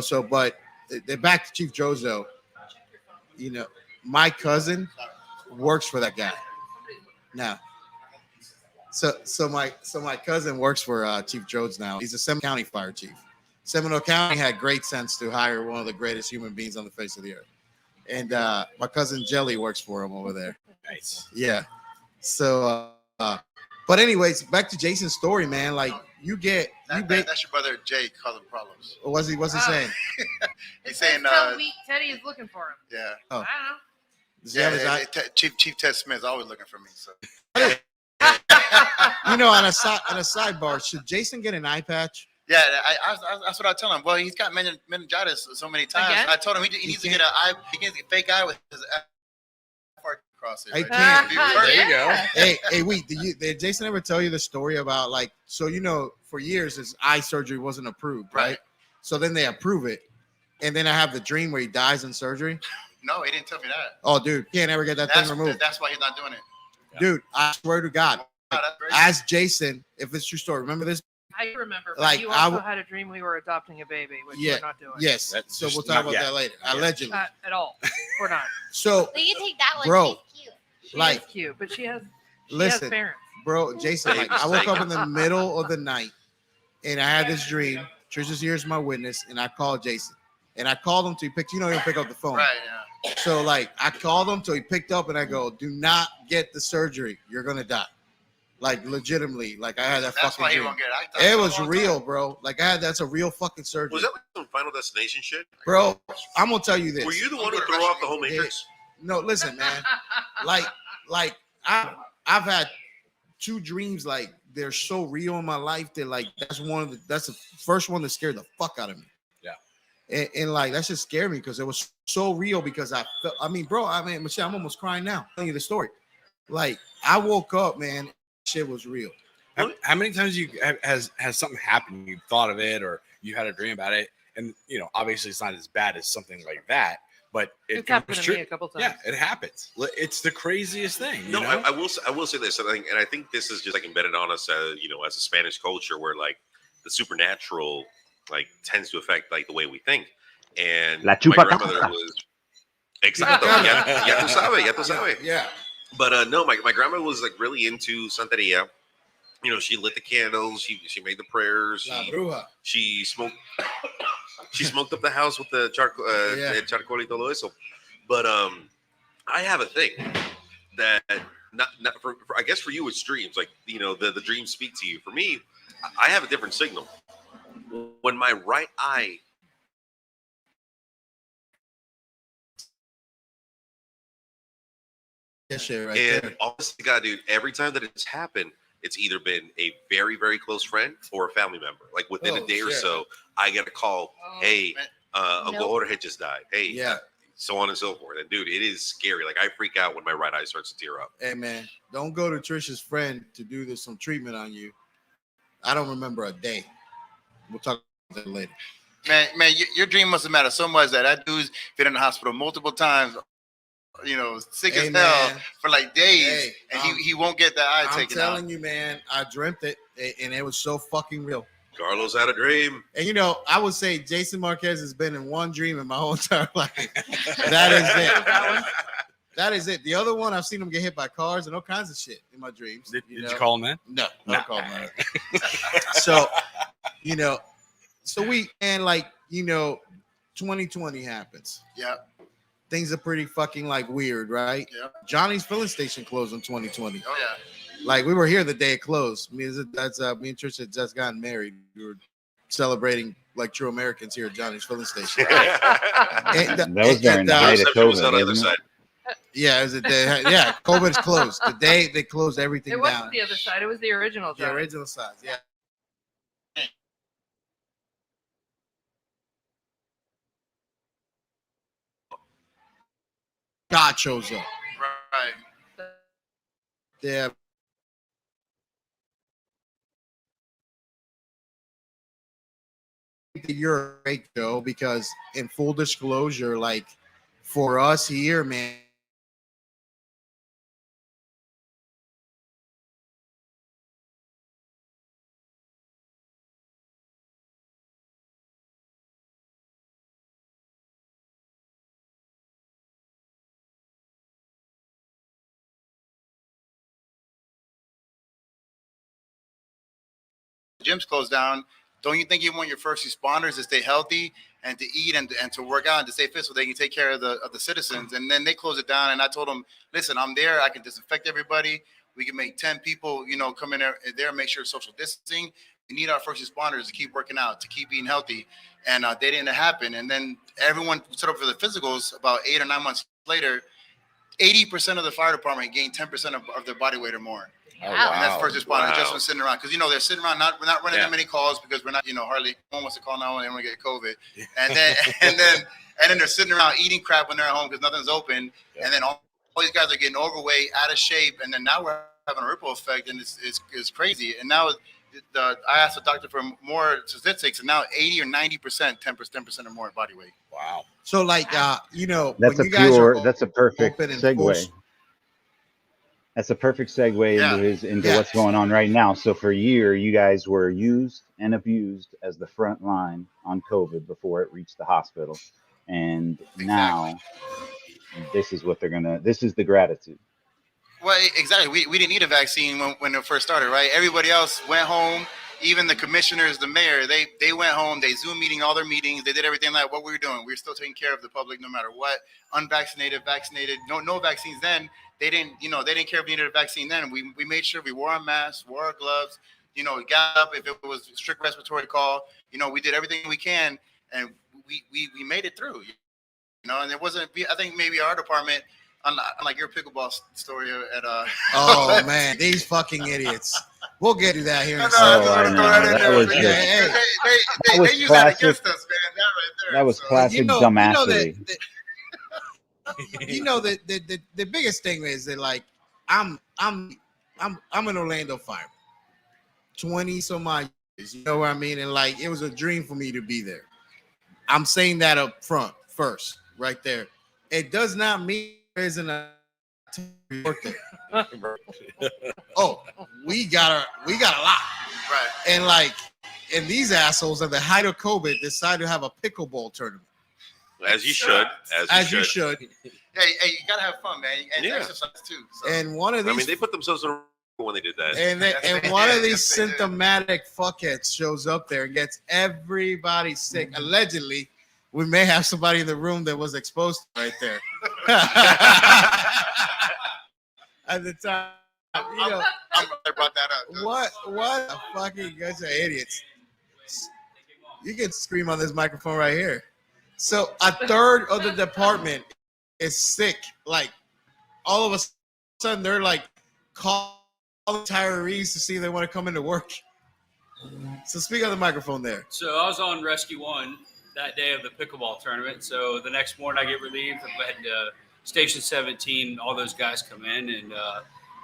[SPEAKER 1] So but back to Chief Joe's though, my cousin works for that guy now. So my cousin works for Chief Jones now. He's a Seminole County fire chief. Seminole County had great sense to hire one of the greatest human beings on the face of the earth. And my cousin Jelly works for him over there.
[SPEAKER 2] Nice.
[SPEAKER 1] Yeah. So, but anyways, back to Jason's story, man. Like
[SPEAKER 5] that's your brother Jay causing problems.
[SPEAKER 1] What's he saying?
[SPEAKER 6] He's
[SPEAKER 5] saying
[SPEAKER 6] Teddy is looking for him.
[SPEAKER 5] Yeah.
[SPEAKER 1] Oh.
[SPEAKER 6] I don't know.
[SPEAKER 5] Chief Ted Smith is always looking for me. So.
[SPEAKER 1] On a sidebar, should Jason get an eye patch?
[SPEAKER 5] Yeah, that's what I tell him. Well, he's got meningitis so many times.
[SPEAKER 6] Again?
[SPEAKER 5] I told him he needs to get he needs a fake eye with his across it.
[SPEAKER 1] I
[SPEAKER 5] right?
[SPEAKER 1] can't.
[SPEAKER 2] There you go.
[SPEAKER 1] Hey, wait, did Jason ever tell you the story about like, so for years his eye surgery wasn't approved, right? So then they approve it, and then I have the dream where he dies in surgery.
[SPEAKER 5] No, he didn't tell me that.
[SPEAKER 1] Oh, dude, can't ever get that thing removed.
[SPEAKER 5] That's why he's not doing it.
[SPEAKER 1] Dude, I swear to God,
[SPEAKER 5] Oh, that's great.
[SPEAKER 1] ask Jason if it's true story. Remember this?
[SPEAKER 6] I remember. But
[SPEAKER 1] Like,
[SPEAKER 6] you
[SPEAKER 1] I
[SPEAKER 6] also
[SPEAKER 1] w-
[SPEAKER 6] had a dream we were adopting a baby, which
[SPEAKER 1] Yeah,
[SPEAKER 6] we're not doing.
[SPEAKER 1] Yes.
[SPEAKER 2] That's
[SPEAKER 1] So we'll
[SPEAKER 2] just
[SPEAKER 1] talk
[SPEAKER 2] not
[SPEAKER 1] about
[SPEAKER 2] yet.
[SPEAKER 1] that later.
[SPEAKER 2] Yeah.
[SPEAKER 1] Allegedly.
[SPEAKER 6] Not at all. We're not.
[SPEAKER 1] So,
[SPEAKER 4] So you take that one.
[SPEAKER 1] Bro.
[SPEAKER 4] She's cute.
[SPEAKER 6] She
[SPEAKER 1] Like,
[SPEAKER 6] is cute, but she has
[SPEAKER 1] listen,
[SPEAKER 6] parents.
[SPEAKER 1] bro, Jason, like, I woke up in the middle of the night and I had this dream. Trisha's here is my witness, and I called Jason. And I called him till he picked, he'll pick up the phone.
[SPEAKER 5] Right, yeah.
[SPEAKER 1] So, like, I called him till he picked up, and I go, do not get the surgery. You're going to die. Like, legitimately. Like, I had that
[SPEAKER 5] That's
[SPEAKER 1] fucking
[SPEAKER 5] why he
[SPEAKER 1] dream.
[SPEAKER 5] won't get it. I thought
[SPEAKER 1] It
[SPEAKER 5] for a
[SPEAKER 1] was
[SPEAKER 5] long
[SPEAKER 1] real,
[SPEAKER 5] time.
[SPEAKER 1] bro. Like, that's a real fucking surgery.
[SPEAKER 3] Was that like some Final Destination shit?
[SPEAKER 1] Bro, I'm going to tell you this.
[SPEAKER 3] Were you the one who threw off the whole Matrix?
[SPEAKER 1] No, listen, man. Like I've had 2 dreams like they're so real in my life that like that's the first one that scared the fuck out of me.
[SPEAKER 2] Yeah.
[SPEAKER 1] And like that just scared me because it was so real because I felt, Michelle, I'm almost crying now telling you the story. Like I woke up, man, shit was real.
[SPEAKER 2] How many times has something happened? You thought of it, or you had a dream about it, and obviously it's not as bad as something like that, but
[SPEAKER 6] It's happened to me a couple times.
[SPEAKER 2] Yeah, it happens. It's the craziest thing.
[SPEAKER 3] No, I will say this, and I think this is just like embedded on us, as a Spanish culture, where like the supernatural like tends to affect like the way we think. And
[SPEAKER 7] La
[SPEAKER 3] my
[SPEAKER 7] chupacabra.
[SPEAKER 3] grandmother was exacto. Ya tú sabes.
[SPEAKER 1] Yeah.
[SPEAKER 3] But no, my grandma was like really into Santeria. She lit the candles. She made the prayers.
[SPEAKER 1] La bruja.
[SPEAKER 3] She smoked. She smoked up the house with the charcoal y todo eso. But I have a thing that not for I guess for you it's dreams. Like the dreams speak to you. For me, I have a different signal. When my right eye
[SPEAKER 1] That shit right
[SPEAKER 3] and
[SPEAKER 1] there.
[SPEAKER 3] honestly, God, dude, every time that it's happened, it's either been a very, very close friend or a family member. Like within a day or
[SPEAKER 1] shit.
[SPEAKER 3] so, I get a call. Hey, Uncle
[SPEAKER 4] Nope.
[SPEAKER 3] Jorge just died. Hey,
[SPEAKER 1] Yeah.
[SPEAKER 3] so on and so forth. And dude, it is scary. Like I freak out when my right eye starts to tear up.
[SPEAKER 1] Hey man, don't go to Trisha's friend to do some treatment on you. I don't remember a day. We'll talk about that later.
[SPEAKER 5] Man, your dream must have mattered so much that dude's been in the hospital multiple times, sick
[SPEAKER 1] Hey,
[SPEAKER 5] as hell
[SPEAKER 1] man.
[SPEAKER 5] for like days,
[SPEAKER 1] Hey,
[SPEAKER 5] and he won't get that eye
[SPEAKER 1] I'm
[SPEAKER 5] taken out.
[SPEAKER 1] telling you, man, I dreamt it, and it was so fucking real.
[SPEAKER 3] Carlos had a dream.
[SPEAKER 1] And I would say Jason Marquez has been in one dream in my whole entire life. That is it. That is it. The other one, I've seen him get hit by cars and all kinds of shit in my dreams.
[SPEAKER 2] Did you call him in?
[SPEAKER 1] No,
[SPEAKER 2] Nah.
[SPEAKER 1] not call him that. So, so we and 2020 happens.
[SPEAKER 5] Yeah,
[SPEAKER 1] Things are pretty fucking like weird, right?
[SPEAKER 5] yeah.
[SPEAKER 1] Johnny's filling station closed in 2020.
[SPEAKER 5] Oh yeah.
[SPEAKER 1] Like we were here the day it closed. Me and Trish had just gotten married. We were celebrating like true Americans here at Johnny's filling station. And
[SPEAKER 7] That was during the height of
[SPEAKER 3] Reception was on the
[SPEAKER 7] COVID,
[SPEAKER 3] other
[SPEAKER 7] wasn't
[SPEAKER 3] side.
[SPEAKER 7] it?
[SPEAKER 1] yeah, it was a day. Yeah, COVID is closed. The day they closed everything
[SPEAKER 6] It
[SPEAKER 1] down.
[SPEAKER 6] wasn't the other side. It was the original.
[SPEAKER 1] The
[SPEAKER 6] Johnny.
[SPEAKER 1] original size. Yeah. God shows up.
[SPEAKER 5] Right.
[SPEAKER 1] Yeah. You're great though, because in full disclosure, like for us here, man.
[SPEAKER 5] Gyms closed down. Don't you think you want your first responders to stay healthy and to eat and to work out and to stay fit so they can take care of the citizens? And then they closed it down. And I told them, listen, I'm there. I can disinfect everybody. We can make 10 people, come in there and make sure social distancing. We need our first responders to keep working out, to keep being healthy. And they didn't happen. And then everyone set up for the physicals about 8 or 9 months later. 80% of the fire department gained 10% of their body weight or more.
[SPEAKER 2] Oh,
[SPEAKER 4] Wow.
[SPEAKER 5] And that's
[SPEAKER 2] wow.
[SPEAKER 5] first responders
[SPEAKER 3] Wow.
[SPEAKER 5] just from sitting around, because they're sitting around, we're not running
[SPEAKER 3] Yeah.
[SPEAKER 5] that many calls because we're not, hardly no one wants to call now when they want to get COVID, and then they're sitting around eating crap when they're at home because nothing's open,
[SPEAKER 2] Yeah.
[SPEAKER 5] and then all these guys are getting overweight, out of shape, and then now we're having a ripple effect, and it's crazy. And now I asked the doctor for more statistics, and now 80 or 90%, 10% or more body weight.
[SPEAKER 2] Wow.
[SPEAKER 1] So like
[SPEAKER 7] That's
[SPEAKER 1] when
[SPEAKER 7] a
[SPEAKER 1] you guys are
[SPEAKER 7] that's a perfect
[SPEAKER 1] open and full,
[SPEAKER 7] segue. That's a perfect segue into
[SPEAKER 1] Yeah.
[SPEAKER 7] what's going on right now. So for a year, you guys were used and abused as the front line on COVID before it reached the hospital, and now this is what this is the gratitude.
[SPEAKER 5] Well, exactly. We didn't need a vaccine when it first started, right? Everybody else went home. Even the commissioners, the mayor, they went home. They Zoom meeting all their meetings. They did everything like what we were doing. We were still taking care of the public no matter what. Unvaccinated, vaccinated, no vaccines then. They didn't care if we needed a vaccine then. We made sure we wore our masks, wore our gloves, got up if it was a strict respiratory call. We did everything we can, and we made it through. And it wasn't. I think maybe our department, unlike your pickleball story at
[SPEAKER 1] oh man, these fucking idiots. We'll get to that here in a
[SPEAKER 7] Oh,
[SPEAKER 1] second.
[SPEAKER 7] I know. That was
[SPEAKER 1] Yeah,
[SPEAKER 7] just
[SPEAKER 1] hey.
[SPEAKER 5] They
[SPEAKER 7] was
[SPEAKER 5] use that
[SPEAKER 7] classic.
[SPEAKER 5] against us, man. That right there.
[SPEAKER 7] That was
[SPEAKER 5] So,
[SPEAKER 7] classic dumbassery.
[SPEAKER 1] The biggest thing is that like I'm an Orlando fireman, 20 some odd years, you know what I mean, and like it was a dream for me to be there. I'm saying that up front first, right there. It does not mean there isn't a work there. Oh, we got a lot,
[SPEAKER 5] right.
[SPEAKER 1] and these assholes at the height of COVID decided to have a pickleball tournament.
[SPEAKER 3] As you should.
[SPEAKER 1] As you should.
[SPEAKER 5] Hey, you gotta have fun, man, and exercise too. So.
[SPEAKER 1] And one of these,
[SPEAKER 3] they put themselves in a when they did that.
[SPEAKER 1] and one of these symptomatic fuckheads shows up there and gets everybody sick. Allegedly, we may have somebody in the room that was exposed right there. At the time,
[SPEAKER 5] I'm glad I brought that up.
[SPEAKER 1] What a fucking bunch of idiots. You can scream on this microphone right here. So a third of the department is sick. Like all of a sudden they're like calling retirees to see if they want to come into work. So speak on the microphone there.
[SPEAKER 10] So I was on Rescue 1 that day of the pickleball tournament. So the next morning I get relieved. I'm heading to Station 17. All those guys come in and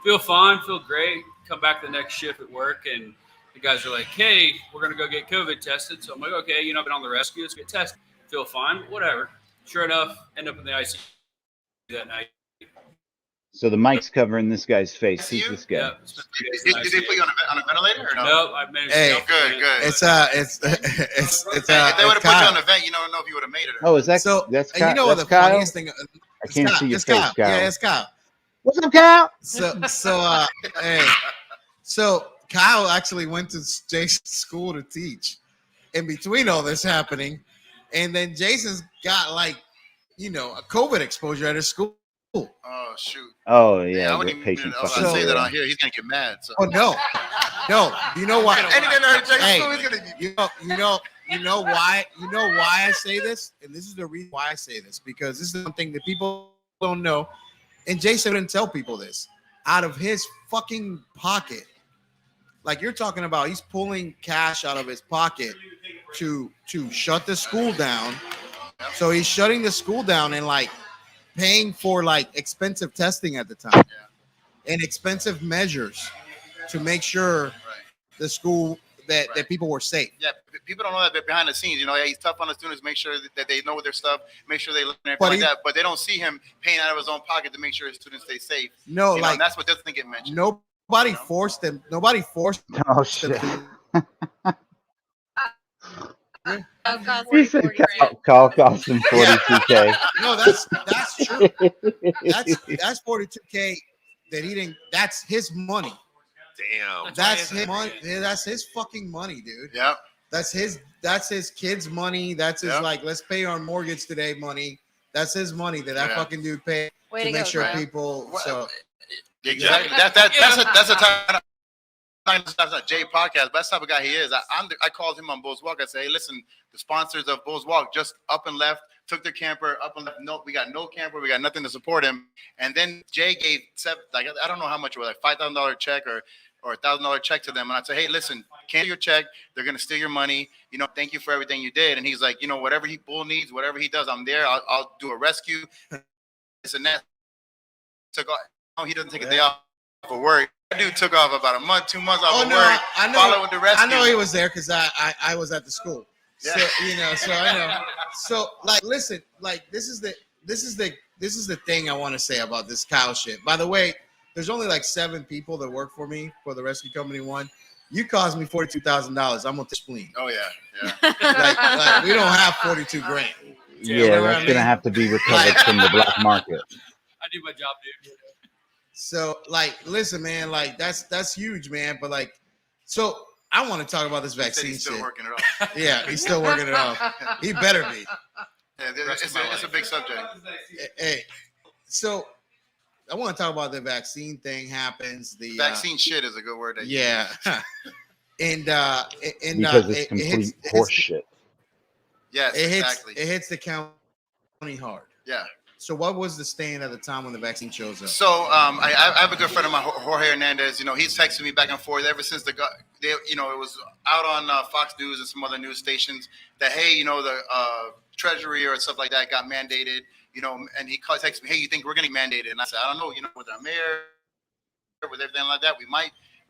[SPEAKER 10] feel fine, feel great. Come back the next shift at work and the guys are like, hey, we're going to go get COVID tested. So I'm like, okay, I've been on the rescue. Let's get tested. Feel fine, whatever. Sure enough, end up in the ICU that night.
[SPEAKER 7] So the mic's covering this guy's face. Who's this guy?
[SPEAKER 10] Yeah,
[SPEAKER 5] Did they put you on a ventilator or no?
[SPEAKER 10] Nope, I managed
[SPEAKER 1] Hey,
[SPEAKER 10] to
[SPEAKER 5] good.
[SPEAKER 1] It's
[SPEAKER 5] If they would have put you on the vent, you don't know if you would have made it.
[SPEAKER 7] Oh, is that
[SPEAKER 1] so?
[SPEAKER 7] that's
[SPEAKER 1] And
[SPEAKER 7] Kyle?
[SPEAKER 1] you know what
[SPEAKER 7] That's
[SPEAKER 1] the
[SPEAKER 7] Kyle?
[SPEAKER 1] funniest thing?
[SPEAKER 7] I can't see your
[SPEAKER 1] it's
[SPEAKER 7] face,
[SPEAKER 1] Kyle.
[SPEAKER 7] Kyle.
[SPEAKER 1] Yeah, it's Kyle.
[SPEAKER 7] What's up, Kyle?
[SPEAKER 1] So Kyle actually went to Jason's school to teach. In between all this happening, and then Jason's got like, a COVID exposure at his school.
[SPEAKER 5] Oh shoot.
[SPEAKER 7] Oh
[SPEAKER 5] I
[SPEAKER 7] yeah,
[SPEAKER 5] wouldn't
[SPEAKER 7] the
[SPEAKER 5] even
[SPEAKER 7] patient
[SPEAKER 5] I was
[SPEAKER 7] fucking
[SPEAKER 5] gonna say that
[SPEAKER 7] zero.
[SPEAKER 5] on here. He's gonna get mad. So.
[SPEAKER 1] Oh no. You know why?
[SPEAKER 5] He's gonna be.
[SPEAKER 1] You know why I say this, and this is the reason why I say this, because this is something that people don't know, and Jason didn't tell people this. Out of his fucking pocket, like you're talking about, he's pulling cash out of his pocket to shut the school down. So he's shutting the school down and like paying for like expensive testing at the time and expensive measures to make sure the school that people were safe.
[SPEAKER 5] Yeah, people don't know that behind the scenes. He's tough on the students, make sure that they know their stuff, make sure they learn everything like that. But they don't see him paying out of his own pocket to make sure his students stay safe.
[SPEAKER 1] No,
[SPEAKER 5] and that's what doesn't get mentioned.
[SPEAKER 1] Nobody forced them. Nobody forced them.
[SPEAKER 7] Oh shit.
[SPEAKER 4] He
[SPEAKER 7] said Kyle cost him 42K.
[SPEAKER 1] No, that's true. That's 42K that he didn't. That's his money.
[SPEAKER 3] Damn.
[SPEAKER 1] That's his money. That's his fucking money, dude.
[SPEAKER 5] Yeah.
[SPEAKER 1] That's his kids' money. That's his like, let's pay our mortgage today money. That's his money that fucking dude paid to make sure people. So
[SPEAKER 5] exactly. That's a time. that's not Jay podcast, but that's the type of guy he is. I called him on Bulls Walk. I say, hey, listen, the sponsors of Bulls Walk just up and left, took their camper up and left. No, we got no camper. We got nothing to support him. And then Jay gave I don't know how much it was, like $5,000 check or $1,000 check to them. And I'd say, hey, listen, cancel your check. They're going to steal your money. Thank you for everything you did. And he's like, whatever Bull needs, whatever he does, I'm there. I'll do a rescue. This and that. Took off. Oh, he doesn't take a day off for work. That dude took off about a month, 2 months off of work.
[SPEAKER 1] I know.
[SPEAKER 5] Followed with the rescue.
[SPEAKER 1] I know he was there because I was at the school.
[SPEAKER 5] Yeah.
[SPEAKER 1] So I know. So like, listen, like this is the thing I want to say about this Kyle shit. By the way, there's only like 7 people that work for me for the rescue company one. You cost me $42,000. I'm gonna spleen.
[SPEAKER 5] Oh yeah.
[SPEAKER 1] like we don't have 42 grand.
[SPEAKER 7] Yeah, that's gonna have to be recovered from the black market.
[SPEAKER 10] I do my job, dude.
[SPEAKER 1] So like, listen, man, like that's huge, man. But like, so I want to talk about this vaccine
[SPEAKER 5] He's still
[SPEAKER 1] shit.
[SPEAKER 5] working it off.
[SPEAKER 1] Yeah, he's still working it off. He better be.
[SPEAKER 5] Yeah, it's a big subject.
[SPEAKER 1] Hey, so I want to talk about the vaccine thing. Happens the
[SPEAKER 5] vaccine shit is a good word.
[SPEAKER 1] Yeah, and
[SPEAKER 7] because it's complete horse shit.
[SPEAKER 5] Yes, exactly.
[SPEAKER 1] It hits the county hard.
[SPEAKER 5] Yeah.
[SPEAKER 1] So what was the stand at the time when the vaccine shows up?
[SPEAKER 5] So I have a good friend of mine, Jorge Hernandez. He's texted me back and forth ever since it was out on Fox News and some other news stations that, hey, the Treasury or stuff like that got mandated, and he texted me, hey, you think we're going to get mandated? And I said, I don't know, with our mayor, with everything like that, we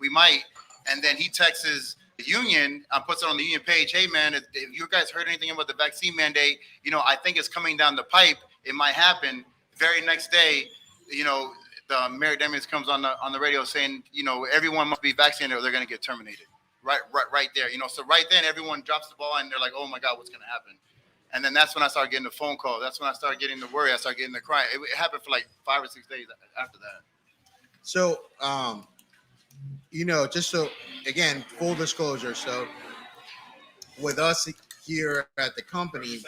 [SPEAKER 5] might. And then he texts the union, puts it on the union page, hey, man, if you guys heard anything about the vaccine mandate, I think it's coming down the pipe. It might happen. Very next day, the Mayor Demians comes on the radio saying, everyone must be vaccinated or they're going to get terminated. Right there. So right then everyone drops the ball and they're like, oh my God, what's going to happen? And then that's when I started getting the phone call. That's when I started getting the worry. I started getting the cry. It happened for like 5 or 6 days after that.
[SPEAKER 1] So, just so again, full disclosure. So with us here at the company,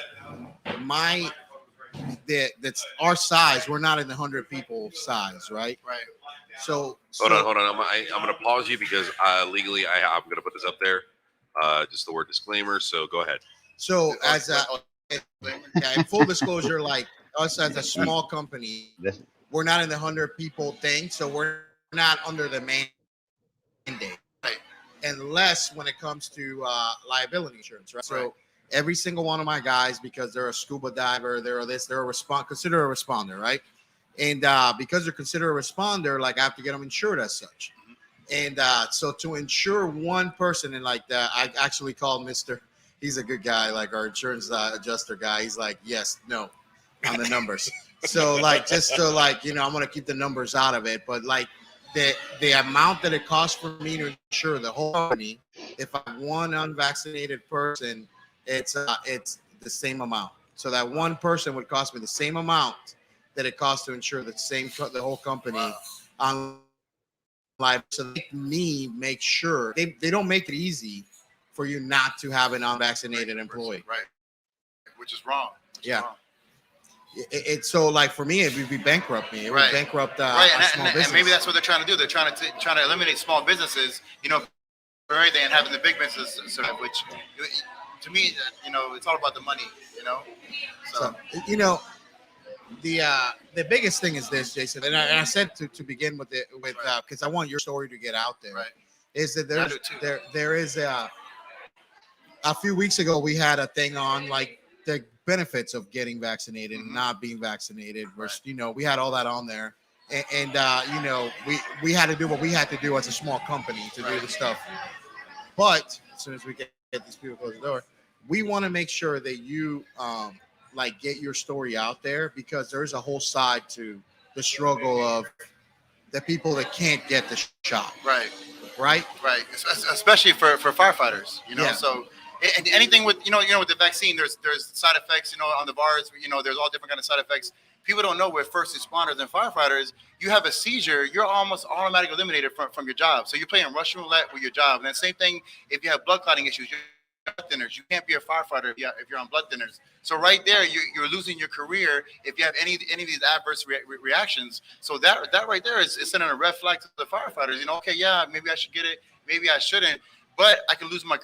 [SPEAKER 1] that's our size. We're not in the 100 people size, right?
[SPEAKER 5] Right.
[SPEAKER 1] So
[SPEAKER 3] hold on. I'm going to pause you because legally I'm going to put this up there. Just the word disclaimer. So go ahead.
[SPEAKER 1] So in full disclosure, like us as a small company, we're not in the 100 people thing. So we're not under the mandate, right? Unless when it comes to liability insurance, right? So every single one of my guys, because they're a scuba diver, they're considered a responder, right? And because they're considered a responder, like I have to get them insured as such. And so to insure one person, and like that, I actually called Mr. He's a good guy, like our insurance adjuster guy. He's like, yes, no, on the numbers. So like, just to like, I'm gonna keep the numbers out of it, but like the amount that it costs for me to insure the whole company, if I'm one unvaccinated person, it's the same amount. So that one person would cost me the same amount that it costs to insure the whole company on live. So they make sure they don't make it easy for you not to have an unvaccinated employee.
[SPEAKER 5] Right. Which is wrong.
[SPEAKER 1] It's so like for me, it would be bankrupt me. It would bankrupt
[SPEAKER 5] right.
[SPEAKER 1] small business.
[SPEAKER 5] And maybe that's what they're trying to do. They're trying to eliminate small businesses, for everything, and having the big businesses survive, which to me, it's all about the money, So
[SPEAKER 1] the biggest thing is this, Jason, and I said to begin with because I want your story to get out there.
[SPEAKER 5] Right.
[SPEAKER 1] Is that there is a few weeks ago we had a thing on like the benefits of getting vaccinated and not being vaccinated. Versus, we had all that on there, and we had to do what we had to do as a small company to do the stuff. But as soon as we get these people close the door, we want to make sure that you get your story out there, because there's a whole side to the struggle of the people that can't get the shot. Right.
[SPEAKER 5] Especially for firefighters, So and anything with with the vaccine, there's side effects, on the bars, there's all different kind of side effects. People don't know with first responders and firefighters, you have a seizure, you're almost automatically eliminated from your job. So you're playing Russian roulette with your job. And the same thing if you have blood clotting issues, blood thinners. You can't be a firefighter if you're on blood thinners. So right there, you're losing your career if you have any of these adverse reactions. So that right there is sending a red flag to the firefighters. Okay, yeah, maybe I should get it, maybe I shouldn't, but I can lose my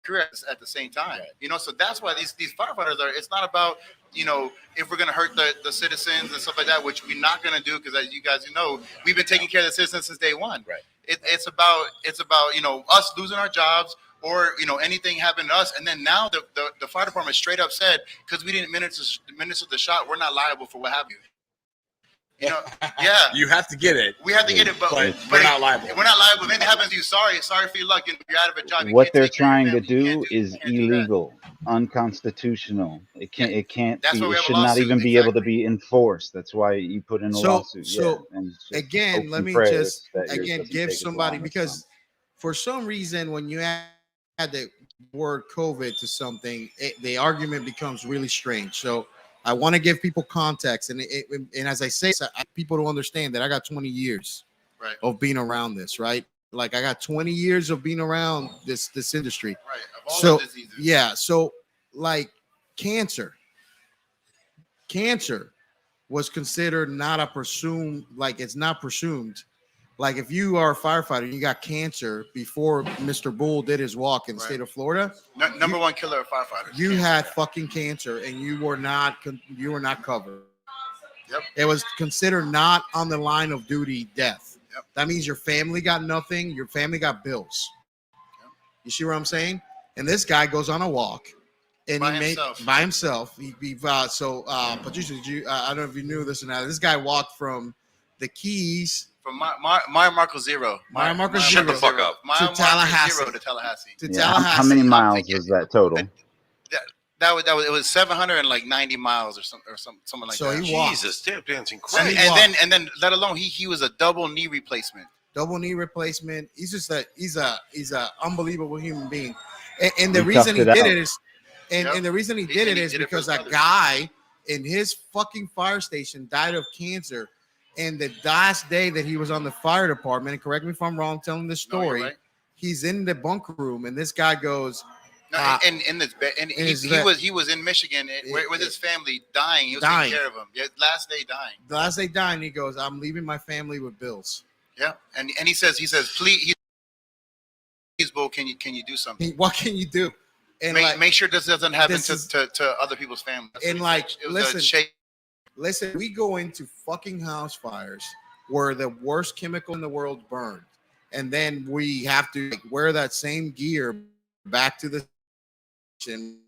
[SPEAKER 5] career at the same time. So that's why these firefighters are. It's not about if we're gonna hurt the citizens and stuff like that, which we're not gonna do, because as you guys we've been taking care of the citizens since day one.
[SPEAKER 2] Right.
[SPEAKER 5] It's about us losing our jobs, or anything happened to us, and then now the fire department straight up said, because we didn't minister the shot, we're not liable for what have you. Yeah,
[SPEAKER 2] You have to get it.
[SPEAKER 5] we have to get it, but
[SPEAKER 2] we're not liable.
[SPEAKER 5] We're not liable. If anything happens to you, sorry for your luck. You're out of a job.
[SPEAKER 7] What they're trying to do is illegal, unconstitutional. It can't
[SPEAKER 5] That's
[SPEAKER 7] be.
[SPEAKER 5] why we
[SPEAKER 7] It
[SPEAKER 5] have a
[SPEAKER 7] should not
[SPEAKER 5] lawsuit,
[SPEAKER 7] even be able to
[SPEAKER 5] exactly.
[SPEAKER 7] be enforced. That's why you put in a lawsuit. And it's just
[SPEAKER 1] Again,
[SPEAKER 7] hopes
[SPEAKER 1] let
[SPEAKER 7] and
[SPEAKER 1] me
[SPEAKER 7] prayers
[SPEAKER 1] just
[SPEAKER 7] that yours
[SPEAKER 1] again
[SPEAKER 7] doesn't
[SPEAKER 1] give
[SPEAKER 7] take as
[SPEAKER 1] somebody,
[SPEAKER 7] long as
[SPEAKER 1] because
[SPEAKER 7] some.
[SPEAKER 1] for some reason when you add the word COVID to something, the argument becomes really strange. So I want to give people context, and as I say, people don't understand that I got 20 years
[SPEAKER 5] Right.
[SPEAKER 1] of being around this, right? Like I got 20 years of being around this industry.
[SPEAKER 5] Right. Of all
[SPEAKER 1] So
[SPEAKER 5] the diseases.
[SPEAKER 1] yeah, so like cancer was considered not a presumed, like it's not presumed. Like if you are a firefighter and you got cancer before Mr. Bull did his walk in the state of Florida,
[SPEAKER 5] Number one killer of firefighters.
[SPEAKER 1] you had fucking cancer and you were not covered.
[SPEAKER 5] Yep.
[SPEAKER 1] It was considered not on the line of duty death.
[SPEAKER 5] Yep.
[SPEAKER 1] That means your family got nothing. Your family got bills.
[SPEAKER 5] Yep.
[SPEAKER 1] You see what I'm saying? And this guy goes on a walk, and
[SPEAKER 5] By
[SPEAKER 1] he
[SPEAKER 5] himself.
[SPEAKER 1] by himself. Patricia, I don't know if you knew this or not. This guy walked from the Keys
[SPEAKER 5] From Mile Marco Zero.
[SPEAKER 1] Mile Marco
[SPEAKER 3] Shut the
[SPEAKER 1] Zero
[SPEAKER 3] fuck up.
[SPEAKER 5] Mile
[SPEAKER 1] to
[SPEAKER 5] Marco
[SPEAKER 1] Tallahassee.
[SPEAKER 5] Zero to Tallahassee.
[SPEAKER 1] to
[SPEAKER 7] Yeah,
[SPEAKER 1] Tallahassee.
[SPEAKER 7] how many
[SPEAKER 5] I'm
[SPEAKER 7] miles
[SPEAKER 5] thinking-
[SPEAKER 7] was that total?
[SPEAKER 5] That was it was 790 miles or something like
[SPEAKER 1] So
[SPEAKER 5] that.
[SPEAKER 1] he walked.
[SPEAKER 3] Jesus, damn, dancing
[SPEAKER 1] So
[SPEAKER 3] Christ.
[SPEAKER 1] he walked.
[SPEAKER 5] And then let alone he was a double knee replacement.
[SPEAKER 1] Double knee replacement. He's a unbelievable human being. And the
[SPEAKER 7] He
[SPEAKER 1] reason
[SPEAKER 7] toughed
[SPEAKER 1] he
[SPEAKER 7] it
[SPEAKER 1] did
[SPEAKER 7] out.
[SPEAKER 1] it is,
[SPEAKER 5] Yep.
[SPEAKER 1] and the reason he
[SPEAKER 5] He-
[SPEAKER 1] did
[SPEAKER 5] and
[SPEAKER 1] it
[SPEAKER 5] he
[SPEAKER 1] is
[SPEAKER 5] did it for
[SPEAKER 1] because
[SPEAKER 5] his
[SPEAKER 1] a
[SPEAKER 5] brothers.
[SPEAKER 1] guy in his fucking fire station died of cancer. And the last day that he was on the fire department, and correct me if I'm wrong, telling this
[SPEAKER 5] No, you're
[SPEAKER 1] story,
[SPEAKER 5] right.
[SPEAKER 1] he's in the bunker room, and this guy goes,
[SPEAKER 5] No, and he was in Michigan with his family dying. He was
[SPEAKER 1] Dying.
[SPEAKER 5] taking care of him. Yeah, last day dying.
[SPEAKER 1] the last day dying, he goes, I'm leaving my family with bills.
[SPEAKER 5] Yeah, and he says please, Bull, can you do something?
[SPEAKER 1] What can you do? And
[SPEAKER 5] Make sure this doesn't happen
[SPEAKER 1] this is-
[SPEAKER 5] to other people's families. That's
[SPEAKER 1] and
[SPEAKER 5] what he
[SPEAKER 1] like,
[SPEAKER 5] said. It was a
[SPEAKER 1] listen,
[SPEAKER 5] shake.
[SPEAKER 1] Listen, we go into fucking house fires where the worst chemical in the world burned, and then we have to wear that same gear back to the station.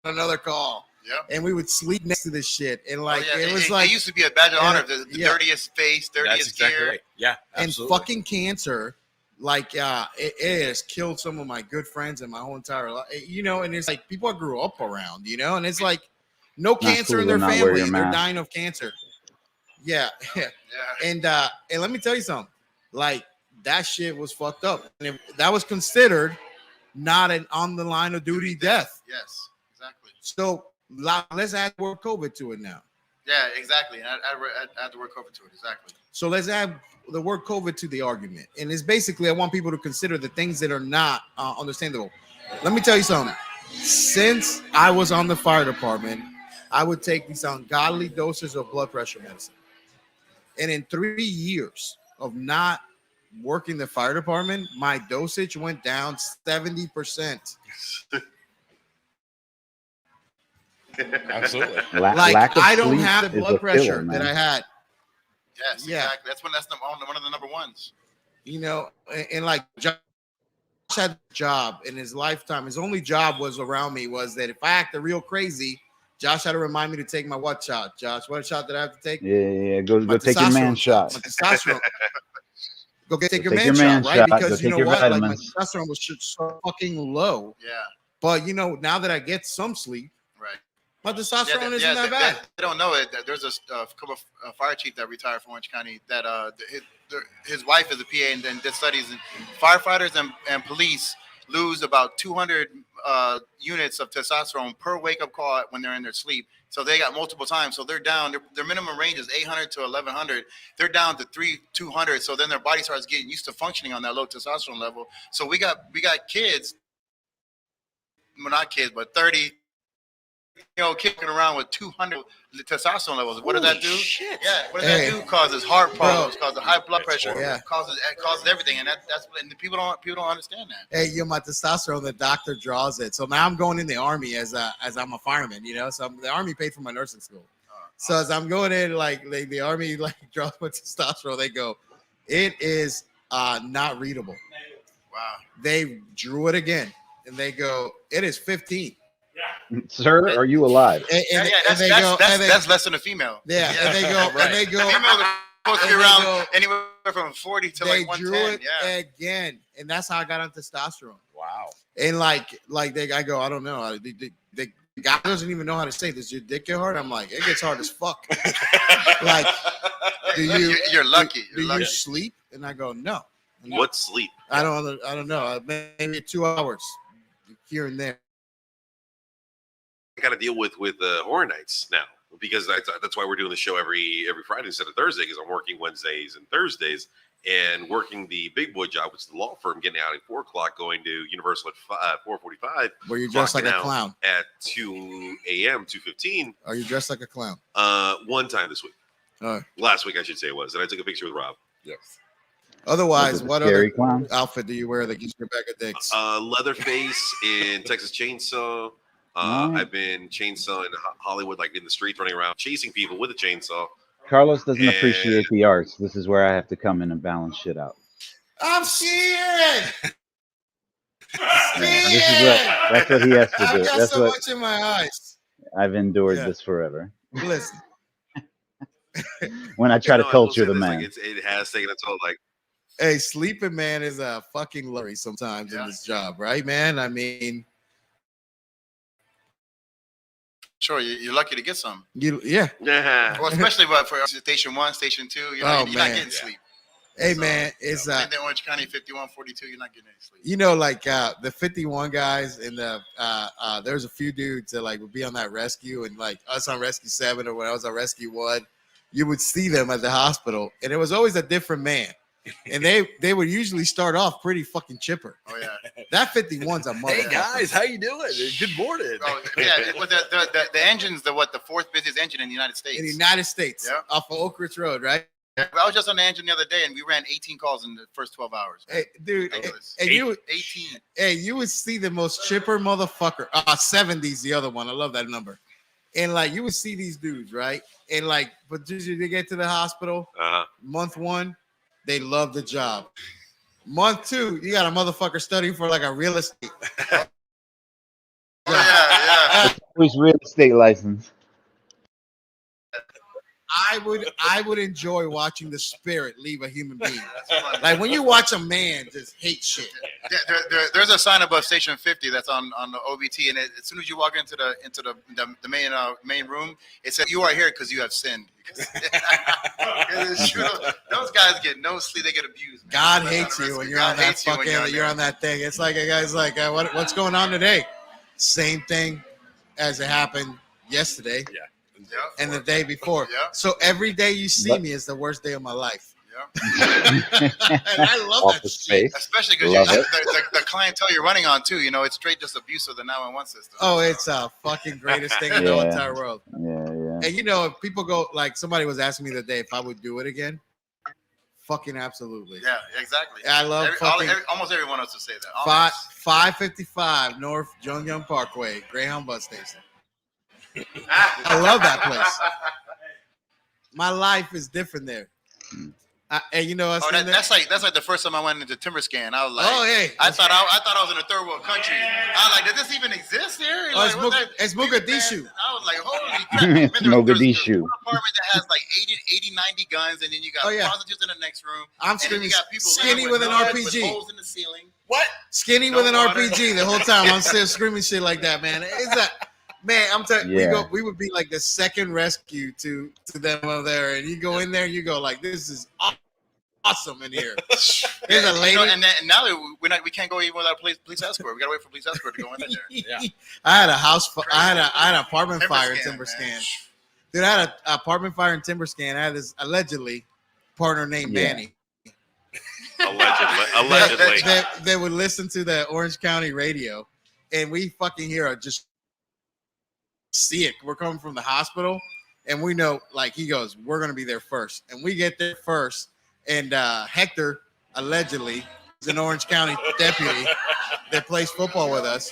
[SPEAKER 1] Another call,
[SPEAKER 5] Yep.
[SPEAKER 1] and we would sleep next to this shit, and like
[SPEAKER 5] Oh, yeah.
[SPEAKER 1] it was like,
[SPEAKER 5] it used to be a badge of honor,
[SPEAKER 1] and-
[SPEAKER 5] the
[SPEAKER 1] yeah.
[SPEAKER 5] dirtiest face,
[SPEAKER 2] That's
[SPEAKER 5] dirtiest
[SPEAKER 2] exactly
[SPEAKER 5] gear.
[SPEAKER 2] right. Yeah,
[SPEAKER 1] and
[SPEAKER 2] absolutely.
[SPEAKER 1] fucking cancer, like it has killed some of my good friends in my whole entire life, and it's like people I grew up around, and it's like no cancer
[SPEAKER 7] cool
[SPEAKER 1] in
[SPEAKER 7] to
[SPEAKER 1] their
[SPEAKER 7] not wear
[SPEAKER 1] family,
[SPEAKER 7] your
[SPEAKER 1] and they're
[SPEAKER 7] mask.
[SPEAKER 1] dying of cancer. Yeah.
[SPEAKER 5] Yeah.
[SPEAKER 1] And let me tell you something, like that shit was fucked up, and that was considered not an on the line of duty death.
[SPEAKER 5] Yes, exactly.
[SPEAKER 1] So let's add the word COVID to it now.
[SPEAKER 5] Yeah, exactly. And I had to work over to it. Exactly.
[SPEAKER 1] So let's add the word COVID to the argument, and it's basically I want people to consider the things that are not understandable. Let me tell you something. Since I was on the fire department, I would take these ungodly doses of blood pressure medicine, and in 3 years of not working the fire department, my dosage went down 70%.
[SPEAKER 2] Absolutely.
[SPEAKER 1] Like
[SPEAKER 7] Lack of
[SPEAKER 1] I don't
[SPEAKER 7] sleep
[SPEAKER 1] have the
[SPEAKER 7] is
[SPEAKER 1] blood
[SPEAKER 7] a
[SPEAKER 1] pressure
[SPEAKER 7] killer,
[SPEAKER 1] that
[SPEAKER 7] man.
[SPEAKER 1] I had,
[SPEAKER 5] Yes,
[SPEAKER 1] Yeah.
[SPEAKER 5] exactly. That's one of the number ones.
[SPEAKER 1] and like Josh had a job in his lifetime. His only job was around me was that if I acted real crazy, Josh had to remind me to take my what shot? Josh, what shot did I have to take?
[SPEAKER 7] Yeah. Go
[SPEAKER 1] My
[SPEAKER 7] take your man
[SPEAKER 1] testosterone
[SPEAKER 7] shot.
[SPEAKER 1] My testosterone. Take your
[SPEAKER 7] Take
[SPEAKER 1] man
[SPEAKER 7] your man
[SPEAKER 1] shot, right?
[SPEAKER 7] shot. Go
[SPEAKER 1] Because you
[SPEAKER 7] take
[SPEAKER 1] know
[SPEAKER 7] your
[SPEAKER 1] what? Like my
[SPEAKER 7] vitamins.
[SPEAKER 1] testosterone was so fucking low.
[SPEAKER 5] Yeah.
[SPEAKER 1] But now that I get some sleep,
[SPEAKER 5] Right.
[SPEAKER 1] my testosterone
[SPEAKER 5] Yeah,
[SPEAKER 1] isn't that bad.
[SPEAKER 5] They don't know it. There's a couple of fire chief that retired from Orange County that his wife is a PA and then did studies, and firefighters and police lose about 200 units of testosterone per wake up call when they're in their sleep. So they got multiple times. So they're down. Their minimum range is 800 to 1100. They're down to 200. So then their body starts getting used to functioning on that low testosterone level. So we got kids well, not kids, but 30-year-old kicking around with 200 testosterone levels. What does that do?
[SPEAKER 2] Shit.
[SPEAKER 5] Yeah, what does that do? Causes heart problems, causes high blood pressure,
[SPEAKER 1] Yeah.
[SPEAKER 5] causes everything, and that's and people don't understand that.
[SPEAKER 1] Hey, my testosterone, the doctor draws it. So now I'm going in the army as I'm a fireman, So the army paid for my nursing school. So as I'm going in, like the army draws my testosterone, they go, it is not readable.
[SPEAKER 5] Wow.
[SPEAKER 1] They drew it again, and they go, it is 15.
[SPEAKER 7] Sir, are you alive?
[SPEAKER 5] That's less than a female.
[SPEAKER 1] Yeah, and they go,
[SPEAKER 2] Right.
[SPEAKER 1] and they go.
[SPEAKER 5] The females are supposed to be
[SPEAKER 1] and they
[SPEAKER 5] around
[SPEAKER 1] go-
[SPEAKER 5] anywhere from 40 to
[SPEAKER 1] They
[SPEAKER 5] like 110.
[SPEAKER 1] drew it
[SPEAKER 5] Yeah.
[SPEAKER 1] again, and that's how I got on testosterone.
[SPEAKER 2] Wow.
[SPEAKER 1] And I go, I don't know. The guy doesn't even know how to say, does your dick get hard? I'm like, it gets hard as fuck. Like,
[SPEAKER 5] You're lucky.
[SPEAKER 1] Do you sleep? And I go, no.
[SPEAKER 3] What sleep?
[SPEAKER 1] I don't know. Maybe 2 hours here and there.
[SPEAKER 3] I got to deal with horror nights now because that's why we're doing the show every Friday instead of Thursday, because I'm working Wednesdays and Thursdays and working the big boy job, which is the law firm, getting out at 4:00, going to Universal at 4:45.
[SPEAKER 1] Where you dressed like a clown
[SPEAKER 3] at 2 a.m. 2:15.
[SPEAKER 1] Are you dressed like a clown?
[SPEAKER 3] One time this week. Last week I should say it was, and I took a picture with Rob.
[SPEAKER 2] Yes.
[SPEAKER 1] Otherwise, what other
[SPEAKER 7] Clown?
[SPEAKER 1] outfit do you wear that gives you a bag of dicks?
[SPEAKER 3] Leatherface in Texas Chainsaw. I've been chainsawing Hollywood, like in the streets, running around, chasing people with a chainsaw.
[SPEAKER 7] Carlos doesn't appreciate the arts. This is where I have to come in and balance shit out.
[SPEAKER 1] I'm scared.
[SPEAKER 7] That's what he has to do.
[SPEAKER 1] I got
[SPEAKER 7] That's
[SPEAKER 1] so
[SPEAKER 7] what
[SPEAKER 1] much in my eyes.
[SPEAKER 7] I've endured this forever.
[SPEAKER 1] Listen.
[SPEAKER 7] When I try to culture the
[SPEAKER 3] this,
[SPEAKER 7] man.
[SPEAKER 3] it has taken its toll. Like,
[SPEAKER 1] hey, sleeping, man, is a fucking luxury sometimes in this job, right, man? I mean,
[SPEAKER 5] Sure, you're lucky to get some.
[SPEAKER 1] Yeah.
[SPEAKER 5] Well, especially for Station 1, Station 2, you're not getting sleep.
[SPEAKER 1] Hey, man, it's
[SPEAKER 5] in Orange County 5142, you're not getting any sleep.
[SPEAKER 1] The 51 guys and there's a few dudes that would be on that rescue, and us on Rescue 7 or when I was on Rescue 1, you would see them at the hospital, and it was always a different man. And they would usually start off pretty fucking chipper.
[SPEAKER 5] Oh yeah,
[SPEAKER 1] that 51's a mother.
[SPEAKER 2] Hey guys, how you doing? Good morning.
[SPEAKER 5] Oh, yeah, with the engine's the fourth busiest engine in the United States.
[SPEAKER 1] In the United States, off of Oak Ridge Road, right?
[SPEAKER 5] Yeah. I was just on the engine the other day, and we ran 18 calls in the first 12 hours.
[SPEAKER 1] Hey, dude, and
[SPEAKER 5] 18.
[SPEAKER 1] You would see the most chipper motherfucker. 70's the other one. I love that number. And you would see these dudes, right? And but usually they get to the hospital. Month 1. They love the job. Month 2, you got a motherfucker studying for a real estate.
[SPEAKER 7] Who's real estate license?
[SPEAKER 1] I would enjoy watching the spirit leave a human being. Like when you watch a man just hate shit.
[SPEAKER 5] There's a sign above Station 50 that's on the OBT, and as soon as you walk into the main room, it says you are here because you have sinned. It's true. Those guys get no sleep; they get abused. Man.
[SPEAKER 1] God hates you when you're on that fucking. You're on that thing. It's like a guy's like, what's going on today? Same thing as it happened yesterday.
[SPEAKER 2] Yeah.
[SPEAKER 1] And the day before. So every day you see me is the worst day of my life.
[SPEAKER 5] And
[SPEAKER 1] I love that shit.
[SPEAKER 5] Especially because the clientele you're running on too. It's straight just abuse of the 911 system.
[SPEAKER 1] Oh, it's a fucking greatest thing in the entire world.
[SPEAKER 7] Yeah.
[SPEAKER 1] And if people go somebody was asking me the other day if I would do it again. Fucking absolutely.
[SPEAKER 5] Yeah, exactly.
[SPEAKER 1] I love
[SPEAKER 5] almost everyone else to say that.
[SPEAKER 1] 555 North Jungyoung Parkway, Greyhound bus station. I love that place. My life is different there. And
[SPEAKER 5] that's like the first time I went into Timber Scan. I was like, I thought I was in a third world country. I was like, does this even exist here?
[SPEAKER 1] It's Mogadishu.
[SPEAKER 5] I was like, holy crap.
[SPEAKER 7] It's Mogadishu.
[SPEAKER 5] There's one apartment that has 80, 90 guns, and then you got prostitutes in the next room.
[SPEAKER 1] I'm screaming,
[SPEAKER 5] you got people
[SPEAKER 1] skinny with an RPG.
[SPEAKER 5] With holes in the ceiling.
[SPEAKER 2] What?
[SPEAKER 1] Skinny with an RPG the whole time. I'm still screaming shit like that, man. It's that. Man, I'm telling you, we would be like the second rescue to them over there, and you go in there, and you go like, "This is awesome in here." There's a lady,
[SPEAKER 5] and now we can't go even without police escort. We gotta wait for police escort to go in there.
[SPEAKER 2] Yeah.
[SPEAKER 1] I had an apartment fire in Timber Scan. Dude, I had an apartment fire in Timber Scan. I had this allegedly partner named Manny.
[SPEAKER 3] Allegedly.
[SPEAKER 1] They would listen to the Orange County radio. and we fucking hear a just see it. We're coming from the hospital, and we know, like, he goes, we're gonna be there first, and we get there first, and Hector allegedly is an Orange County deputy that plays football with us,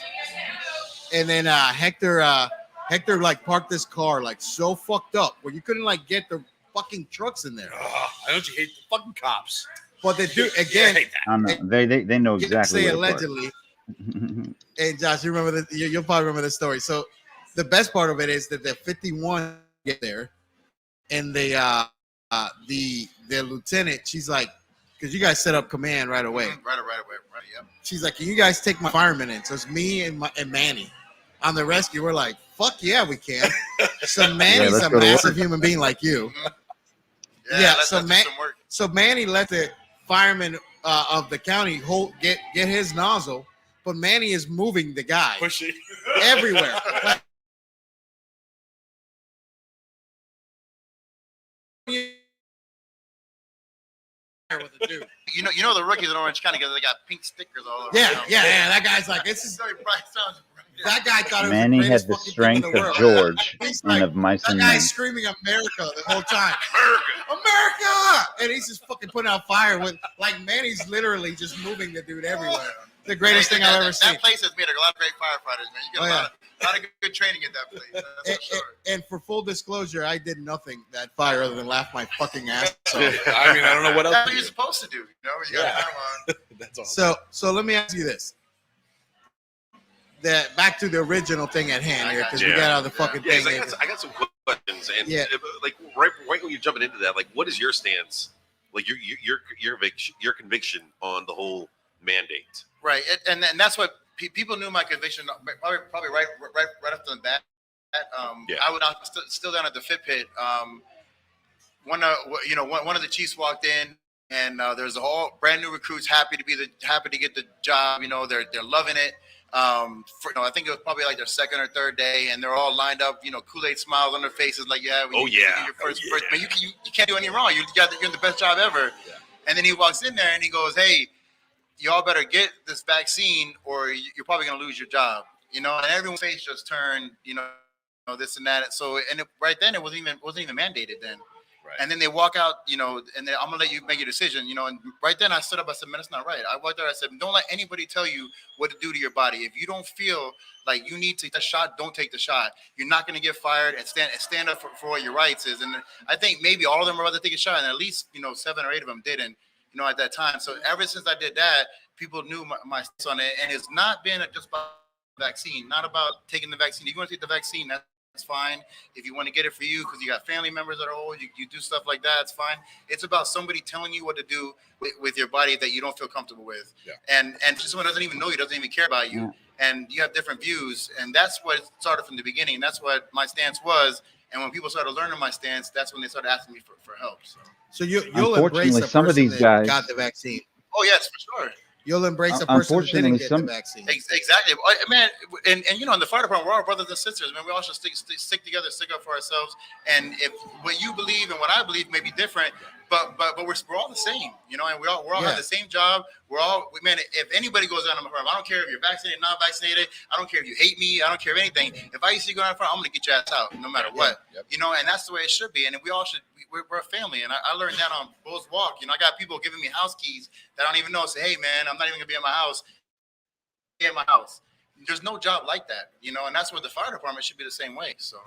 [SPEAKER 1] and then Hector like parked this car like so fucked up where you couldn't like get the fucking trucks in there.
[SPEAKER 2] I don't you hate the fucking cops.
[SPEAKER 1] But they do again.
[SPEAKER 7] I don't know. They know exactly.
[SPEAKER 1] Say
[SPEAKER 7] where to
[SPEAKER 1] allegedly. Hey Josh, you remember this? You'll probably remember this story. So the best part of it is that the 51 get there, and the lieutenant, she's like, because you guys set up command right away.
[SPEAKER 5] Right away. Yep.
[SPEAKER 1] She's like, can you guys take my fireman in? So it's me and Manny on the rescue. We're like, fuck yeah, we can. So Manny's a massive human being like you. Yeah. So Manny let the fireman of the county get his nozzle, but Manny is moving the guy
[SPEAKER 2] pushing
[SPEAKER 1] everywhere. With a dude.
[SPEAKER 5] You know the rookies in Orange County because they got pink stickers all over.
[SPEAKER 1] Yeah. That guy's like, this is. That guy thought it was
[SPEAKER 7] Manny
[SPEAKER 1] the
[SPEAKER 7] had the strength of George and of mice and
[SPEAKER 1] men. That guy's
[SPEAKER 7] men.
[SPEAKER 1] screaming America the whole time. America! And he's just fucking putting out fire with like Manny's literally just moving the dude everywhere. The greatest thing I've ever seen.
[SPEAKER 5] That place has made a lot of great firefighters, man. You get a lot of good training at that place. That's for sure.
[SPEAKER 1] And for full disclosure, I did nothing that fire other than laugh my fucking ass off.
[SPEAKER 2] I mean, I don't know what else.
[SPEAKER 5] That's what you're supposed to do. You know, you got time on.
[SPEAKER 2] That's awesome.
[SPEAKER 1] So let me ask you this. That back to the original thing at hand here, because we got all the fucking thing.
[SPEAKER 3] I got some questions, and like right when you're jumping into that, like, what is your stance? Like your conviction on the whole mandate?
[SPEAKER 5] Right, and that's what people knew my conviction probably right after the bat. I would still down at the Fit Pit. One of the Chiefs walked in, and there's a whole brand new recruits happy to get the job. You know, they're loving it. I think it was probably like their second or third day, and they're all lined up. You know, Kool-Aid smiles on their faces, like, you're first. Man, you can't do any wrong. You're in the best job ever. Yeah. And then he walks in there and he goes, "Hey, y'all better get this vaccine, or you're probably gonna lose your job." You know, and everyone's face just turned. You know, this and that. So, right then it wasn't even mandated then. Right. And then they walk out, you know, and then I'm gonna let you make your decision, you know. And right then I stood up, I said, "Man, that's not right." I walked there, I said, "Don't let anybody tell you what to do to your body. If you don't feel like you need to take the shot, don't take the shot. You're not gonna get fired, and stand up for what your rights is." And I think maybe all of them were about to take a shot, and at least 7 or 8 of them didn't, at that time. So ever since I did that, people knew my stance on it, and it's not been just about the vaccine, not about taking the vaccine. If you want to take the vaccine, that's fine. If you want to get it for you because you got family members that are old, you do stuff like that, it's fine. It's about somebody telling you what to do with your body that you don't feel comfortable with. Yeah. And someone doesn't even know you, doesn't even care about you, and you have different views. And that's what started from the beginning. That's what my stance was. And when people started learning my stance, that's when they started asking me for help. So
[SPEAKER 1] you'll embrace a
[SPEAKER 7] some of these guys
[SPEAKER 1] got the vaccine.
[SPEAKER 5] Oh, yes, for sure.
[SPEAKER 1] You'll embrace a person who didn't get the vaccine.
[SPEAKER 5] Exactly, man. And in the fire department, we're all brothers and sisters, man. We all should stick together, stick up for ourselves. And if what you believe and what I believe may be different, but we're all the same, and we all have the same job. Man. If anybody goes down on my front, I don't care if you're vaccinated, not vaccinated. I don't care if you hate me. I don't care anything. If I see you go down front, I'm gonna get your ass out, no matter what. Yep. And that's the way it should be. And we all should. We're a family, and I learned that on Bulls Walk. I got people giving me house keys that I don't even know. Say, "Hey, man, I'm not even gonna be in my house." In my house, there's no job like that, and that's what the fire department should be the same way. So,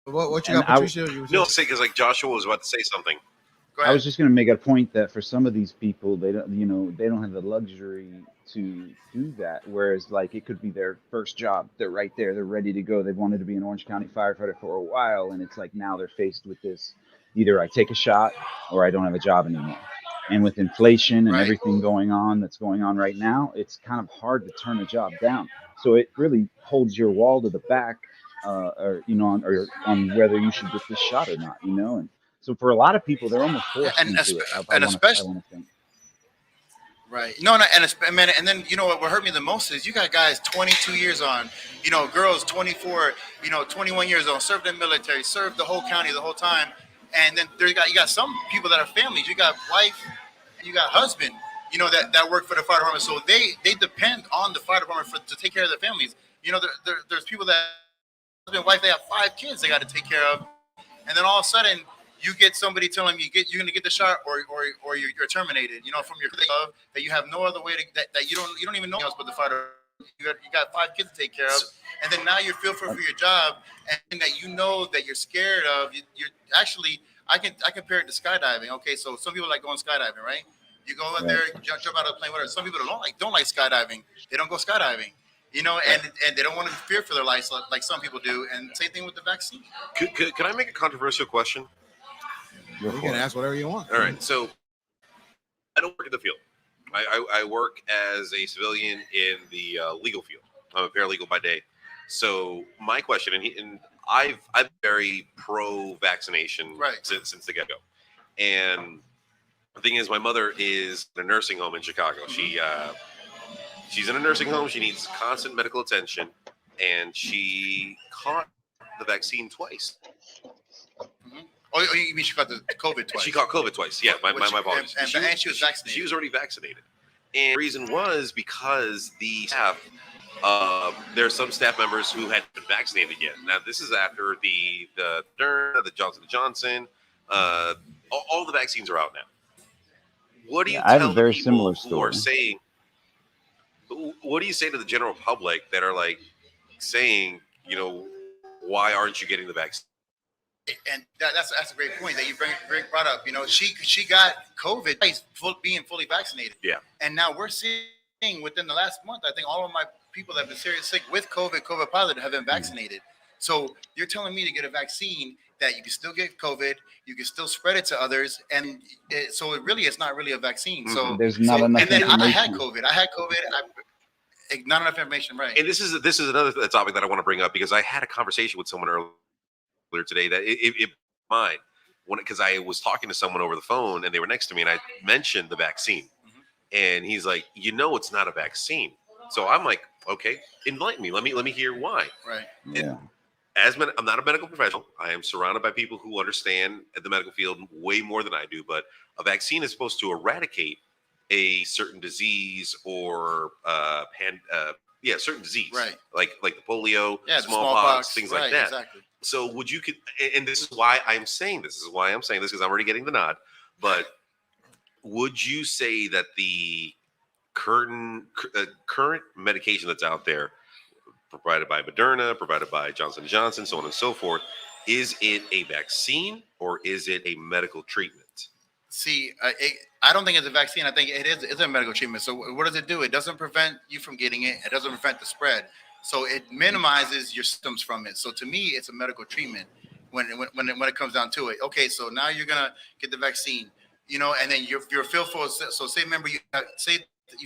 [SPEAKER 1] what you got, Patricia?
[SPEAKER 3] No, say because like Joshua was about to say something.
[SPEAKER 7] I was just going to make a point that for some of these people, they don't have the luxury to do that. Whereas, like, it could be their first job. They're right there. They're ready to go. They've wanted to be an Orange County firefighter for a while, and it's like now they're faced with this: either I take a shot or I don't have a job anymore. And with inflation and everything that's going on right now, it's kind of hard to turn a job down. So it really holds your wall to the back, on whether you should get this shot or not. And so for a lot of people, they're almost forced into it. I want to think.
[SPEAKER 5] Right. No, and then what hurt me the most is you got guys 22 years on, girls 24, 21 years on, served in the military, served the whole county the whole time, and then you got some people that are families. You got wife, you got husband, that work for the fire department. So they depend on the fire department to take care of their families. There's people that husband, wife, they have 5 kids they got to take care of, and then all of a sudden you get somebody telling you you're going to get the shot or you're terminated. From your love that you have no other way to that you don't even know else but the fire. You got 5 kids to take care of, and then now you're fearful for your job, and that that you're scared of. You're actually I compare it to skydiving. Okay, so some people like going skydiving, right? You go in there, jump out of the plane, whatever. Some people don't like skydiving. They don't go skydiving. And they don't want to fear for their lives like some people do. And same thing with the vaccine.
[SPEAKER 3] Can I make a controversial question?
[SPEAKER 1] You can ask whatever you want.
[SPEAKER 3] All right. So I don't work in the field. I work as a civilian in the legal field. I'm a paralegal by day. So my question, and I'm very pro-vaccination since the get-go. And the thing is, my mother is in a nursing home in Chicago. She's in a nursing home. She needs constant medical attention, and she caught the vaccine twice.
[SPEAKER 5] Mm-hmm. Oh, you mean she caught the COVID twice?
[SPEAKER 3] She caught COVID twice. Yeah, my apologies.
[SPEAKER 5] And she was vaccinated.
[SPEAKER 3] She was already vaccinated. And the reason was because the staff, there are some staff members who hadn't been vaccinated yet. Now, this is after the Moderna, the Johnson & Johnson, all the vaccines are out now. What do you tell the people who are saying, what do you say to the general public that are like saying, why aren't you getting the vaccine?
[SPEAKER 5] And that's a great point that you brought up. She got COVID being fully vaccinated.
[SPEAKER 3] Yeah.
[SPEAKER 5] And now we're seeing within the last month, I think all of my people that have been seriously sick with COVID positive have been vaccinated. So you're telling me to get a vaccine that you can still get COVID, you can still spread it to others, and it's not really a vaccine. So
[SPEAKER 7] there's not enough.
[SPEAKER 5] And then I had COVID. Not enough information, right?
[SPEAKER 3] And this is another topic that I want to bring up because I had a conversation with someone earlier today that it mine because I was talking to someone over the phone and they were next to me and I mentioned the vaccine, and he's like, it's not a vaccine. So I'm like, okay, enlighten me. Let me hear why.
[SPEAKER 5] Right.
[SPEAKER 7] Yeah.
[SPEAKER 3] I'm not a medical professional. I am surrounded by people who understand the medical field way more than I do. But a vaccine is supposed to eradicate a certain disease or certain disease,
[SPEAKER 5] right?
[SPEAKER 3] Like the polio, smallpox, things like that.
[SPEAKER 5] Exactly.
[SPEAKER 3] So and this is why I'm saying this. This is why I'm saying this because I'm already getting the nod. But would you say that the current medication that's out there, provided by Moderna, provided by Johnson & Johnson, so on and so forth, is it a vaccine or is it a medical treatment?
[SPEAKER 5] See, I don't think it's a vaccine. I think it's a medical treatment. So what does it do? It doesn't prevent you from getting it. It doesn't prevent the spread. So it minimizes your symptoms from it. So to me, it's a medical treatment when it comes down to it. Okay, so now you're gonna get the vaccine, and then you're fearful. So say, remember, you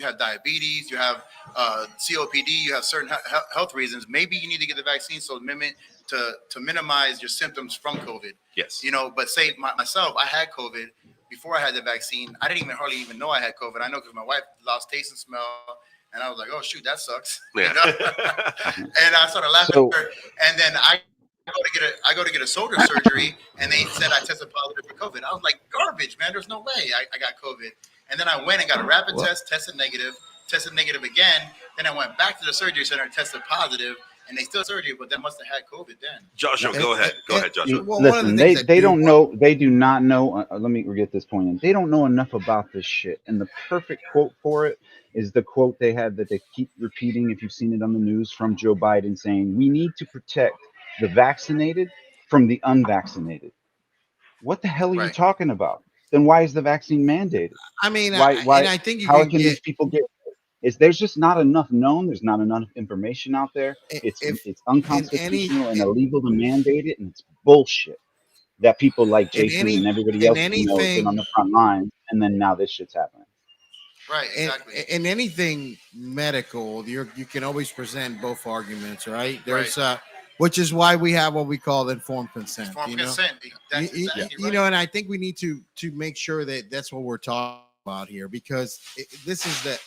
[SPEAKER 5] have diabetes, you have COPD, you have certain health reasons. Maybe you need to get the vaccine to minimize your symptoms from COVID.
[SPEAKER 3] Yes.
[SPEAKER 5] But say myself, I had COVID before I had the vaccine. I didn't hardly even know I had COVID. I know because my wife lost taste and smell, and I was like, oh shoot, that sucks.
[SPEAKER 3] Yeah.
[SPEAKER 5] And I started laughing at her. And then I go to get a shoulder surgery, and they said I tested positive for COVID. I was like, garbage, man. There's no way I got COVID. And then I went and got a rapid test, tested negative again. Then I went back to the surgery center, tested positive, and they still surgery, but they must have had COVID then.
[SPEAKER 3] Joshua, go ahead, Joshua.
[SPEAKER 7] Listen, they don't know. They do not know. Let me get this point in. They don't know enough about this shit. And the perfect quote for it is the quote they had that they keep repeating. If you've seen it on the news from Joe Biden saying, "We need to protect the vaccinated from the unvaccinated." What the hell are you talking about? Then why is the vaccine mandated?
[SPEAKER 1] I mean,
[SPEAKER 7] why?
[SPEAKER 1] And I think
[SPEAKER 7] how can these people get? There's just not enough known. There's not enough information out there. It's unconstitutional and illegal to mandate it, and it's bullshit that people like Jason and everybody else been on the front lines, and then now this shit's happening.
[SPEAKER 5] Right, exactly.
[SPEAKER 1] In anything medical, you can always present both arguments, right? There's which is why we have what we call informed consent.
[SPEAKER 5] Informed consent. That's exactly right.
[SPEAKER 1] And I think we need to make sure that that's what we're talking about here, because this is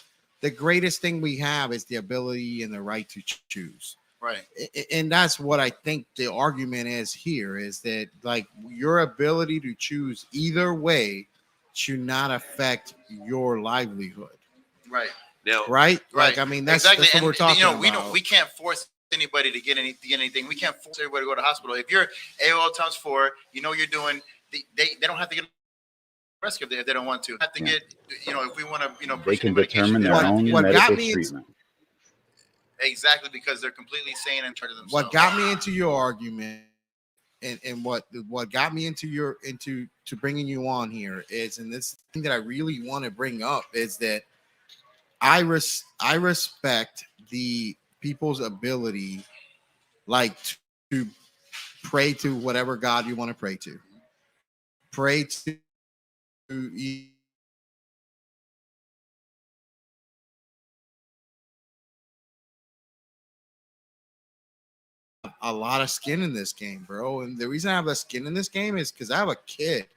[SPEAKER 1] the greatest thing we have is the ability and the right to choose.
[SPEAKER 5] Right.
[SPEAKER 1] And that's what I think the argument is here, is that like your ability to choose either way should not affect your livelihood.
[SPEAKER 5] Right.
[SPEAKER 3] Now,
[SPEAKER 1] Right?
[SPEAKER 5] Right.
[SPEAKER 1] Like, I mean, that's
[SPEAKER 5] exactly.
[SPEAKER 1] what we're talking about.
[SPEAKER 5] We can't force anybody to get anything. We can't force everybody to go to the hospital. If you're AOL times 4, you're doing. They don't have to get rescue if they don't want to. Have to get. If we want to,
[SPEAKER 7] They
[SPEAKER 5] push
[SPEAKER 7] can
[SPEAKER 5] any medication,
[SPEAKER 7] determine
[SPEAKER 5] they
[SPEAKER 7] their
[SPEAKER 5] don't have to
[SPEAKER 7] own
[SPEAKER 5] get
[SPEAKER 1] what got
[SPEAKER 7] medical
[SPEAKER 1] me is-
[SPEAKER 7] treatment.
[SPEAKER 5] exactly because they're completely sane and in charge of themselves.
[SPEAKER 1] What got me into your argument, and what got me into bringing you on here is, and this thing that I really want to bring up is that I respect the people's ability, like, to pray to whatever God you want to pray to. Pray to a lot of skin in this game, bro. And the reason I have a skin in this game is because I have a kid.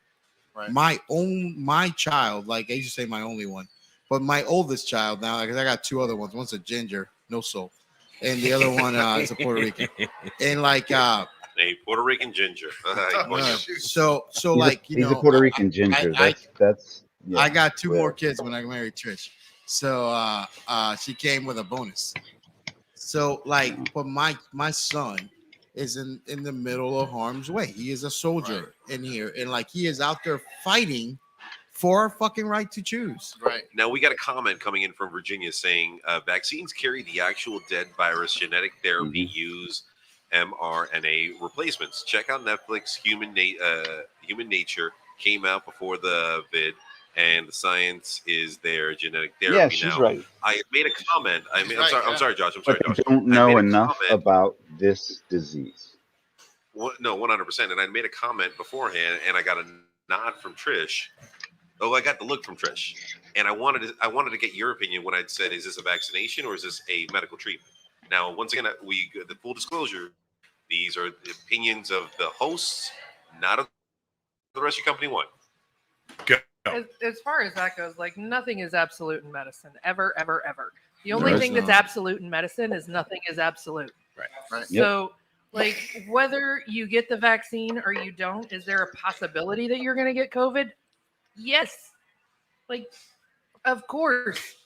[SPEAKER 5] Right.
[SPEAKER 1] My child, like I used to say my only one, but my oldest child now, because I got two other ones. One's a ginger, no soul, and the other one is a Puerto Rican. And like
[SPEAKER 3] a Puerto Rican ginger.
[SPEAKER 1] so
[SPEAKER 7] he's a Puerto Rican ginger. That's yeah,
[SPEAKER 1] I got two more kids when I married Trish. So she came with a bonus. So but my son is in the middle of harm's way. He is a soldier in here, and like he is out there fighting for our fucking right to choose.
[SPEAKER 5] Right.
[SPEAKER 3] Now we got a comment coming in from Virginia saying vaccines carry the actual dead virus. Genetic therapy use mRNA replacements. Check out Netflix. Human Nature came out before the vid, and the science is there. Genetic therapy.
[SPEAKER 7] Yeah, she's
[SPEAKER 3] now.
[SPEAKER 7] right.
[SPEAKER 3] I made a comment. I'm sorry, Josh. I'm sorry,
[SPEAKER 7] But
[SPEAKER 3] Josh.
[SPEAKER 7] they don't know enough about this disease.
[SPEAKER 3] No, 100%. And I made a comment beforehand, and I got a nod from Trish. Oh, I got the look from Trish, and I wanted to get your opinion when I'd said, "Is this a vaccination or is this a medical treatment?" Now, once again, the full disclosure: these are the opinions of the hosts, not of the rescue company one.
[SPEAKER 2] Go.
[SPEAKER 6] As far as that goes, like nothing is absolute in medicine, ever, ever, ever. The only
[SPEAKER 7] There
[SPEAKER 6] thing
[SPEAKER 7] is
[SPEAKER 6] that's
[SPEAKER 7] not.
[SPEAKER 6] absolute in medicine is nothing is absolute.
[SPEAKER 5] Right.
[SPEAKER 6] So, like, whether you get the vaccine or you don't, is there a possibility that you're going to get COVID? Yes. Like, of course.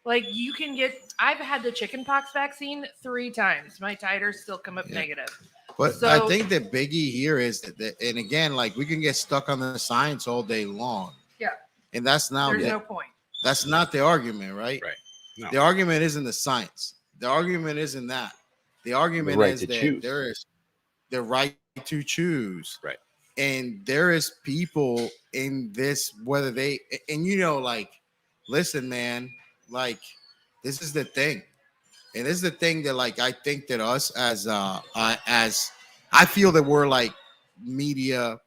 [SPEAKER 6] Like, you can get. I've had the chickenpox vaccine 3 times. My titers still come up negative.
[SPEAKER 1] But
[SPEAKER 6] So-
[SPEAKER 1] I think the biggie here is that, and again, like we can get stuck on the science all day long.
[SPEAKER 6] Yeah.
[SPEAKER 1] And that's now
[SPEAKER 6] There's no point.
[SPEAKER 1] That's not the argument, right?
[SPEAKER 2] Right. No.
[SPEAKER 1] The argument isn't the science. The argument isn't that. The argument
[SPEAKER 7] right
[SPEAKER 1] is
[SPEAKER 7] to
[SPEAKER 1] that
[SPEAKER 7] choose.
[SPEAKER 1] there is the right to choose.
[SPEAKER 2] Right.
[SPEAKER 1] And there is people in this, whether they, and like, listen, man, like, this is the thing. And this is the thing that, like, I think that us as I feel that we're like media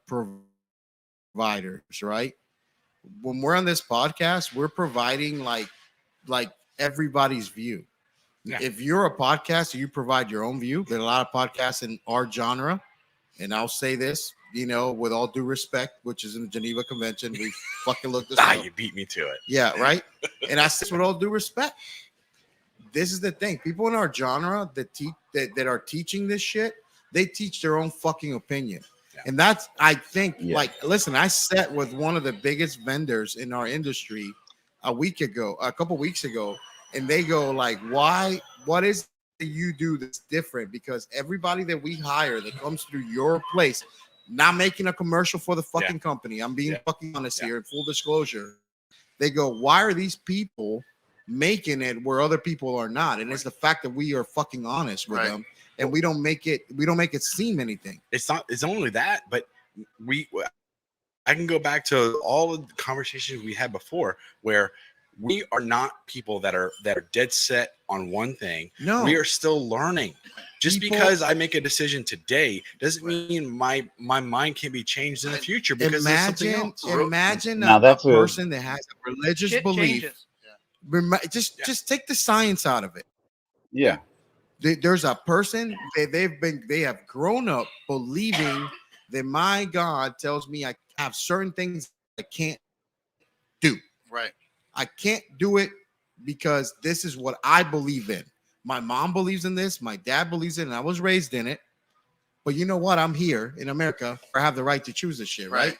[SPEAKER 1] providers, right? When we're on this podcast, we're providing like everybody's view.
[SPEAKER 2] Yeah.
[SPEAKER 1] If you're a podcaster, you provide your own view. There are a lot of podcasts in our genre, and I'll say this, with all due respect, which is in the Geneva Convention, we fucking looked this up.
[SPEAKER 2] You beat me to it.
[SPEAKER 1] Yeah, right. And I say this with all due respect. This is the thing. People in our genre that are teaching this shit, they teach their own fucking opinion. Yeah. And that's, I think, like, listen, I sat with one of the biggest vendors in our industry a couple weeks ago, and they go like, what is it you do that's different? Because everybody that we hire that comes through your place, not making a commercial for the fucking company. I'm being fucking honest here, in full disclosure. They go, why are these people making it where other people are not? And it's the fact that we are fucking honest with them, and we don't make it seem anything.
[SPEAKER 2] It's only that, but I can go back to all of the conversations we had before where we are not people that are dead set on one thing.
[SPEAKER 1] No,
[SPEAKER 2] we are still learning. Just because I make a decision today doesn't mean my mind can be changed in the future because
[SPEAKER 1] imagine
[SPEAKER 7] now
[SPEAKER 1] a person that has a religious belief.
[SPEAKER 6] Changes.
[SPEAKER 1] Just take the science out of it.
[SPEAKER 7] Yeah.
[SPEAKER 1] There's a person they have grown up believing that my God tells me I have certain things I can't do.
[SPEAKER 5] Right.
[SPEAKER 1] I can't do it because this is what I believe in. My mom believes in this. My dad believes in it. And I was raised in it. But you know what? I'm here in America. I have the right to choose this shit, right?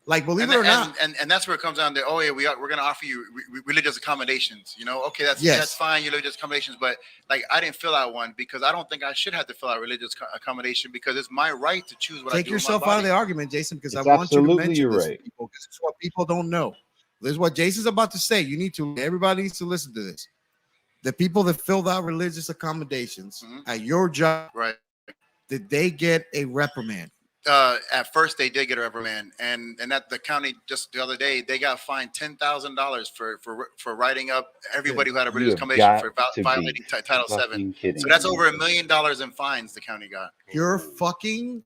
[SPEAKER 1] Like, believe it or not,
[SPEAKER 5] and that's where it comes down to. Oh yeah, we're going to offer you religious accommodations. You know, okay, that's fine. You religious accommodations, but like I didn't fill out one because I don't think I should have to fill out religious accommodation because it's my right to choose what I do.
[SPEAKER 1] Take yourself out of the argument, Jason, because
[SPEAKER 7] It's
[SPEAKER 1] I want you to mention
[SPEAKER 7] you're
[SPEAKER 1] this
[SPEAKER 7] right.
[SPEAKER 1] to people because it's what people don't know. This is what Jason's about to say. You need to. Everybody needs to listen to this. The people that filled out religious accommodations at your job,
[SPEAKER 5] right?
[SPEAKER 1] Did they get a reprimand?
[SPEAKER 5] At first they did get a reprimand, and at the county just the other day they got fined $10,000 for writing up everybody who had a religious accommodation for violating Title VII. So that's over $1 million in fines the county got.
[SPEAKER 1] Your fucking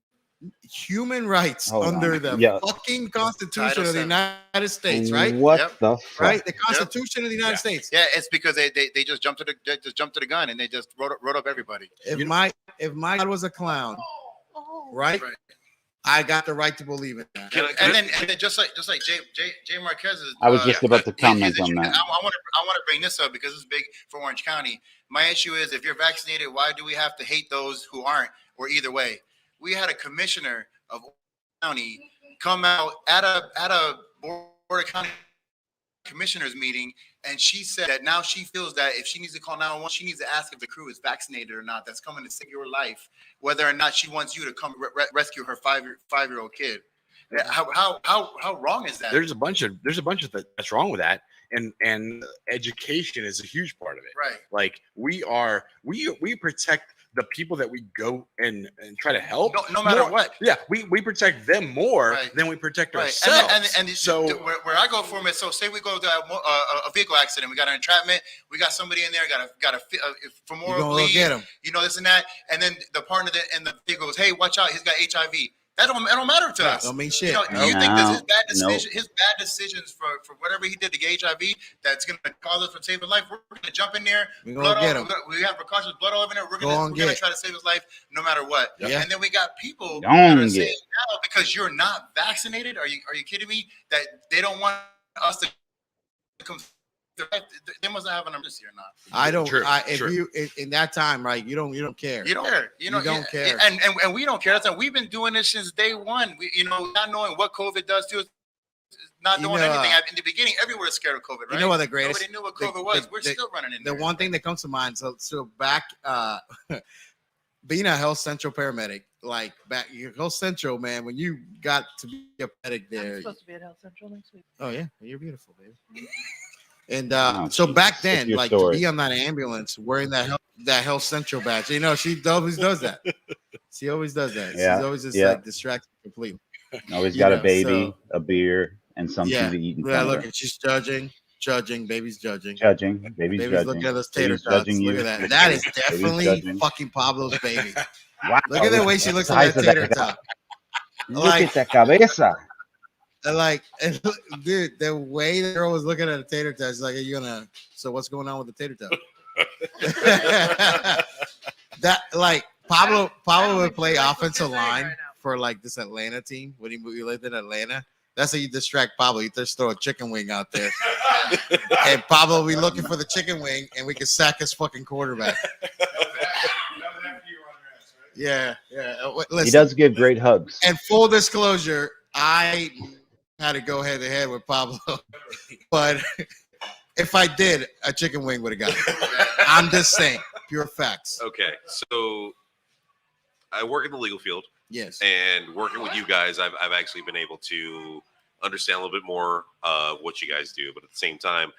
[SPEAKER 1] human rights under the fucking Constitution of the United States, right?
[SPEAKER 7] What the fuck?
[SPEAKER 1] Right, the Constitution of the United States.
[SPEAKER 5] Yeah, it's because they just jumped to the gun and they just wrote up everybody.
[SPEAKER 1] If my God was a clown, right? I got the right to believe in that.
[SPEAKER 5] And then just like Jay Marquez's.
[SPEAKER 7] I was just about to comment on that.
[SPEAKER 5] I want to bring this up because it's big for Orange County. My issue is if you're vaccinated, why do we have to hate those who aren't? Or either way, we had a commissioner of Orange County come out at a Board of County commissioners meeting, and she said that now she feels that if she needs to call 911, she needs to ask if the crew is vaccinated or not. That's coming to save your life, whether or not she wants you to come rescue her five-year-old kid. How wrong is that?
[SPEAKER 2] There's a bunch of that's wrong with that, and education is a huge part of it.
[SPEAKER 5] Right.
[SPEAKER 2] Like we protect the people that we go and try to help.
[SPEAKER 5] No matter what.
[SPEAKER 2] Yeah, we protect them more than we protect ourselves.
[SPEAKER 5] And so where I go from it. So say we go to a vehicle accident, we got an entrapment, we got somebody in there, got a femoral bleed, you know, this and that, and then the partner in the vehicle goes, "Hey, watch out, he's got HIV." That don't matter to us.
[SPEAKER 1] Don't mean shit.
[SPEAKER 5] You know, do you think that his bad decisions for whatever he did to get HIV, that's going to cause us from saving life? We're going to jump in there.
[SPEAKER 1] We're going to get him.
[SPEAKER 5] We have precautions, blood all over there. We're going to try to save his life no matter what.
[SPEAKER 1] Yeah.
[SPEAKER 5] And then we got people that are saying now because you're not vaccinated. Are you kidding me? That they don't want us to come. They must not have an emergency or not.
[SPEAKER 1] I don't. If you in that time, right? You don't care.
[SPEAKER 5] You don't care. You don't care. And we don't care. That's we've been doing this since day one. We, not knowing what COVID does to us, not doing anything. In the beginning, everyone was scared of COVID. Right?
[SPEAKER 1] You know what the greatest?
[SPEAKER 5] Nobody knew what COVID was. We're still running in there.
[SPEAKER 1] The one thing that comes to mind. So back, being a Health Central paramedic, like back Health Central, man. When you got to be a paramedic there,
[SPEAKER 6] I'm supposed to be at Health Central next week.
[SPEAKER 1] Oh yeah, you're beautiful, baby. And so back then, like to be on that ambulance wearing that Health Central badge, she always does that. She always does that.
[SPEAKER 7] Yeah.
[SPEAKER 1] She's always just like distracted completely.
[SPEAKER 7] Always got a baby, a beer, and something to eat.
[SPEAKER 1] Yeah, look, she's judging, baby's judging,
[SPEAKER 7] baby's judging.
[SPEAKER 1] Look at those tater tots. Look at that. That is definitely fucking Pablo's baby.
[SPEAKER 7] Wow.
[SPEAKER 1] Look at the way she looks at that tater tot.
[SPEAKER 7] Look at that cabeza.
[SPEAKER 1] Dude, the way the girl was looking at a tater tot, she's like, "Are you gonna? So what's going on with the tater tot?" That Pablo would play offensive line for like this Atlanta team when he lived in Atlanta. That's how you distract Pablo. You just throw a chicken wing out there, and Pablo will be looking for the chicken wing, and we can sack his fucking quarterback. Yeah. Listen,
[SPEAKER 7] he does give great hugs.
[SPEAKER 1] And full disclosure, I had to go head to head with Pablo, but if I did, a chicken wing would have got it. I'm just saying, pure facts.
[SPEAKER 3] Okay, so I work in the legal field.
[SPEAKER 1] Yes.
[SPEAKER 3] And working with you guys, I've actually been able to understand a little bit more what you guys do. But at the same time,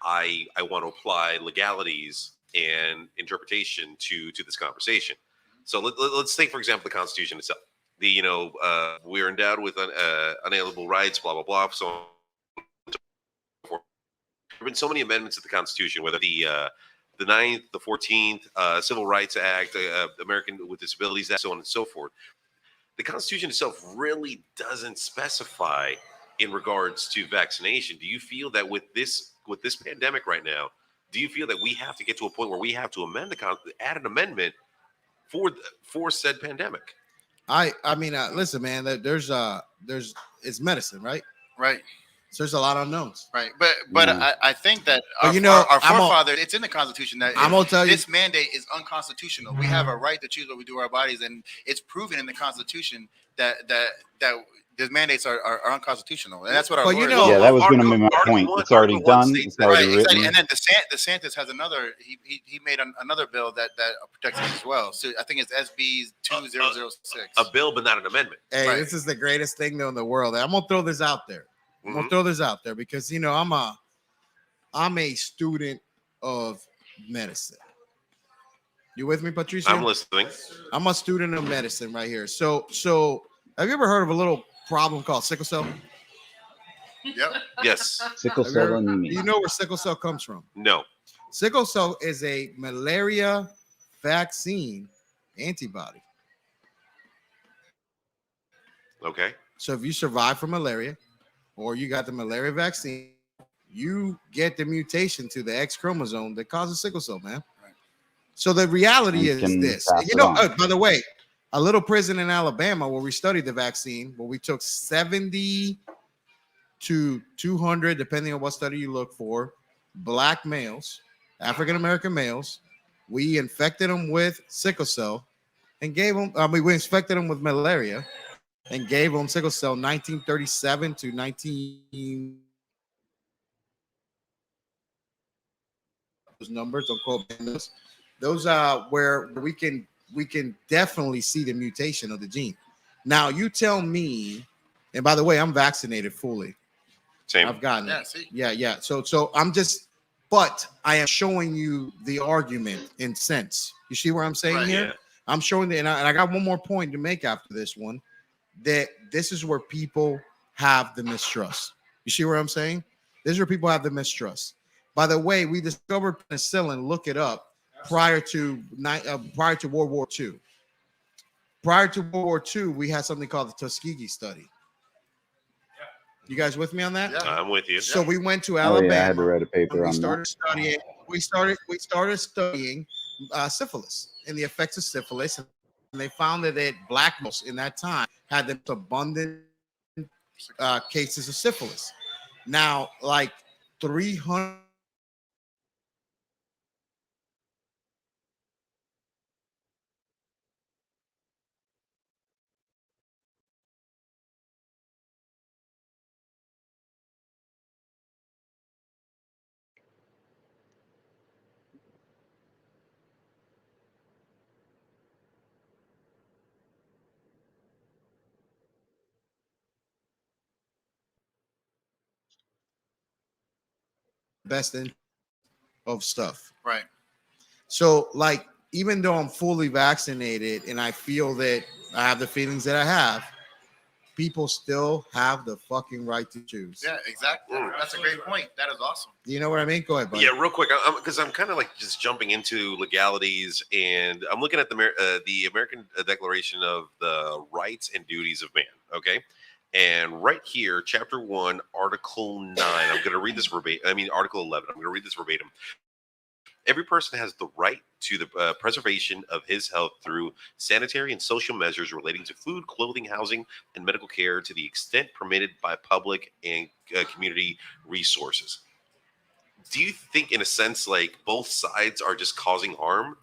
[SPEAKER 3] I want to apply legalities and interpretation to this conversation. So let's take, for example, the Constitution itself. We're endowed with unalienable rights, blah, blah, blah. So on and so forth. There have been so many amendments to the Constitution, whether the 9th, the 14th, Civil Rights Act, American with Disabilities Act, so on and so forth. The Constitution itself really doesn't specify in regards to vaccination. Do you feel that with this pandemic right now, do you feel that we have to get to a point where we have to add an amendment for said pandemic?
[SPEAKER 1] I mean, listen, man. There's it's medicine, right?
[SPEAKER 5] Right.
[SPEAKER 1] So there's a lot of unknowns.
[SPEAKER 5] Right. But I think that our forefathers, it's in the Constitution that
[SPEAKER 1] I'm gonna tell you,
[SPEAKER 5] this mandate is unconstitutional. We have a right to choose what we do with our bodies, and it's proven in the Constitution that these mandates are unconstitutional, and that's what our
[SPEAKER 1] But you
[SPEAKER 5] lawyers.
[SPEAKER 1] know-
[SPEAKER 7] Yeah, that was going to
[SPEAKER 3] Article-
[SPEAKER 7] be my
[SPEAKER 3] Article
[SPEAKER 7] point.
[SPEAKER 3] one-
[SPEAKER 7] It's already
[SPEAKER 3] Article one
[SPEAKER 7] done.
[SPEAKER 3] states
[SPEAKER 7] It's
[SPEAKER 3] that-
[SPEAKER 7] already
[SPEAKER 5] Right,
[SPEAKER 7] written.
[SPEAKER 5] exactly. And then DeSantis has another. He made another bill that protects us as well. So I think it's SB 2006.
[SPEAKER 3] a bill, but not an amendment.
[SPEAKER 1] Hey,
[SPEAKER 5] Right.
[SPEAKER 1] this is the greatest thing though in the world. I'm gonna throw this out there. I'm gonna throw this out there because I'm a student of medicine. You with me, Patricia?
[SPEAKER 3] I'm listening.
[SPEAKER 1] I'm a student of medicine right here. So have you ever heard of a little problem called sickle cell?
[SPEAKER 5] Yep.
[SPEAKER 3] Yes.
[SPEAKER 7] Sickle
[SPEAKER 1] Do
[SPEAKER 7] cell anemia.
[SPEAKER 1] you know where sickle cell comes from?
[SPEAKER 3] No.
[SPEAKER 1] Sickle cell is a malaria vaccine antibody.
[SPEAKER 3] Okay.
[SPEAKER 1] So if you survive from malaria or you got the malaria vaccine, you get the mutation to the X chromosome that causes sickle cell, man.
[SPEAKER 5] Right.
[SPEAKER 1] So the reality
[SPEAKER 7] And
[SPEAKER 1] is
[SPEAKER 7] can
[SPEAKER 1] this.
[SPEAKER 7] pass
[SPEAKER 1] You
[SPEAKER 7] it
[SPEAKER 1] know,
[SPEAKER 7] on.
[SPEAKER 1] by the way, a little prison in Alabama where we studied the vaccine, where we took 70 to 200, depending on what study you look for, black males, African-American males. We infected them with sickle cell and gave them, we infected them with malaria and gave them sickle cell 1937 to 19. Those numbers, don't quote me on those. Those are where we can definitely see the mutation of the gene. Now you tell me, and by the way, I'm vaccinated fully.
[SPEAKER 3] Same.
[SPEAKER 1] I've gotten
[SPEAKER 5] Yeah.
[SPEAKER 1] it.
[SPEAKER 5] See.
[SPEAKER 1] Yeah. So I'm just, but I am showing you the argument in sense. You see where I'm saying
[SPEAKER 5] Right,
[SPEAKER 1] here?
[SPEAKER 3] yeah.
[SPEAKER 1] I'm showing that, and I got one more point to make after this one. That this is where people have the mistrust. You see what I'm saying? This is where people have the mistrust. By the way, we discovered penicillin. Look it up. Prior to World War II. Prior to World War II, we had something called the Tuskegee study. You guys with me on that?
[SPEAKER 5] Yeah.
[SPEAKER 3] I'm with you.
[SPEAKER 1] So we went to
[SPEAKER 7] Oh
[SPEAKER 1] Alabama.
[SPEAKER 7] yeah, I had to write a
[SPEAKER 1] and
[SPEAKER 7] paper
[SPEAKER 1] we
[SPEAKER 7] on
[SPEAKER 1] started
[SPEAKER 7] that.
[SPEAKER 1] studying. We started studying syphilis and the effects of syphilis, and they found that black males in that time had the most abundant cases of syphilis. Now, like 300. Best in of stuff.
[SPEAKER 5] Right.
[SPEAKER 1] So, like, even though I'm fully vaccinated and I feel that I have the feelings that I have, people still have the fucking right to choose.
[SPEAKER 5] Yeah. Exactly. That's a great point. That is awesome.
[SPEAKER 1] You know what I mean? Go ahead, buddy.
[SPEAKER 3] Yeah, real quick, because I'm kind of like just jumping into legalities, and I'm looking at the American Declaration of the Rights and Duties of Man. Okay, and right here, Chapter 1, Article 9. I'm going to read this verbatim. I mean, Article 11. I'm going to read this verbatim. Every person has the right to the preservation of his health through sanitary and social measures relating to food, clothing, housing, and medical care to the extent permitted by public and community resources. Do you think, in a sense, like both sides are just causing harm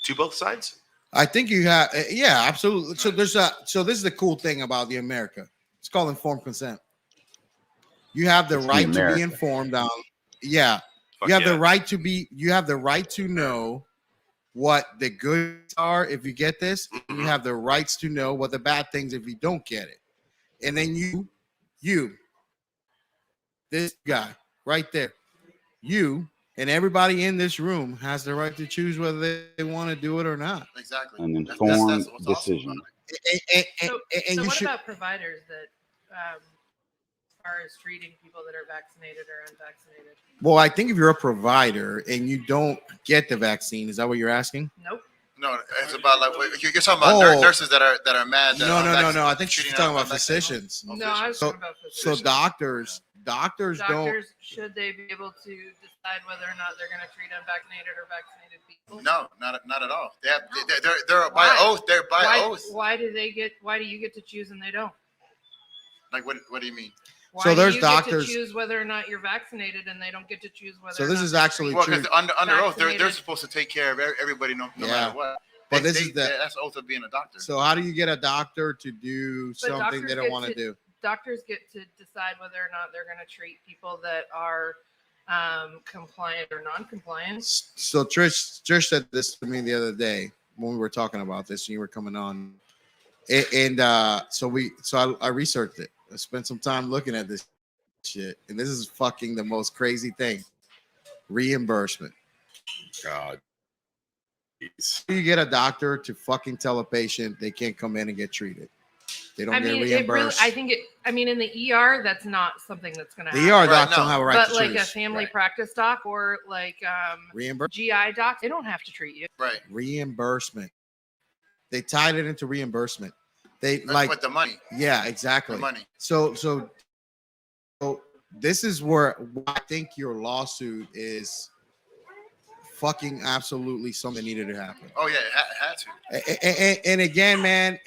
[SPEAKER 3] to both sides?
[SPEAKER 1] I think you have, yeah, absolutely. So this is the cool thing about the America. It's called informed consent. You have the
[SPEAKER 7] It's the
[SPEAKER 1] right to be
[SPEAKER 7] America.
[SPEAKER 1] informed on. Yeah,
[SPEAKER 3] Fuck
[SPEAKER 1] you have
[SPEAKER 3] yeah.
[SPEAKER 1] the right to be. You have the right to know what the goods are if you get this. And you have the rights to know what the bad things if you don't get it. And then this guy right there, you and everybody in this room has the right to choose whether they want to do it or not.
[SPEAKER 5] Exactly.
[SPEAKER 7] An
[SPEAKER 5] That's
[SPEAKER 7] informed
[SPEAKER 5] what's awesome
[SPEAKER 7] decision.
[SPEAKER 5] about it.
[SPEAKER 1] And
[SPEAKER 6] So
[SPEAKER 1] you
[SPEAKER 6] what
[SPEAKER 1] should.
[SPEAKER 6] about providers that, as far as treating people that are vaccinated or unvaccinated?
[SPEAKER 1] Well, I think if you're a provider and you don't get the vaccine, is that what you're asking?
[SPEAKER 6] Nope.
[SPEAKER 5] No, it's about like you're talking about
[SPEAKER 1] Oh.
[SPEAKER 5] nurses that are mad. That
[SPEAKER 1] No.
[SPEAKER 5] are
[SPEAKER 1] I think she's
[SPEAKER 5] treating
[SPEAKER 1] talking about
[SPEAKER 5] unvaccinated.
[SPEAKER 1] physicians.
[SPEAKER 5] Oh,
[SPEAKER 6] No, I was
[SPEAKER 1] So-
[SPEAKER 6] talking about
[SPEAKER 1] So
[SPEAKER 6] physicians.
[SPEAKER 1] doctors don't.
[SPEAKER 6] Doctors, should they be able to decide whether or not they're going to treat unvaccinated or vaccinated people?
[SPEAKER 5] No, not at all. They're by
[SPEAKER 6] Why?
[SPEAKER 5] oath. They're by
[SPEAKER 6] Why,
[SPEAKER 5] oath.
[SPEAKER 6] why do you get to choose and they don't?
[SPEAKER 5] Like what do you mean?
[SPEAKER 6] Why
[SPEAKER 1] So
[SPEAKER 6] do
[SPEAKER 1] there's
[SPEAKER 6] you
[SPEAKER 1] doctors-
[SPEAKER 6] get to choose whether or not you're vaccinated and they don't get to choose whether
[SPEAKER 1] So
[SPEAKER 6] or
[SPEAKER 1] this
[SPEAKER 6] not
[SPEAKER 1] is
[SPEAKER 6] they're
[SPEAKER 1] actually
[SPEAKER 5] Well,
[SPEAKER 1] true.
[SPEAKER 5] because under oath, they're
[SPEAKER 6] Vaccinated.
[SPEAKER 5] supposed to take care of everybody no
[SPEAKER 1] Yeah.
[SPEAKER 5] matter what.
[SPEAKER 1] But this is the-
[SPEAKER 5] that's the oath of being a doctor.
[SPEAKER 1] So how do you get a doctor to do
[SPEAKER 6] But
[SPEAKER 1] something they
[SPEAKER 6] doctors
[SPEAKER 1] don't
[SPEAKER 6] get
[SPEAKER 1] want to
[SPEAKER 6] to-
[SPEAKER 1] do?
[SPEAKER 6] doctors get to decide whether or not they're going to treat people that are compliant or non-compliant.
[SPEAKER 1] So Trish said this to me the other day when we were talking about this, and you were coming on, and so I researched it. I spent some time looking at this shit, and this is fucking the most crazy thing: reimbursement.
[SPEAKER 2] God.
[SPEAKER 1] You get a doctor to fucking tell a patient they can't come in and get treated. They don't
[SPEAKER 6] I
[SPEAKER 1] get
[SPEAKER 6] mean,
[SPEAKER 1] reimbursed.
[SPEAKER 6] I mean, in the ER, that's not something that's going to happen.
[SPEAKER 1] The ER docs don't have a right
[SPEAKER 6] but
[SPEAKER 1] to
[SPEAKER 6] like
[SPEAKER 1] treat.
[SPEAKER 6] a family practice doc or like GI doc, they don't have to treat you.
[SPEAKER 5] Right.
[SPEAKER 1] Reimbursement. They tied it into reimbursement. They
[SPEAKER 5] with the money.
[SPEAKER 1] Yeah, exactly.
[SPEAKER 5] The money.
[SPEAKER 1] So this is where I think your lawsuit is fucking absolutely something that needed to happen.
[SPEAKER 5] Oh yeah, it had to.
[SPEAKER 1] And again, man,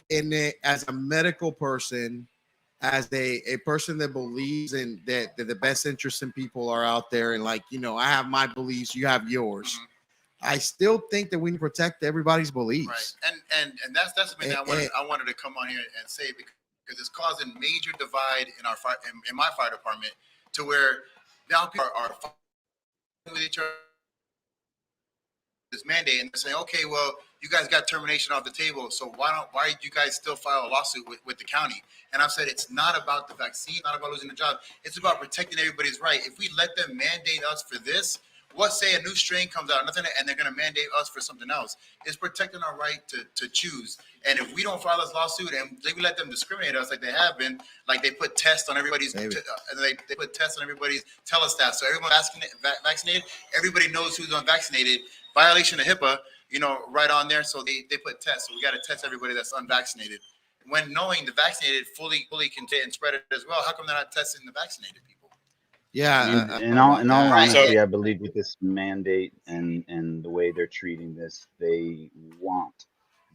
[SPEAKER 1] as a medical person, as a person that believes in that the best interests in people are out there, and like, you know, I have my beliefs, you have yours. Mm-hmm. I still think that we need to protect everybody's beliefs.
[SPEAKER 5] Right. And that's the thing I wanted to come on here and say, because it's causing major divide in our in my fire department, to where now people are fighting with each other this mandate, and they're saying, okay, well, you guys got termination off the table, so why did you guys still file a lawsuit with the county? And I've said it's not about the vaccine, not about losing the job. It's about protecting everybody's right. If we let them mandate us for this, what say a new strain comes out, nothing, and they're going to mandate us for something else? It's protecting our right to choose. And if we don't file this lawsuit and we let them discriminate us like they have been, like they put tests on everybody's, they put tests on everybody's telestat, so everyone vaccinated, everybody knows who's unvaccinated. Violation of HIPAA, you know, right on there. So they put tests. So we got to test everybody that's unvaccinated. When knowing the vaccinated fully can and spread it as well, how come they're not testing the vaccinated people?
[SPEAKER 1] Yeah.
[SPEAKER 7] In all honesty, I believe with this mandate and the way they're treating this, they want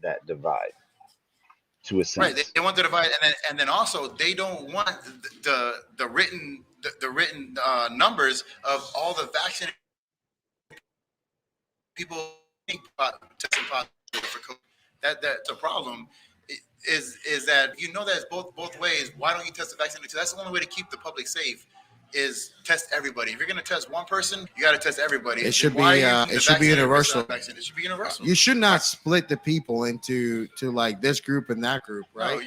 [SPEAKER 7] that divide to a sense.
[SPEAKER 5] Right. They want the divide, and then also they don't want the written numbers of all the vaccinated people testing positive for COVID. That's a problem. Is that you know that's both ways? Why don't you test the vaccinated? That's the only way to keep the public safe. Is test everybody. If you're going to test one person, you got to test everybody.
[SPEAKER 1] It should be universal.
[SPEAKER 5] It should be universal.
[SPEAKER 1] You should not split the people into like this group and that group, right?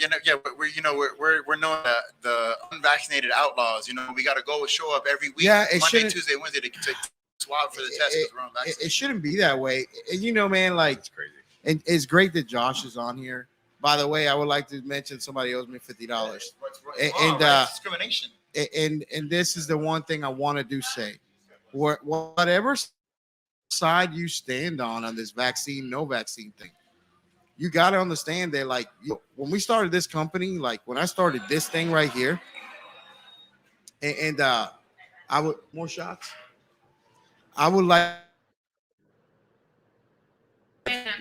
[SPEAKER 5] No, we're knowing the unvaccinated outlaws. You know, we got to go and show up every week.
[SPEAKER 1] Yeah,
[SPEAKER 5] Monday, Tuesday, Wednesday to swab for the test.
[SPEAKER 1] It shouldn't be that way. And you know, man, like it's crazy. And it's great that Josh is on here. By the way, I would like to mention somebody owes me $50. And
[SPEAKER 5] discrimination.
[SPEAKER 1] And this is the one thing I want to say. Whatever side you stand on this vaccine, no vaccine thing, you got to understand that, like, when we started this company, like when I started this thing right here, and I would more shots. I would like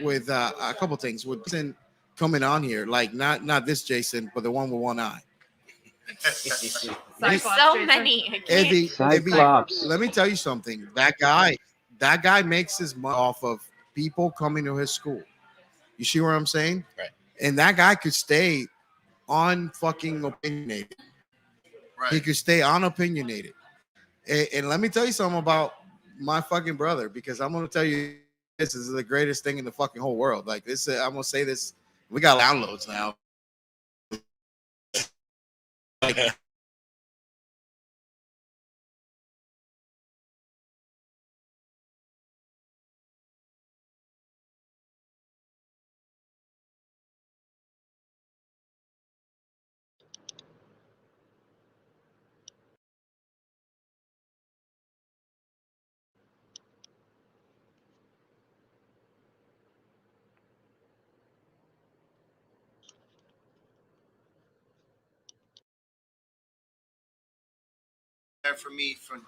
[SPEAKER 1] with a couple things with Jason coming on here, like not this Jason, but the one with one eye.
[SPEAKER 4] So many.
[SPEAKER 1] Let me tell you something. That guy makes his money off of people coming to his school. You see what I'm saying?
[SPEAKER 2] Right.
[SPEAKER 1] And that guy could stay unfucking opinionated.
[SPEAKER 5] Right.
[SPEAKER 1] He could stay unopinionated. And let me tell you something about my fucking brother, because I'm gonna tell you this is the greatest thing in the fucking whole world. Like this, I'm gonna say this. We got downloads now.
[SPEAKER 5] For me, from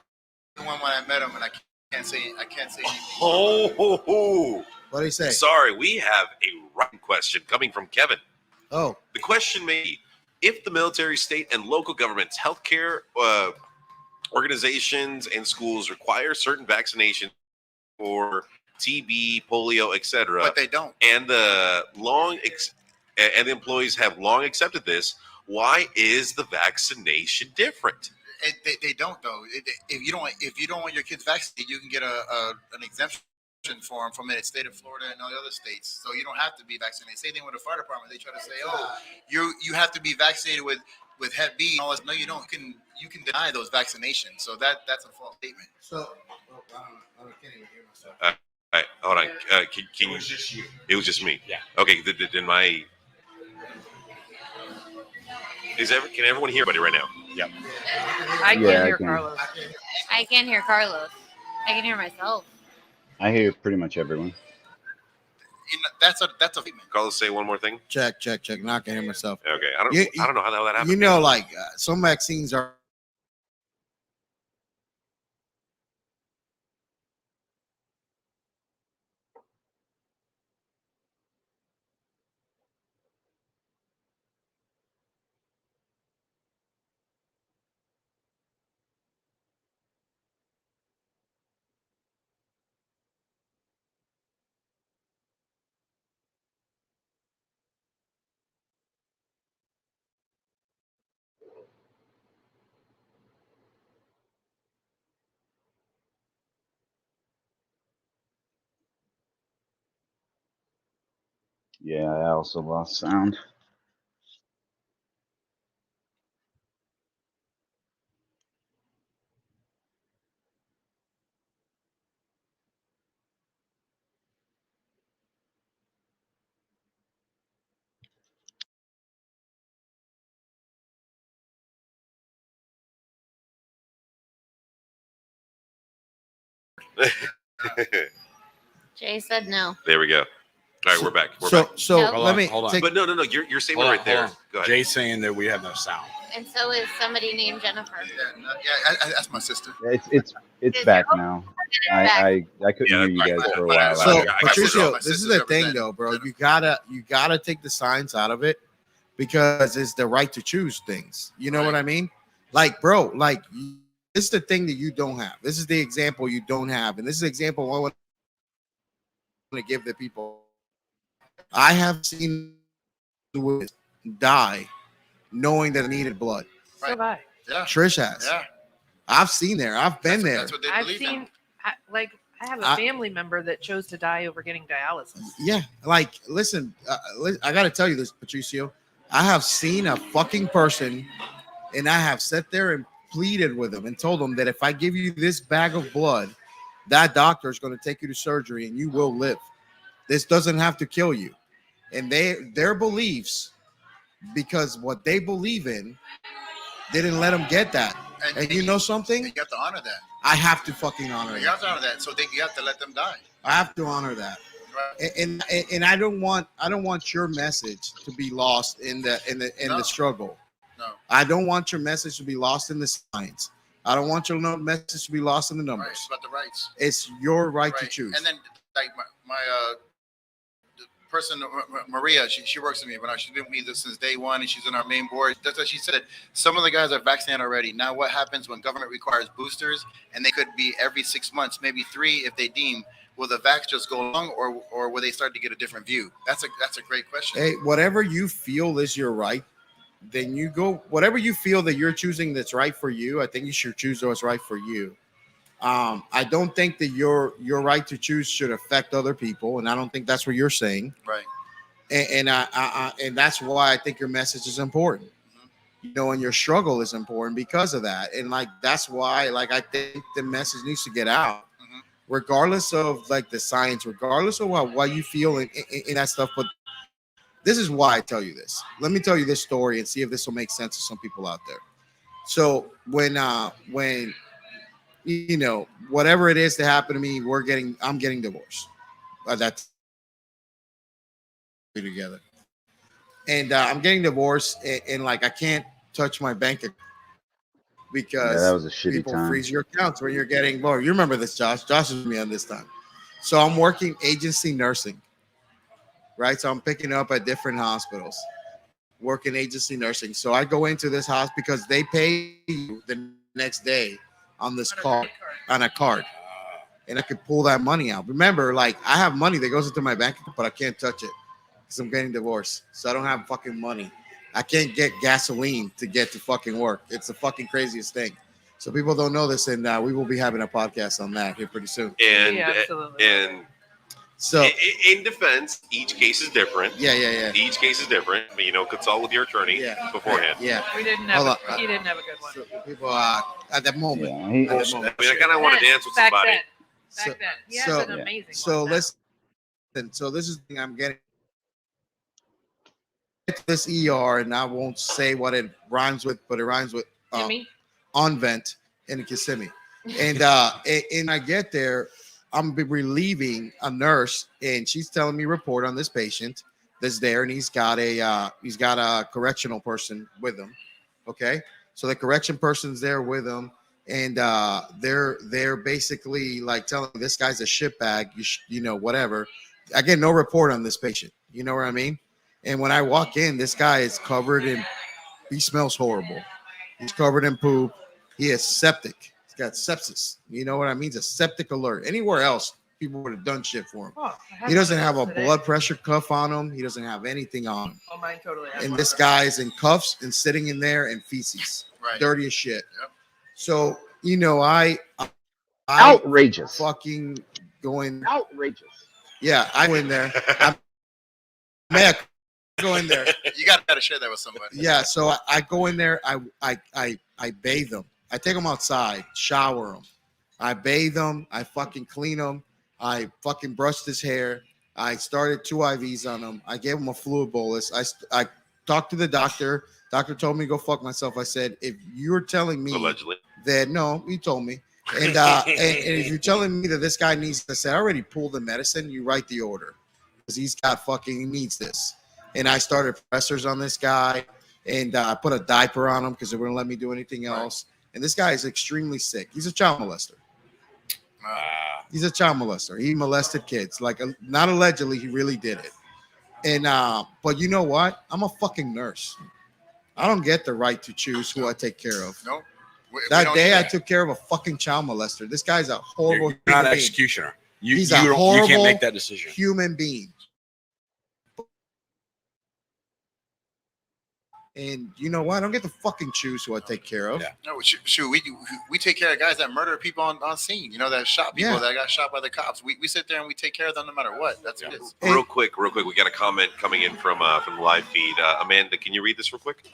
[SPEAKER 5] the one when I met him, and I can't say anything.
[SPEAKER 1] What do you say?
[SPEAKER 3] Sorry, we have a writing question coming from Kevin.
[SPEAKER 1] Oh,
[SPEAKER 3] the question may be: if the military, state, and local governments, healthcare organizations, and schools require certain vaccinations for TB, polio, etc.,
[SPEAKER 5] but they don't,
[SPEAKER 3] and the employees have long accepted this, Why is the vaccination different?
[SPEAKER 5] They don't though. If you don't want your kids vaccinated, you can get an exemption form from the state of Florida and all the other states. So you don't have to be vaccinated. Same thing with the fire department. They try to say, oh, you have to be vaccinated with Hep B and all this. No, you don't. You can deny those vaccinations. So that's a false statement.
[SPEAKER 1] So I can't even hear myself.
[SPEAKER 3] All right, hold on. Can you?
[SPEAKER 2] just you.
[SPEAKER 3] It was just me.
[SPEAKER 2] Yeah.
[SPEAKER 3] Okay. Then my. Can everyone hear anybody right now?
[SPEAKER 2] Yep.
[SPEAKER 6] I can't
[SPEAKER 7] Yeah, I
[SPEAKER 6] hear
[SPEAKER 7] can.
[SPEAKER 6] Carlos.
[SPEAKER 4] I can't hear Carlos. I can hear myself.
[SPEAKER 7] I hear pretty much everyone.
[SPEAKER 5] That's a statement.
[SPEAKER 3] Carlos, say one more thing.
[SPEAKER 1] Check. Now I can hear myself.
[SPEAKER 3] Okay. I
[SPEAKER 1] You-
[SPEAKER 3] don't know how that happened.
[SPEAKER 1] You know, like some vaccines are.
[SPEAKER 7] Yeah, I also lost sound.
[SPEAKER 4] Jay said no.
[SPEAKER 3] There we go. All right, we're back. We're
[SPEAKER 1] So
[SPEAKER 3] back.
[SPEAKER 4] Nope.
[SPEAKER 1] let me
[SPEAKER 2] hold on.
[SPEAKER 1] take.
[SPEAKER 3] But no. Your statement right there. Go ahead.
[SPEAKER 2] Jay's saying that we have no sound.
[SPEAKER 4] And so is somebody named Jennifer.
[SPEAKER 5] That's my sister.
[SPEAKER 7] It's back now. I couldn't
[SPEAKER 3] Yeah,
[SPEAKER 7] hear you
[SPEAKER 3] right,
[SPEAKER 7] guys for a
[SPEAKER 3] but
[SPEAKER 7] while.
[SPEAKER 1] So
[SPEAKER 3] I got
[SPEAKER 1] Patricio,
[SPEAKER 5] my
[SPEAKER 1] this is
[SPEAKER 5] sister's
[SPEAKER 1] the thing though, bro. You gotta take the science out of it because it's the right to choose things. You know what I mean? Like, bro, like this is the thing that you don't have. This is the example you don't have, and this is the example I want to give the people. I have seen women die knowing that they needed blood.
[SPEAKER 6] So have I.
[SPEAKER 5] Yeah.
[SPEAKER 1] Trish has.
[SPEAKER 5] Yeah.
[SPEAKER 1] I've seen there. I've been there.
[SPEAKER 5] That's what they
[SPEAKER 6] I've
[SPEAKER 5] believe in.
[SPEAKER 6] seen, I have a
[SPEAKER 1] I-
[SPEAKER 6] family member that chose to die over getting dialysis.
[SPEAKER 1] Yeah, like listen, I got to tell you this, Patricio. I have seen a fucking person, and I have sat there and pleaded with them and told them that if I give you this bag of blood, that doctor is going to take you to surgery and you will live. This doesn't have to kill you. And their beliefs, because what they believe in, didn't let them get that. And you know something?
[SPEAKER 5] You have to honor that.
[SPEAKER 1] I have to fucking honor
[SPEAKER 5] You
[SPEAKER 1] that.
[SPEAKER 5] have to honor that. So you have to let them die.
[SPEAKER 1] I have to honor that.
[SPEAKER 5] Right.
[SPEAKER 1] And I don't want your message to be lost in the
[SPEAKER 5] No.
[SPEAKER 1] struggle.
[SPEAKER 5] No.
[SPEAKER 1] I don't want your message to be lost in the science. I don't want your message to be lost in the
[SPEAKER 5] Right.
[SPEAKER 1] numbers.
[SPEAKER 5] It's about the rights.
[SPEAKER 1] It's your right to
[SPEAKER 5] Right.
[SPEAKER 1] choose.
[SPEAKER 5] And then like my the person Maria, she works with me, but she's been with me since day one, and she's on our main board. That's what she said. Some of the guys are vaccinated already. Now, what happens when government requires boosters, and they could be every 6 months, maybe 3 if they deem? Will the vax just go along, or will they start to get a different view? That's a great question.
[SPEAKER 1] Hey, whatever you feel is your right, then you go. Whatever you feel that you're choosing that's right for you, I think you should choose what's right for you. I don't think that your right to choose should affect other people, and I don't think that's what you're saying.
[SPEAKER 5] Right.
[SPEAKER 1] And that's why I think your message is important. You know, and your struggle is important because of that. And like that's why, like I think the message needs to get out, regardless of like the science, regardless of what you feel in that stuff. But this is why I tell you this. Let me tell you this story and see if this will make sense to some people out there. So when you know, whatever it is that happened to me, I'm getting divorced. That's together. And I'm getting divorced, and like I can't touch my bank account because
[SPEAKER 7] that was a shitty
[SPEAKER 1] people
[SPEAKER 7] time.
[SPEAKER 1] freeze your accounts when you're getting lower. You remember this, Josh? Josh was with me on this time. So I'm working agency nursing, right? So I'm picking up at different hospitals, working agency nursing. So I go into this hospital because they pay you the next day on this card, on a card, and I could pull that money out. Remember, like I have money that goes into my bank account, but I can't touch it because I'm getting divorced, so I don't have fucking money. I can't get gasoline to get to fucking work. It's the fucking craziest thing. So people don't know this, and we will be having a podcast on that here pretty soon.
[SPEAKER 3] And
[SPEAKER 6] Yeah, absolutely.
[SPEAKER 3] and
[SPEAKER 1] So
[SPEAKER 3] in defense, each case is different.
[SPEAKER 1] yeah.
[SPEAKER 3] Each case is different. But, consult with your attorney beforehand.
[SPEAKER 1] Yeah.
[SPEAKER 6] We didn't
[SPEAKER 1] Hold
[SPEAKER 6] have.
[SPEAKER 1] on.
[SPEAKER 6] He didn't have a good one.
[SPEAKER 1] So people at that moment.
[SPEAKER 7] Yeah,
[SPEAKER 1] At that moment.
[SPEAKER 3] I mean, I kind of want to dance with
[SPEAKER 6] Back
[SPEAKER 3] somebody.
[SPEAKER 6] then. Back then. He has
[SPEAKER 1] so-
[SPEAKER 6] an amazing
[SPEAKER 1] So
[SPEAKER 6] one now.
[SPEAKER 1] listen. So this is the thing I'm getting. This ER, and I won't say what it rhymes with, but it rhymes with
[SPEAKER 6] Jimmy?
[SPEAKER 1] on-vent in Kissimmee. And and I get there, I'm relieving a nurse, and she's telling me report on this patient that's there, and he's got a correctional person with him. Okay, so the correction person's there with him, and they're basically like telling me this guy's a shitbag, whatever. I get no report on this patient. You know what I mean? And when I walk in, this guy is covered in. He smells horrible. He's covered in poop. He is septic. He's got sepsis. You know what I mean? It's a septic alert. Anywhere else, people would have done shit for him.
[SPEAKER 6] Oh,
[SPEAKER 1] He doesn't have a blood pressure cuff on him. He doesn't have anything on him.
[SPEAKER 6] Oh, mine totally has
[SPEAKER 1] And
[SPEAKER 6] one.
[SPEAKER 1] this guy is in cuffs and sitting in there in feces,
[SPEAKER 5] Right.
[SPEAKER 1] dirty as shit.
[SPEAKER 5] Yep.
[SPEAKER 1] So I
[SPEAKER 7] Outrageous.
[SPEAKER 1] fucking going.
[SPEAKER 7] Outrageous.
[SPEAKER 1] Yeah, I go in there. Man, I go in there.
[SPEAKER 5] You gotta share that with somebody.
[SPEAKER 1] Yeah, so I go in there. I bathe them. I take them outside, shower them. I bathe them. I fucking clean them. I fucking brushed his hair. I started 2 IVs on him. I gave him a fluid bolus. I talked to the doctor. Doctor told me to go fuck myself. I said, if you're telling me
[SPEAKER 3] Allegedly.
[SPEAKER 1] that, no, he told me. And if you're telling me that this guy needs this, I already pulled the medicine. You write the order because he needs this. And I started pressors on this guy, and I put a diaper on him because they wouldn't let me do anything else. And this guy is extremely sick. He's a child molester. He's a child molester. He molested kids. Like, not allegedly, he really did it. And but you know what? I'm a fucking nurse. I don't get the right to choose who I take care of.
[SPEAKER 5] No.
[SPEAKER 1] That day, I took care of a fucking child molester. This guy's a horrible
[SPEAKER 2] You're not
[SPEAKER 1] human
[SPEAKER 2] an
[SPEAKER 1] being.
[SPEAKER 2] executioner.
[SPEAKER 1] He's
[SPEAKER 2] You
[SPEAKER 1] a
[SPEAKER 2] can't
[SPEAKER 1] horrible
[SPEAKER 2] make that decision.
[SPEAKER 1] human being. And you know what? I don't get to fucking choose who I take care of.
[SPEAKER 2] Yeah.
[SPEAKER 5] No, shoot, we take care of guys that murder people on scene. That shot people that got shot by the cops. We sit there and we take care of them no matter what. That's what it is.
[SPEAKER 3] Real quick, we got a comment coming in from the live feed. Amanda, can you read this real quick?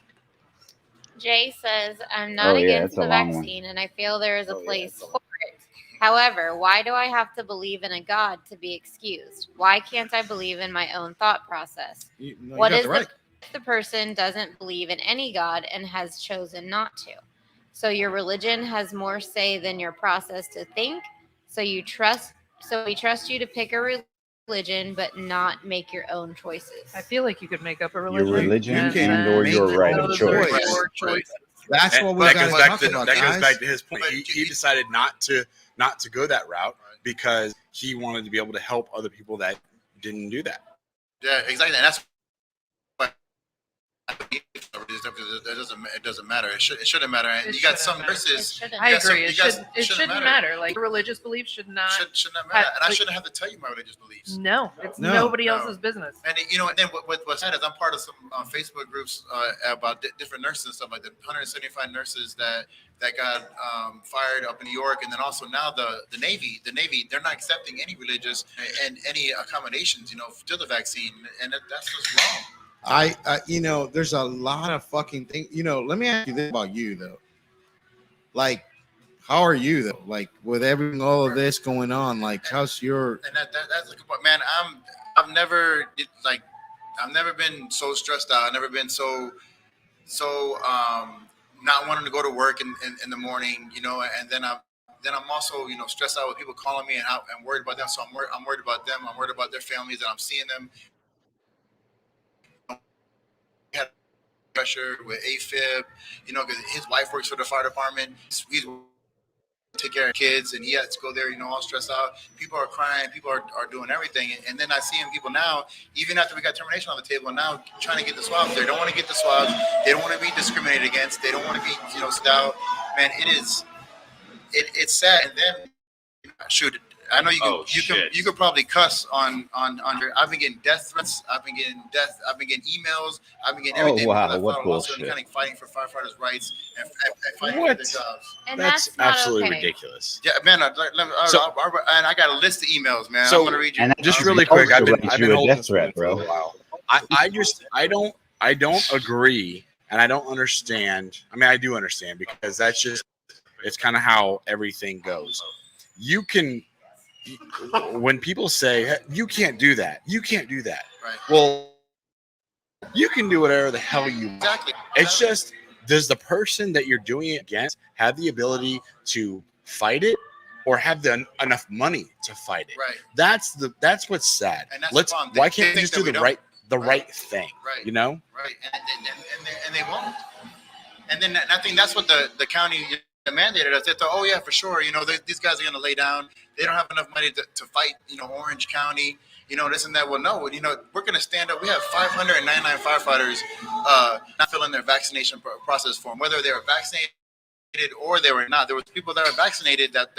[SPEAKER 4] Jay says, I'm not against the vaccine, and I feel there is a place for it. However, why do I have to believe in a God to be excused? Why can't I believe in my own thought process? What is if the person doesn't believe in any God and has chosen not to? So your religion has more say than your process to think. So we trust you to pick a religion, but not make your own choices.
[SPEAKER 6] I feel like you could make up a religion.
[SPEAKER 7] Your religion
[SPEAKER 1] and
[SPEAKER 7] or your right of
[SPEAKER 6] those are
[SPEAKER 7] choice.
[SPEAKER 6] your choices.
[SPEAKER 1] That's what we got to talk about,
[SPEAKER 2] That
[SPEAKER 1] guys.
[SPEAKER 2] goes back to his point. He decided not to go that route because he wanted to be able to help other people that didn't do that.
[SPEAKER 5] Yeah, exactly. And that's why it doesn't matter. It shouldn't matter. And you got some nurses.
[SPEAKER 6] I agree. It shouldn't matter. Like, religious beliefs should not.
[SPEAKER 5] Should not matter. And I shouldn't have to tell you my religious beliefs.
[SPEAKER 6] No, it's nobody else's business.
[SPEAKER 5] And and then what's sad is I'm part of some Facebook groups about different nurses and stuff like that. 175 nurses that got fired up in New York, and then also now the Navy, they're not accepting any religious and any accommodations, to the vaccine, and that's just wrong.
[SPEAKER 1] There's a lot of fucking things. Let me ask you this about you though. Like, how are you though? Like, with all of this going on, like, how's your?
[SPEAKER 5] And that's a good point, man. I've never been so stressed out. I've never been so not wanting to go to work in the morning, and then I'm also stressed out with people calling me and I'm worried about them. So I'm worried about them. I'm worried about their families, and I'm seeing them. Had pressure with AFib, because his wife works for the fire department. He's take care of kids, and he has to go there, all stressed out. People are crying. People are doing everything. And then I see people now, even after we got termination on the table, now trying to get the swabs. They don't want to get the swabs. They don't want to be discriminated against. They don't want to be, stout. Man, it's sad. And then shoot. I know you can.
[SPEAKER 3] Oh,
[SPEAKER 5] You could probably cuss on your. I've been getting death threats. I've been getting emails. I've been getting everything.
[SPEAKER 7] Wow,
[SPEAKER 5] because I
[SPEAKER 7] what
[SPEAKER 5] filed a lawsuit
[SPEAKER 7] bullshit.
[SPEAKER 5] kind of fighting for firefighters' rights and fighting for
[SPEAKER 2] What?
[SPEAKER 5] their jobs.
[SPEAKER 4] And
[SPEAKER 2] That's
[SPEAKER 4] not
[SPEAKER 2] absolutely
[SPEAKER 4] okay.
[SPEAKER 2] ridiculous.
[SPEAKER 5] Yeah, man. And I got a list of emails, man. I'm gonna read you.
[SPEAKER 7] And
[SPEAKER 2] Just
[SPEAKER 7] that's
[SPEAKER 2] really
[SPEAKER 7] also
[SPEAKER 2] quick, I've been
[SPEAKER 7] writes you a
[SPEAKER 2] holding
[SPEAKER 7] death
[SPEAKER 2] this one
[SPEAKER 7] threat,
[SPEAKER 2] for a
[SPEAKER 7] bro.
[SPEAKER 2] while. I don't agree, and I don't understand. I mean, I do understand because it's kind of how everything goes. You can, when people say hey, you can't do that,
[SPEAKER 5] Right.
[SPEAKER 2] Well, you can do whatever the hell you want.
[SPEAKER 5] Exactly.
[SPEAKER 2] It's just, does the person that you're doing it against have the ability to fight it, or have enough money to fight it?
[SPEAKER 5] Right.
[SPEAKER 2] That's what's sad.
[SPEAKER 5] And that's
[SPEAKER 2] Let's.
[SPEAKER 5] the problem.
[SPEAKER 2] Why
[SPEAKER 5] They
[SPEAKER 2] can't you
[SPEAKER 5] think
[SPEAKER 2] just
[SPEAKER 5] that
[SPEAKER 2] do
[SPEAKER 5] we
[SPEAKER 2] the
[SPEAKER 5] don't.
[SPEAKER 2] right thing?
[SPEAKER 5] Right.
[SPEAKER 2] You know.
[SPEAKER 5] Right. And they won't. And then I think that's what the county mandated us. They thought, oh yeah, for sure. These guys are going to lay down. They don't have enough money to fight. Orange County. This and that. Well, no. We're going to stand up. We have 599 firefighters not filling their vaccination process form, whether they were vaccinated or they were not. There was people that were vaccinated that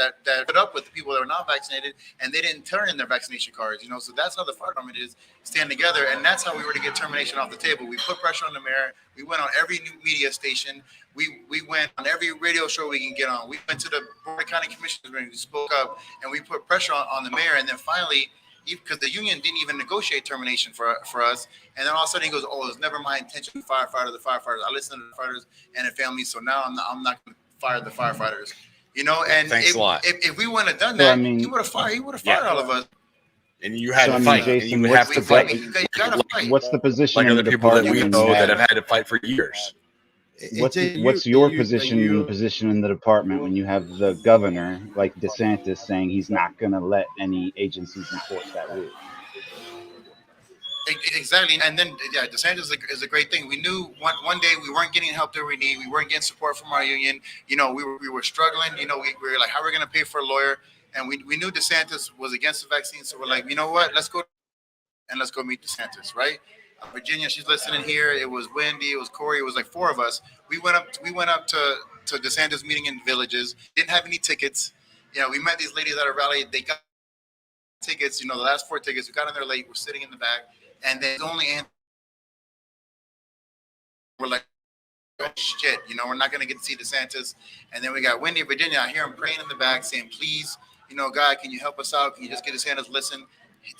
[SPEAKER 5] put up with the people that were not vaccinated, and they didn't turn in their vaccination cards. So that's how the fire department is stand together, and that's how we were to get termination off the table. We put pressure on the mayor. We went on every new media station. We went on every radio show we can get on. We went to the Board of County Commissioners meeting. We spoke up, and we put pressure on the mayor. And then finally, because the union didn't even negotiate termination for us, and then all of a sudden he goes, "Oh, it's never my intention to fire the firefighters. I listen to the firefighters and their families, so now I'm not going to fire the firefighters." And
[SPEAKER 2] Thanks a lot.
[SPEAKER 5] If we wouldn't have done
[SPEAKER 7] So,
[SPEAKER 5] that,
[SPEAKER 7] I mean-
[SPEAKER 5] he would have fired all of us.
[SPEAKER 2] And you had
[SPEAKER 7] So, I
[SPEAKER 2] to
[SPEAKER 7] mean,
[SPEAKER 2] fight.
[SPEAKER 7] Jason,
[SPEAKER 2] and you
[SPEAKER 7] what's
[SPEAKER 2] have to
[SPEAKER 7] the
[SPEAKER 2] fight.
[SPEAKER 5] You gotta fight.
[SPEAKER 7] What's the position
[SPEAKER 2] Like
[SPEAKER 7] in
[SPEAKER 2] other
[SPEAKER 7] the
[SPEAKER 2] people that we
[SPEAKER 7] department
[SPEAKER 2] know
[SPEAKER 7] when you
[SPEAKER 2] that have had to fight for years.
[SPEAKER 7] What's your position in the position in the department when you have the governor like DeSantis saying he's not going to let any agencies enforce that rule?
[SPEAKER 5] Exactly, and then DeSantis is a great thing. We knew one day we weren't getting help that we need. We weren't getting support from our union. We were struggling. We were like, how are we going to pay for a lawyer? And we knew DeSantis was against the vaccine, so we're like, you know what? Let's go meet DeSantis, right? Virginia, she's listening here. It was Wendy, it was Corey, it was like four of us. We went up to DeSantis meeting in villages. Didn't have any tickets. We met these ladies at a rally. They got tickets. The last 4 tickets. We got in there late. We're sitting in the back, and then only we're like, oh shit, we're not gonna get to see DeSantis. And then we got Wendy, Virginia. I hear him praying in the back, saying, please, God, can you help us out? Can you just get DeSantis? Listen,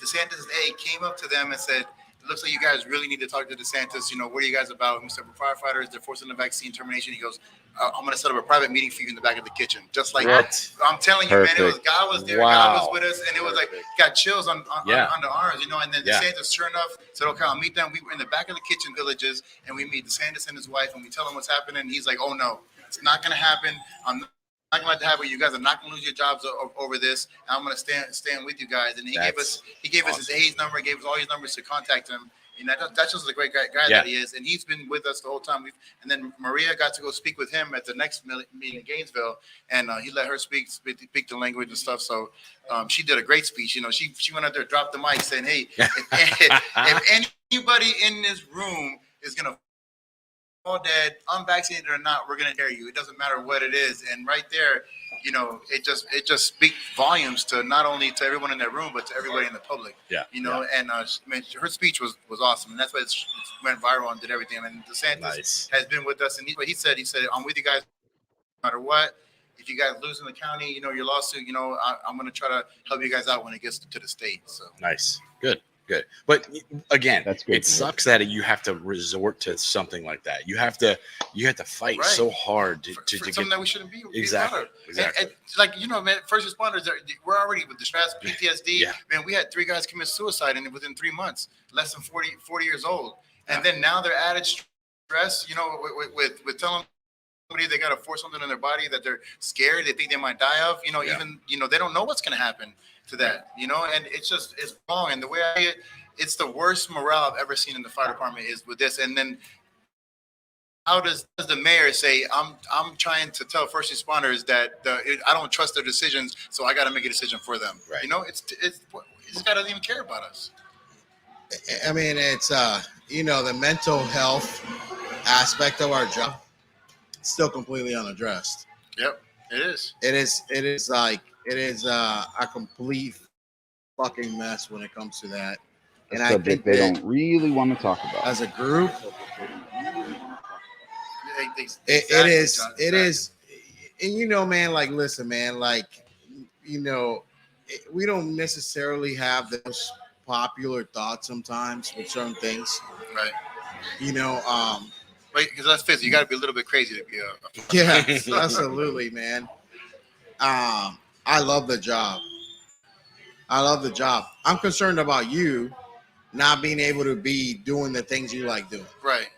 [SPEAKER 5] DeSantis came up to them and said, it looks like you guys really need to talk to DeSantis. What are you guys about? And we said, we're firefighters. They're forcing the vaccine termination. He goes, I'm going to set up a private meeting for you in the back of the kitchen. Just like that. I'm telling you,
[SPEAKER 7] Perfect.
[SPEAKER 5] man, God was there.
[SPEAKER 2] Wow.
[SPEAKER 5] God was with us. And it was like, got chills on the arms, And then DeSantis, sure enough, said, okay, I'll meet them. We were in the back of the kitchen villages, and we meet DeSantis and his wife, and we tell him what's happening. And he's like, oh, no, it's not going to happen. I'm not going to let that happen. You guys are not going to lose your jobs over this. And I'm going to stand with you guys. And he gave us his A's number, gave us all his numbers to contact him. That's just a great guy that he is, and he's been with us the whole time. And then Maria got to go speak with him at the next meeting in Gainesville, and he let her speak the language and stuff. So she did a great speech. She went out there, dropped the mic, saying, "Hey, if anybody in this room is gonna fall dead, unvaccinated or not, we're gonna dare you. It doesn't matter what it is." And right there, it just speaks volumes to not only to everyone in that room, but to everybody in the public. And her speech was awesome, and that's why it went viral and did everything. I mean, DeSantis has been with us, and he said, I'm with you guys no matter what. If you guys lose in the county, your lawsuit, I'm going to try to help you guys out when it gets to the state. So
[SPEAKER 2] Nice, good. But again,
[SPEAKER 7] That's good
[SPEAKER 2] it sucks that you have to resort to something like that. You have to fight so hard to
[SPEAKER 5] something
[SPEAKER 2] get
[SPEAKER 5] that we shouldn't be
[SPEAKER 2] exactly.
[SPEAKER 5] proud of. And man, first responders, we're already with the stress, PTSD.
[SPEAKER 2] Yeah.
[SPEAKER 5] Man, we had 3 guys commit suicide within 3 months, less than 40 years old. And then now they're added stress, with telling somebody they got to force something in their body that they're scared, they think they might die of, even, they don't know what's going to happen to that, and it's wrong. And the way it's the worst morale I've ever seen in the fire department is with this. And then how does the mayor say, I'm trying to tell first responders that I don't trust their decisions, so I got to make a decision for them.
[SPEAKER 2] Right.
[SPEAKER 5] This guy doesn't even care about us.
[SPEAKER 1] I mean, it's the mental health aspect of our job still completely unaddressed.
[SPEAKER 5] Yep. It is.
[SPEAKER 1] It is. It is like it is a complete fucking mess when it comes to that.
[SPEAKER 7] A
[SPEAKER 1] And I think
[SPEAKER 7] subject they
[SPEAKER 1] that
[SPEAKER 7] don't really want to talk about.
[SPEAKER 1] as a group,
[SPEAKER 5] Exactly,
[SPEAKER 1] it is. And you know, man, like listen, man, like you know, we don't necessarily have those popular thoughts sometimes with certain things.
[SPEAKER 5] Right.
[SPEAKER 1] You know,
[SPEAKER 5] Wait, because let's face it, you got to be a little bit crazy to be a
[SPEAKER 1] yeah, absolutely, man. I love the job. I love the job. I'm concerned about you not being able to be doing the things you like doing.
[SPEAKER 5] right.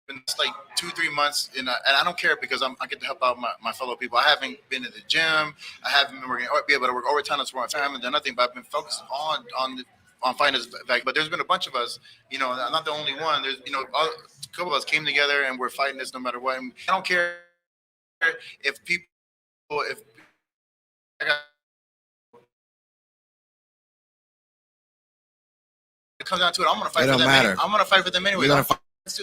[SPEAKER 5] Been like 2-3 months and I don't care because I get to help out my fellow people. I haven't been to the gym. I haven't been working, be able to work overtime. That's where I haven't done nothing, but I've been focused on fighting this back. But there's been a bunch of us, I'm not the only one. There's a couple of us came together and we're fighting this no matter what. And I don't care if I got, it comes down to it, I'm gonna fight for them. I'm gonna fight for them anyway.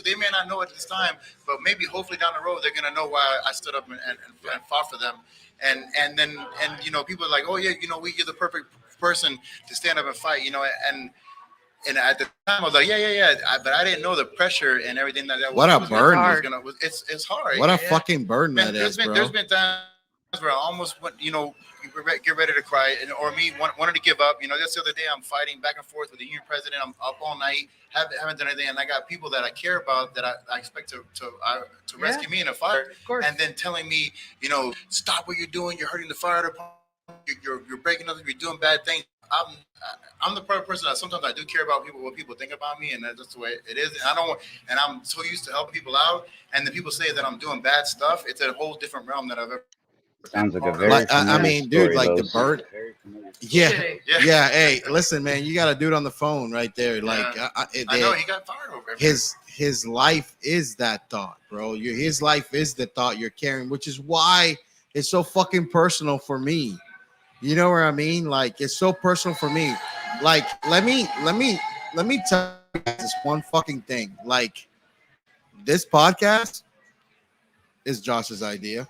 [SPEAKER 5] They may not know it this time, but maybe hopefully down the road they're gonna know why I stood up and fought for them. And then people are like, oh yeah, you're the perfect person to stand up and fight, and at the time I was like, yeah. But I didn't know the pressure and everything that was.
[SPEAKER 1] What a burden!
[SPEAKER 5] It's hard.
[SPEAKER 1] What a fucking burden that is, bro.
[SPEAKER 5] There's been times where I almost went, get ready to cry, or me wanted to give up. Just the other day I'm fighting back and forth with the union president. I'm up all night, haven't done anything, and I got people that I care about that I expect to rescue me in a fire, and then telling me, stop what you're doing. You're hurting the fire department. You're breaking up. You're doing bad things. I'm the person that sometimes I do care about what people think about me, and that's just the way it is. And I'm so used to helping people out, and the people say that I'm doing bad stuff. It's a whole different realm that I've ever.
[SPEAKER 7] Sounds like a very
[SPEAKER 1] dude, like the bird. Yeah. Hey, listen, man, you got a dude on the phone right there. Like,
[SPEAKER 5] I know he got fired over
[SPEAKER 1] his life is that thought, bro. His life is the thought you're carrying, which is why it's so fucking personal for me. You know what I mean? Like, it's so personal for me. Like, let me tell you this one fucking thing. Like, this podcast is Josh's idea.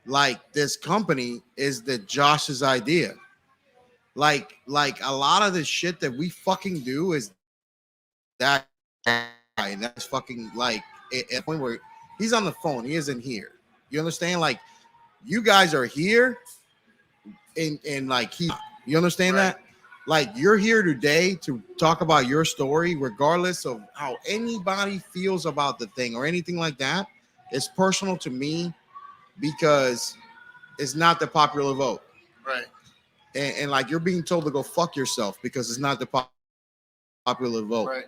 [SPEAKER 1] Like, this company is Josh's idea. Like a lot of the shit that we fucking do is that guy. That's fucking like at the point where he's on the phone. He isn't here. You understand? Like, you guys are here and like you understand that? Like, you're here today to talk about your story, regardless of how anybody feels about the thing or anything like that. It's personal to me because it's not the popular vote.
[SPEAKER 5] Right.
[SPEAKER 1] And like, you're being told to go fuck yourself because it's not the popular vote.
[SPEAKER 5] Right.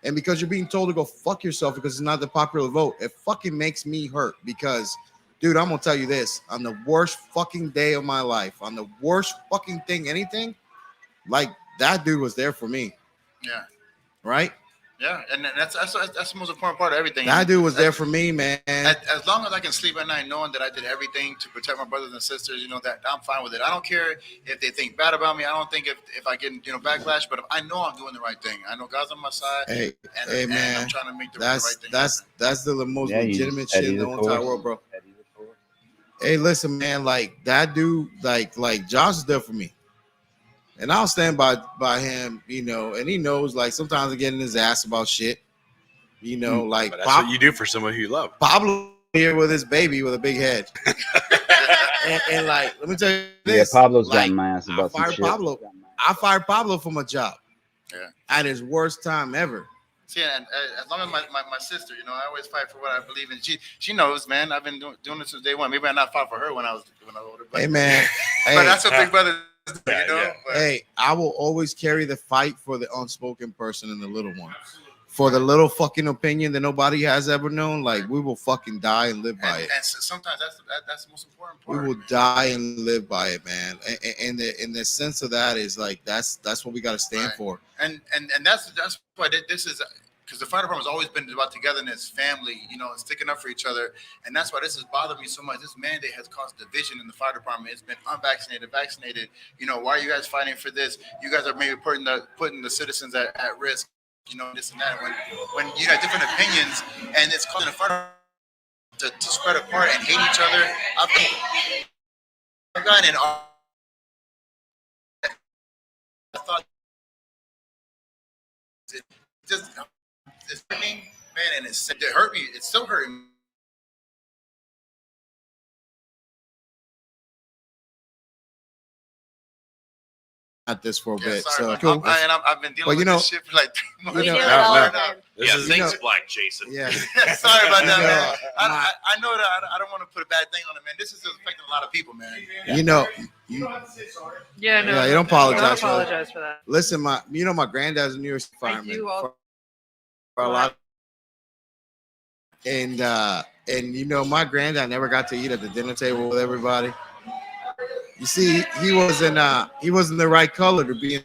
[SPEAKER 1] And because you're being told to go fuck yourself because it's not the popular vote, it fucking makes me hurt because, dude, I'm going to tell you this. On the worst fucking day of my life, on the worst fucking thing, anything, like, that dude was there for me.
[SPEAKER 5] Yeah.
[SPEAKER 1] Right?
[SPEAKER 5] Yeah, and that's the most important part of everything.
[SPEAKER 1] That dude was there for me, man.
[SPEAKER 5] As long as I can sleep at night knowing that I did everything to protect my brothers and sisters, that I'm fine with it. I don't care if they think bad about me. I don't think if I get backlash, but if I know I'm doing the right thing. I know God's on my side.
[SPEAKER 1] Hey,
[SPEAKER 5] and
[SPEAKER 1] man,
[SPEAKER 5] I'm trying to make the right thing.
[SPEAKER 1] That's the most legitimate shit in the whole entire world, bro. Hey, listen, man, like, that dude, like Josh is there for me. And I'll stand by him, and he knows, like, sometimes I get in his ass about shit, like.
[SPEAKER 2] But that's what you do for someone who you love.
[SPEAKER 1] Pablo here with his baby with a big head. and like, let me tell you this.
[SPEAKER 7] Yeah, Pablo's gotten my ass about some shit.
[SPEAKER 1] I fired Pablo from a job.
[SPEAKER 5] Yeah.
[SPEAKER 1] At his worst time ever.
[SPEAKER 5] See, and as long as my sister, I always fight for what I believe in. She knows, man. I've been doing this since day one. Maybe I not fought for her when I was older. But,
[SPEAKER 1] hey, man.
[SPEAKER 5] But that's what big brother.
[SPEAKER 1] Hey, I will always carry the fight for the unspoken person and the little one. For the little fucking opinion that nobody has ever known, like, we will fucking die and live by it.
[SPEAKER 5] And sometimes that's the most important part.
[SPEAKER 1] We will die and live by it, man. And the sense of that is like that's what we got to stand for.
[SPEAKER 5] And that's why this is. Because the fire department has always been about togetherness, family, and sticking up for each other. And that's why this has bothered me so much. This mandate has caused division in the fire department. It's been unvaccinated, vaccinated. Why are you guys fighting for this? You guys are maybe putting the citizens at risk, this and that. When you have different opinions and it's causing the fire to spread apart and hate each other. I've gotten in. I thought it just it's hurting, man, and it hurt me. It's still hurting.
[SPEAKER 1] At this for a bit,
[SPEAKER 5] sorry,
[SPEAKER 1] so cool.
[SPEAKER 5] I've been dealing with this shit for like 3 months.
[SPEAKER 3] Thanks, Black Jason.
[SPEAKER 1] Yeah,
[SPEAKER 5] sorry about that, man. I know that I don't want to put a bad thing on it, man. This is affecting a lot of people, man.
[SPEAKER 1] You know,
[SPEAKER 6] Yeah, no.
[SPEAKER 1] Yeah, you don't apologize.
[SPEAKER 6] Don't apologize for that.
[SPEAKER 1] Listen, my granddad's a New York fireman.
[SPEAKER 6] I do all
[SPEAKER 1] for a lot. And my granddad never got to eat at the dinner table with everybody. You see, he wasn't the right color to be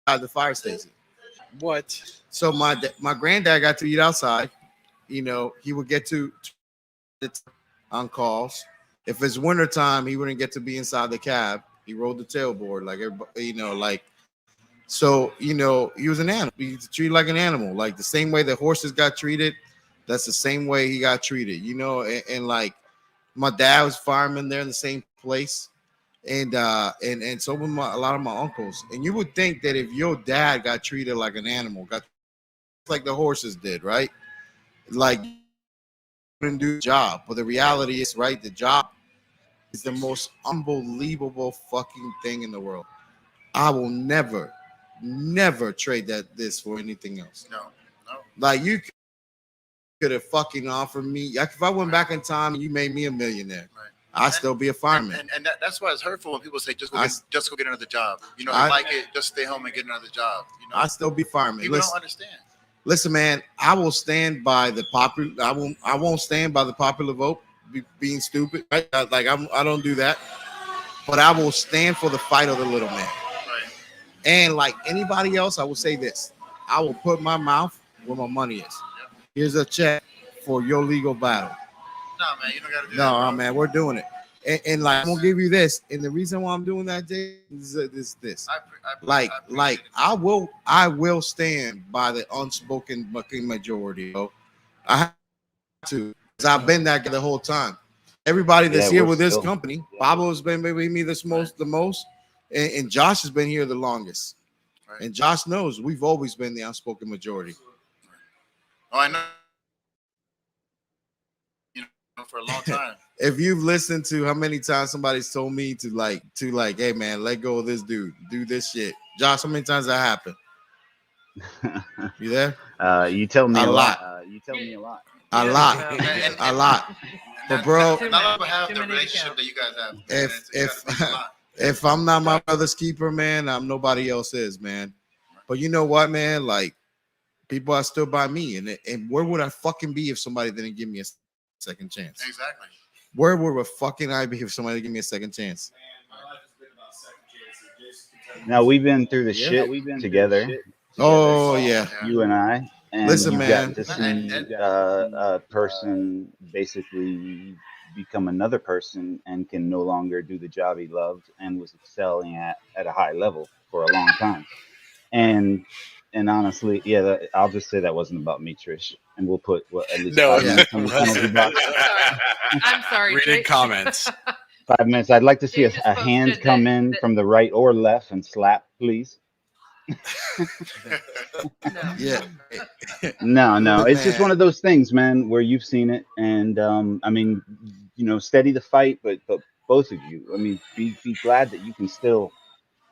[SPEAKER 1] inside the fire station.
[SPEAKER 2] What?
[SPEAKER 1] So my granddad got to eat outside. He would get to on calls. If it's wintertime, he wouldn't get to be inside the cab. He rode the tailboard like everybody, So, he was an animal. He was treated like an animal. Like the same way the horses got treated, that's the same way he got treated, and like my dad was fireman there in the same place. And so were a lot of my uncles. And you would think that if your dad got treated like an animal, got like the horses did, right? Like didn't do the job. But the reality is, right, the job is the most unbelievable fucking thing in the world. I will never trade this for anything else.
[SPEAKER 5] No.
[SPEAKER 1] Like you could have fucking offered me. If I went back in time and you made me a millionaire, right, I'd still be a fireman.
[SPEAKER 5] And that's why it's hurtful when people say just go get another job. I like it. Just stay home and get another job.
[SPEAKER 1] I still be fireman.
[SPEAKER 5] People don't understand.
[SPEAKER 1] Listen, man, I will stand by the popular. I won't stand by the popular vote being stupid. Right? I don't do that. But I will stand for the fight of the little man. And like anybody else, I will say this. I will put my mouth where my money is. Yep. Here's a check for your legal battle.
[SPEAKER 5] No, man, you don't got to do that.
[SPEAKER 1] No, man, we're doing it. And like, I'm going to give you this. And the reason why I'm doing that, Jay, is this. I will stand by the unspoken majority. Bro. I have to. Because I've been that guy the whole time. Everybody that's here with this company, Pablo's been with me the most. And Josh has been here the longest. Right. And Josh knows we've always been the unspoken majority.
[SPEAKER 5] Oh, I know. For a long time.
[SPEAKER 1] If you've listened to how many times somebody's told me to like, hey man, let go of this dude, do this shit. Josh, how many times that happened? You there?
[SPEAKER 7] You tell me a lot.
[SPEAKER 1] A lot. But bro,
[SPEAKER 5] not have the relationship that you guys have.
[SPEAKER 1] If I'm not my brother's keeper, man, I'm nobody else is, man. But you know what, man? Like, people are still by me, and where would I fucking be if somebody didn't give me a second chance?
[SPEAKER 5] Exactly.
[SPEAKER 1] Where would fucking I be if somebody give me a second chance?
[SPEAKER 7] Now we've been through the shit together.
[SPEAKER 1] Oh yeah,
[SPEAKER 7] you and I. And
[SPEAKER 1] listen, man,
[SPEAKER 7] got to see a person basically become another person and can no longer do the job he loved and was excelling at a high level for a long time. And honestly, I'll just say that wasn't about me, Trish. And we'll put at least 5 minutes on the penalty box.
[SPEAKER 6] I'm sorry.
[SPEAKER 2] Reading comments.
[SPEAKER 7] 5 minutes. I'd like to see a hand come in from the right or left and slap, please.
[SPEAKER 1] Yeah.
[SPEAKER 7] No. It's just one of those things, man, where you've seen it. And I mean, steady the fight, but both of you, I mean, be glad that you can still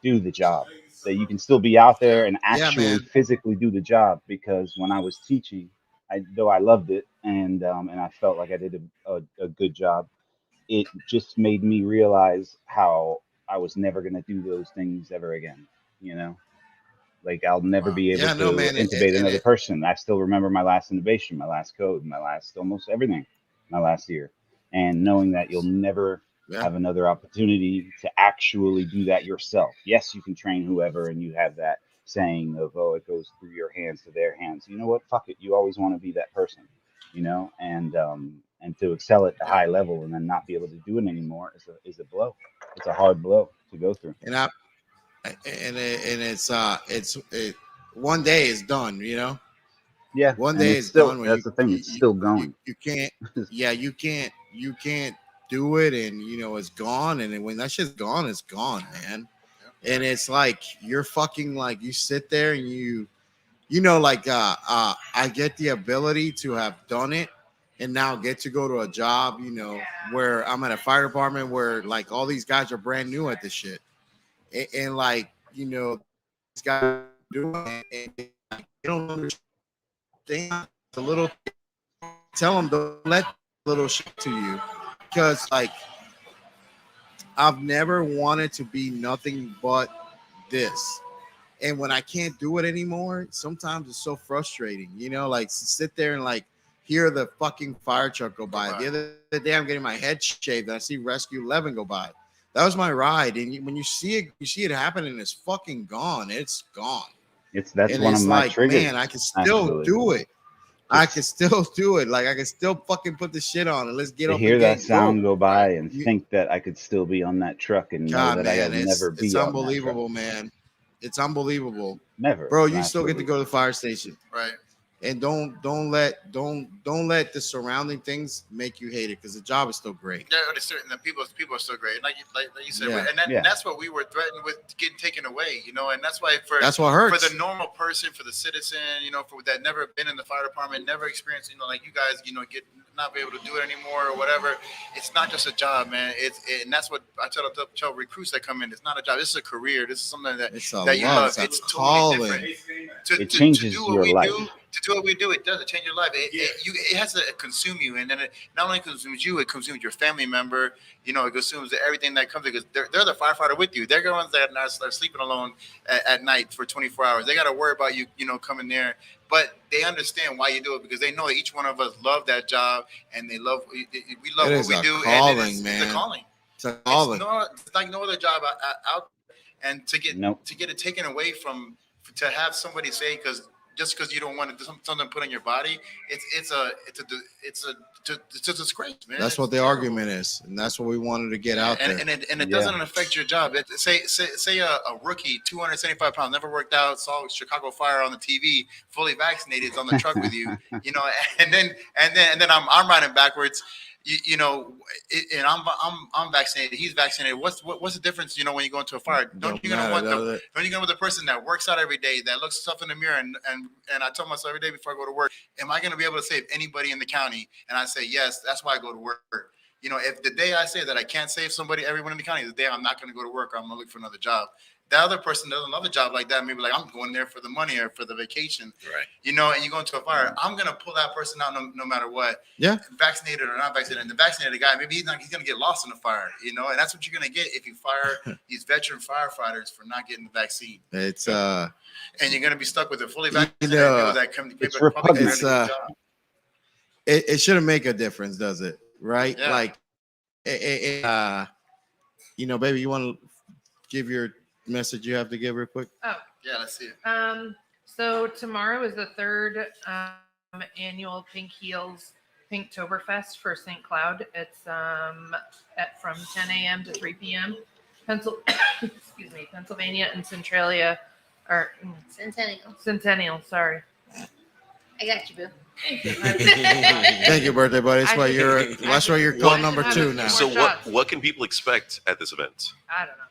[SPEAKER 7] do the job, that you can still be out there and actually physically do the job. Because when I was teaching, though I loved it and I felt like I did a good job, it just made me realize how I was never going to do those things ever again. Like I'll never be able to intubate another person. I still remember my last intubation, my last code, my last almost everything, my last year. And knowing that you'll never have another opportunity to actually do that yourself. Yes, you can train whoever and you have that saying of, it goes through your hands to their hands. You know what? Fuck it. You always want to be that person, and to excel at the high level and then not be able to do it anymore is a blow. It's a hard blow to go through.
[SPEAKER 1] And it's one day is done,
[SPEAKER 7] Yeah.
[SPEAKER 1] One
[SPEAKER 7] and
[SPEAKER 1] day
[SPEAKER 7] it's
[SPEAKER 1] it's
[SPEAKER 7] still,
[SPEAKER 1] done. When
[SPEAKER 7] that's the thing. It's still going.
[SPEAKER 1] you can't. Yeah, you can't do it, and it's gone. And then when that shit's gone, it's gone, man. And it's like you're fucking like you sit there and like I get the ability to have done it and now get to go to a job, where I'm at a fire department where like all these guys are brand new at this shit. And like, these guys doing it and like, they don't understand the little tell them don't let little shit to you because like I've never wanted to be nothing but this. And when I can't do it anymore, sometimes it's so frustrating, like to sit there and like hear the fucking fire truck go by. The other day, I'm getting my head shaved and I see Rescue 11 go by. That was my ride. And when you see it happen and it's fucking gone. It's gone.
[SPEAKER 7] That's
[SPEAKER 1] and
[SPEAKER 7] one
[SPEAKER 1] it's
[SPEAKER 7] of my
[SPEAKER 1] like,
[SPEAKER 7] triggers.
[SPEAKER 1] Man, I can still do it. I can still do it. Like I can still fucking put the shit on and let's get
[SPEAKER 7] to
[SPEAKER 1] up
[SPEAKER 7] hear
[SPEAKER 1] and
[SPEAKER 7] that sound go by and
[SPEAKER 1] You-
[SPEAKER 7] think that I could still be on that truck and know
[SPEAKER 1] God,
[SPEAKER 7] that
[SPEAKER 1] man,
[SPEAKER 7] I'll never be
[SPEAKER 1] it's
[SPEAKER 7] on that truck.
[SPEAKER 1] unbelievable, man. It's unbelievable.
[SPEAKER 7] Never.
[SPEAKER 1] Bro, you still get to go to the fire station.
[SPEAKER 5] Right.
[SPEAKER 1] And don't let the surrounding things make you hate it because the job is still great.
[SPEAKER 5] Yeah, it's certain that people are so great. Like you said,
[SPEAKER 1] Yeah.
[SPEAKER 5] and that's what we were threatened with getting taken away, and that's why
[SPEAKER 1] That's what hurts.
[SPEAKER 5] for the normal person, for the citizen, for that never been in the fire department, never experienced, like you guys, get not be able to do it anymore or whatever. It's not just a job, man. And that's what I tell recruits that come in. It's not a job. This is a career. This is something that you love. It's totally different.
[SPEAKER 7] It changes
[SPEAKER 5] to do what
[SPEAKER 7] your
[SPEAKER 5] we
[SPEAKER 7] life.
[SPEAKER 5] To do what we do, it does. It change your life. It has to consume you, and then it not only consumes you, it consumes your family member. It consumes everything that comes because they're the firefighter with you. They're the ones that are sleeping alone at night for 24 hours. They got to worry about you, coming there. But they understand why you do it because they know that each one of us love that job and we love what we do.
[SPEAKER 1] Calling,
[SPEAKER 5] and
[SPEAKER 1] man.
[SPEAKER 5] It's a calling.
[SPEAKER 1] It's a calling.
[SPEAKER 5] It's like no other job out. And to get it taken away to have somebody say because you don't want something put on your body, it's a disgrace, man.
[SPEAKER 1] That's what the argument is, and that's what we wanted to get out there.
[SPEAKER 5] And it doesn't affect your job. Say a rookie, 275 pounds, never worked out, saw Chicago Fire on the TV, fully vaccinated, is on the truck with you, and then I'm riding backwards. And I'm vaccinated. He's vaccinated. What's the difference? When you go into a fire, don't you want the person that works out every day, that looks stuff in the mirror, and I tell myself every day before I go to work, am I going to be able to save anybody in the county? And I say yes. That's why I go to work. If the day I say that I can't save everyone in the county, is the day I'm not going to go to work. Or I'm going to look for another job. The other person does another job like that, maybe like I'm going there for the money or for the vacation,
[SPEAKER 2] right?
[SPEAKER 5] And you go into a fire, I'm gonna pull that person out no matter what, vaccinated or not vaccinated. And the vaccinated guy, maybe he's gonna get lost in the fire, and that's what you're gonna get if you fire these veteran firefighters for not getting the vaccine.
[SPEAKER 1] It's
[SPEAKER 5] and you're gonna be stuck with a fully vaccinated
[SPEAKER 1] it shouldn't make a difference, does it? Right?
[SPEAKER 5] Yeah.
[SPEAKER 1] Like, baby, you want to give your message you have to give real quick?
[SPEAKER 6] Oh,
[SPEAKER 5] yeah, let's see it.
[SPEAKER 6] So tomorrow is the third annual Pink Heels Pinktoberfest for St. Cloud. It's from 10 a.m. to 3 p.m. Pennsylvania and Centralia, or Centennial. Sorry.
[SPEAKER 4] I got you, boo.
[SPEAKER 1] Thank you, birthday buddy. That's why you're call number 2 now.
[SPEAKER 3] So what can people expect at this event?
[SPEAKER 6] I don't know.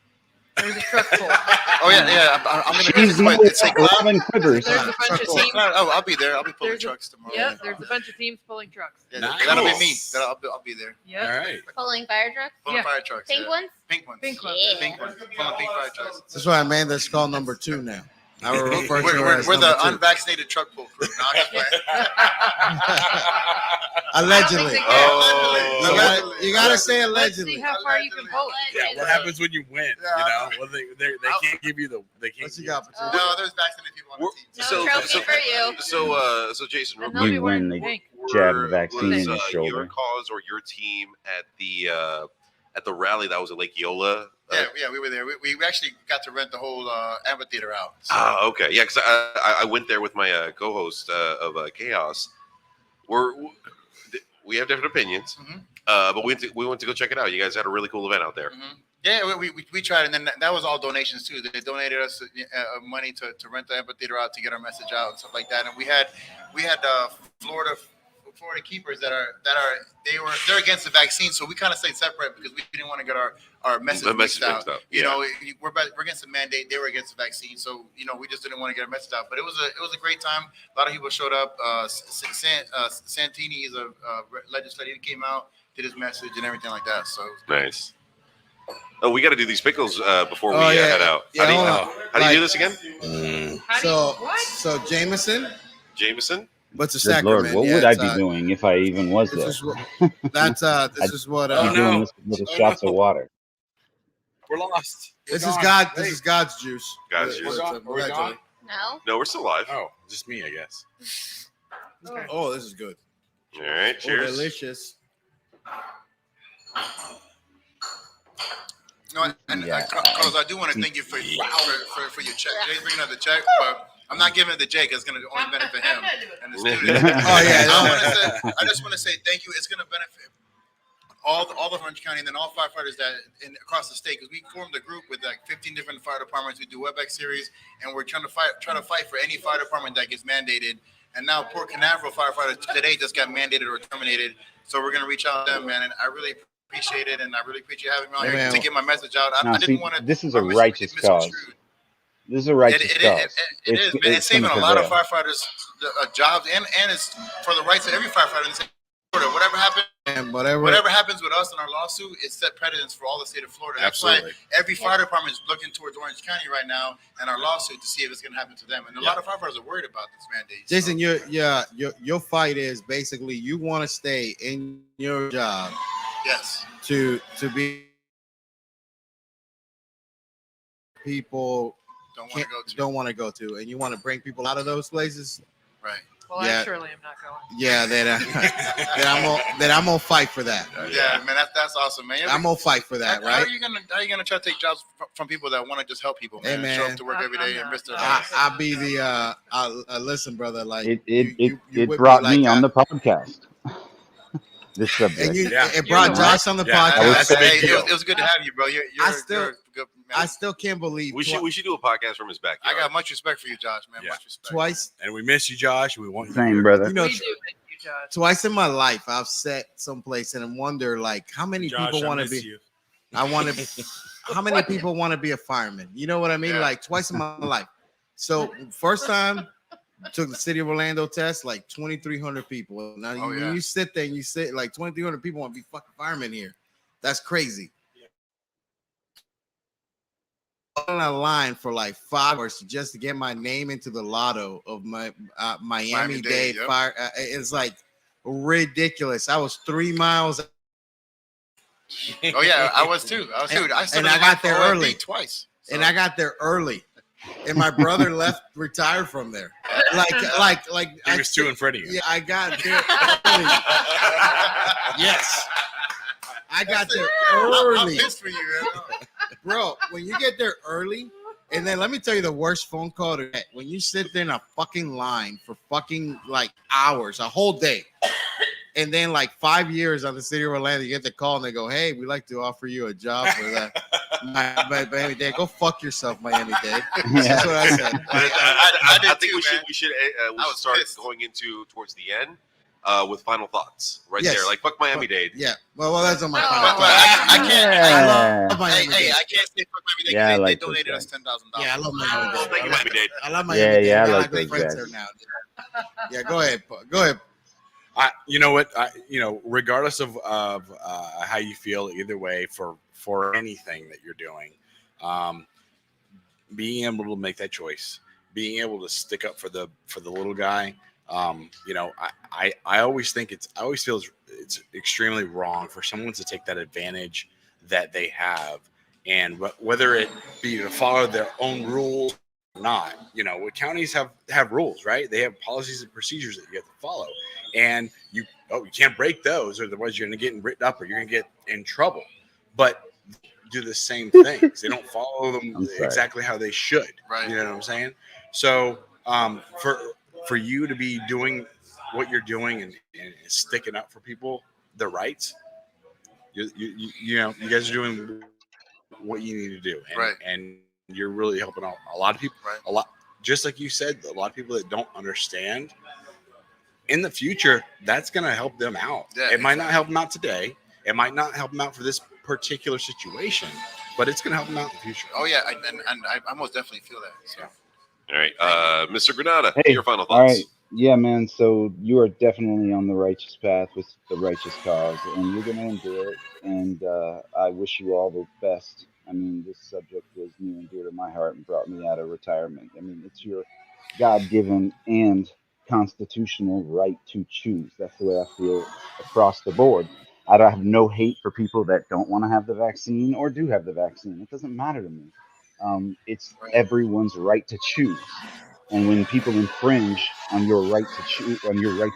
[SPEAKER 6] There's a truck full.
[SPEAKER 5] Oh yeah. I'm gonna
[SPEAKER 7] St. Cloud and Quivers.
[SPEAKER 6] There's a bunch of teams.
[SPEAKER 5] Oh, I'll be there. I'll be pulling trucks tomorrow.
[SPEAKER 6] Yep, there's a bunch of teams pulling trucks.
[SPEAKER 5] Yeah,
[SPEAKER 2] Nice.
[SPEAKER 5] That'll be me. I'll be there.
[SPEAKER 6] Yep.
[SPEAKER 2] All right.
[SPEAKER 4] Pulling fire trucks?
[SPEAKER 5] Pulling fire trucks.
[SPEAKER 4] Pink ones?
[SPEAKER 5] Pink ones.
[SPEAKER 6] Pink ones.
[SPEAKER 4] Yeah.
[SPEAKER 5] Pink ones. Pulling pink fire trucks.
[SPEAKER 1] That's why Amanda's call number 2 now. I will refer to her as
[SPEAKER 5] we're the
[SPEAKER 1] number 2.
[SPEAKER 5] unvaccinated truck pull crew. No, I'm just playing.
[SPEAKER 1] Allegedly.
[SPEAKER 5] Oh.
[SPEAKER 1] You gotta say
[SPEAKER 6] Let's
[SPEAKER 1] allegedly.
[SPEAKER 6] see how far you can pull it.
[SPEAKER 2] Yeah, what happens when you win? Well, they can't give you they can't.
[SPEAKER 1] What's you got?
[SPEAKER 5] No, there's vaccinated people on the team.
[SPEAKER 4] No trophy for you.
[SPEAKER 3] So Jason, real
[SPEAKER 6] And they'll
[SPEAKER 3] quick,
[SPEAKER 6] be
[SPEAKER 7] You
[SPEAKER 6] wearing
[SPEAKER 7] win, they
[SPEAKER 6] pink.
[SPEAKER 7] jab the vaccine in
[SPEAKER 3] was
[SPEAKER 7] your shoulder.
[SPEAKER 3] your cause or your team at the rally that was at Lake Eola?
[SPEAKER 5] Yeah, we were there. We actually got to rent the whole amphitheater out. So.
[SPEAKER 3] Okay. Yeah, because I went there with my co-host of Chaos. We have different opinions, but we went to go check it out. You guys had a really cool event out there.
[SPEAKER 5] Mm-hmm. Yeah, we tried, and then that was all donations too. They donated us money to rent the amphitheater out to get our message out and stuff like that. And we had Florida keepers they're against the vaccine, so we kind of stayed separate because we didn't want to get our message mixed out. You know, we're against the mandate. They were against the vaccine, so we just didn't want to get our message out. But it was a great time. A lot of people showed up. Santini is a legislator. He came out, did his message and everything like that. So
[SPEAKER 3] nice. Oh, we got to do these pickles before we head out.
[SPEAKER 1] Yeah,
[SPEAKER 3] how do you do this again?
[SPEAKER 1] So
[SPEAKER 3] Jameson.
[SPEAKER 1] What's the
[SPEAKER 7] Good
[SPEAKER 1] sacrament?
[SPEAKER 7] Lord, what would I be doing if I even was there?
[SPEAKER 1] This is what
[SPEAKER 7] I'd be doing this with shots of water.
[SPEAKER 2] We're lost.
[SPEAKER 1] This is God. This is God's juice.
[SPEAKER 3] God's juice.
[SPEAKER 2] We're gone?
[SPEAKER 3] No, we're still alive.
[SPEAKER 2] Oh, just me, I guess.
[SPEAKER 1] Okay. Oh, this is good.
[SPEAKER 3] All right, cheers.
[SPEAKER 1] Delicious.
[SPEAKER 5] Carlos, I do want to thank you for your check. Jay's bringing up the check, but I'm not giving it to Jay because it's going to only benefit him and the students. I just want to say thank you. It's going to benefit all of Orange County and then all firefighters across the state, because we formed a group with like 15 different fire departments. We do WebEx series, and we're trying to fight for any fire department that gets mandated. And now Port Canaveral firefighters today just got mandated or terminated. So we're going to reach out to them, man. And I really appreciate it, and I really appreciate having me on here to get my message out. I didn't want to.
[SPEAKER 7] This is a righteous cause. This is a righteous cause.
[SPEAKER 5] It is, man. It's saving a lot of firefighters jobs, and it's for the rights of every firefighter in the state of Florida. Whatever happens with us in our lawsuit, it set precedents for all the state of Florida. That's why every fire department is looking towards Orange County right now and our lawsuit to see if it's going to happen to them. And a lot of firefighters are worried about this mandate.
[SPEAKER 1] Jason, your fight is basically you want to stay in your job.
[SPEAKER 5] Yes.
[SPEAKER 1] To be people don't want to go to, and you want to bring people out of those places.
[SPEAKER 5] Right.
[SPEAKER 6] Well, I surely am not going.
[SPEAKER 1] Yeah, then I'm gonna fight for that.
[SPEAKER 5] Yeah, man, that's awesome, man.
[SPEAKER 1] I'm gonna fight for that, right?
[SPEAKER 5] How are you gonna try to take jobs from people that want to just help people, man?
[SPEAKER 1] Hey, man.
[SPEAKER 5] Show up to work every day and miss their
[SPEAKER 1] I'll be the listen, brother. Like
[SPEAKER 7] it brought me on the podcast. This subject.
[SPEAKER 1] It brought Josh on the podcast.
[SPEAKER 5] It was good to have you, bro. You're good, man.
[SPEAKER 1] I still can't believe
[SPEAKER 3] we should do a podcast from his backyard.
[SPEAKER 5] I got much respect for you, Josh, man. Much respect.
[SPEAKER 1] Twice,
[SPEAKER 2] and we miss you, Josh. We want you.
[SPEAKER 7] Same, brother.
[SPEAKER 6] We do miss you, Josh.
[SPEAKER 1] Twice in my life, I've sat someplace and wonder, like, how many people want to be.
[SPEAKER 8] You.
[SPEAKER 1] I want to. How many people want to be a fireman? You know what I mean? Yeah. Like twice in my life. So first time. Took the city of Orlando test, like 2,300 people. Now, when you sit there and you sit like 2,300 people want to be fucking firemen here. That's crazy. On a line for like 5 hours just to get my name into the lotto of my Miami-Dade fire. It's like ridiculous. I was 3 miles.
[SPEAKER 5] Oh yeah, I was too. I
[SPEAKER 1] got there early
[SPEAKER 5] twice. So.
[SPEAKER 1] And I got there early. And my brother retired from there. Like
[SPEAKER 2] he was too in front of you.
[SPEAKER 1] Yeah, I got there early. Yes. I got there early.
[SPEAKER 5] I'm pissed for you,
[SPEAKER 1] bro. When you get there early, and then let me tell you the worst phone call to get. When you sit there in a fucking line for fucking like hours, a whole day. And then like 5 years on the city of Orlando, you get the call and they go, "Hey, we'd like to offer you a job for that." Miami-Dade, go fuck yourself, Miami-Dade. That's what I said.
[SPEAKER 3] I think we should start going towards the end with final thoughts there. Like fuck Miami-Dade.
[SPEAKER 1] Yeah. Well, that's on my final thoughts.
[SPEAKER 5] I love Miami-Dade. I can't say fuck Miami-Dade.
[SPEAKER 7] Yeah,
[SPEAKER 5] they donated us $10,000.
[SPEAKER 1] Yeah, I love Miami-Dade.
[SPEAKER 3] Well, thank you, Miami-Dade.
[SPEAKER 1] I love Miami-Dade.
[SPEAKER 7] Yeah, I
[SPEAKER 1] like good friends there now. Yeah, go ahead. Go ahead.
[SPEAKER 2] You know what? Regardless of how you feel, either way, for anything that you're doing, being able to make that choice, being able to stick up for the little guy, I always think I always feel it's extremely wrong for someone to take that advantage that they have, and whether it be to follow their own rules or not. Counties have rules, right? They have policies and procedures that you have to follow. And you can't break those, or otherwise you're going to get written up or you're going to get in trouble. But do the same things. They don't follow them exactly how they should.
[SPEAKER 5] Right.
[SPEAKER 2] You know what I'm saying? So for you to be doing what you're doing and sticking up for people, their rights, you guys are doing what you need to do, and,
[SPEAKER 5] Right.
[SPEAKER 2] and you're really helping out a lot of people.
[SPEAKER 5] Right.
[SPEAKER 2] A lot, just like you said, a lot of people that don't understand. In the future, that's going to help them out.
[SPEAKER 5] Yeah,
[SPEAKER 2] it might not help them out today. It might not help them out for this particular situation, but it's going to help them out in the future.
[SPEAKER 5] Oh yeah, I most definitely feel that. So.
[SPEAKER 3] All right, Mr. Granada,
[SPEAKER 7] Hey,
[SPEAKER 3] your final thoughts.
[SPEAKER 7] all right. Yeah, man. So you are definitely on the righteous path with the righteous cause, and you're going to endure it. And I wish you all the best. I mean, this subject was near and dear to my heart and brought me out of retirement. I mean, it's your God-given and constitutional right to choose. That's the way I feel across the board. I don't have no hate for people that don't want to have the vaccine or do have the vaccine. It doesn't matter to me. It's everyone's right to choose. And when people infringe on your right to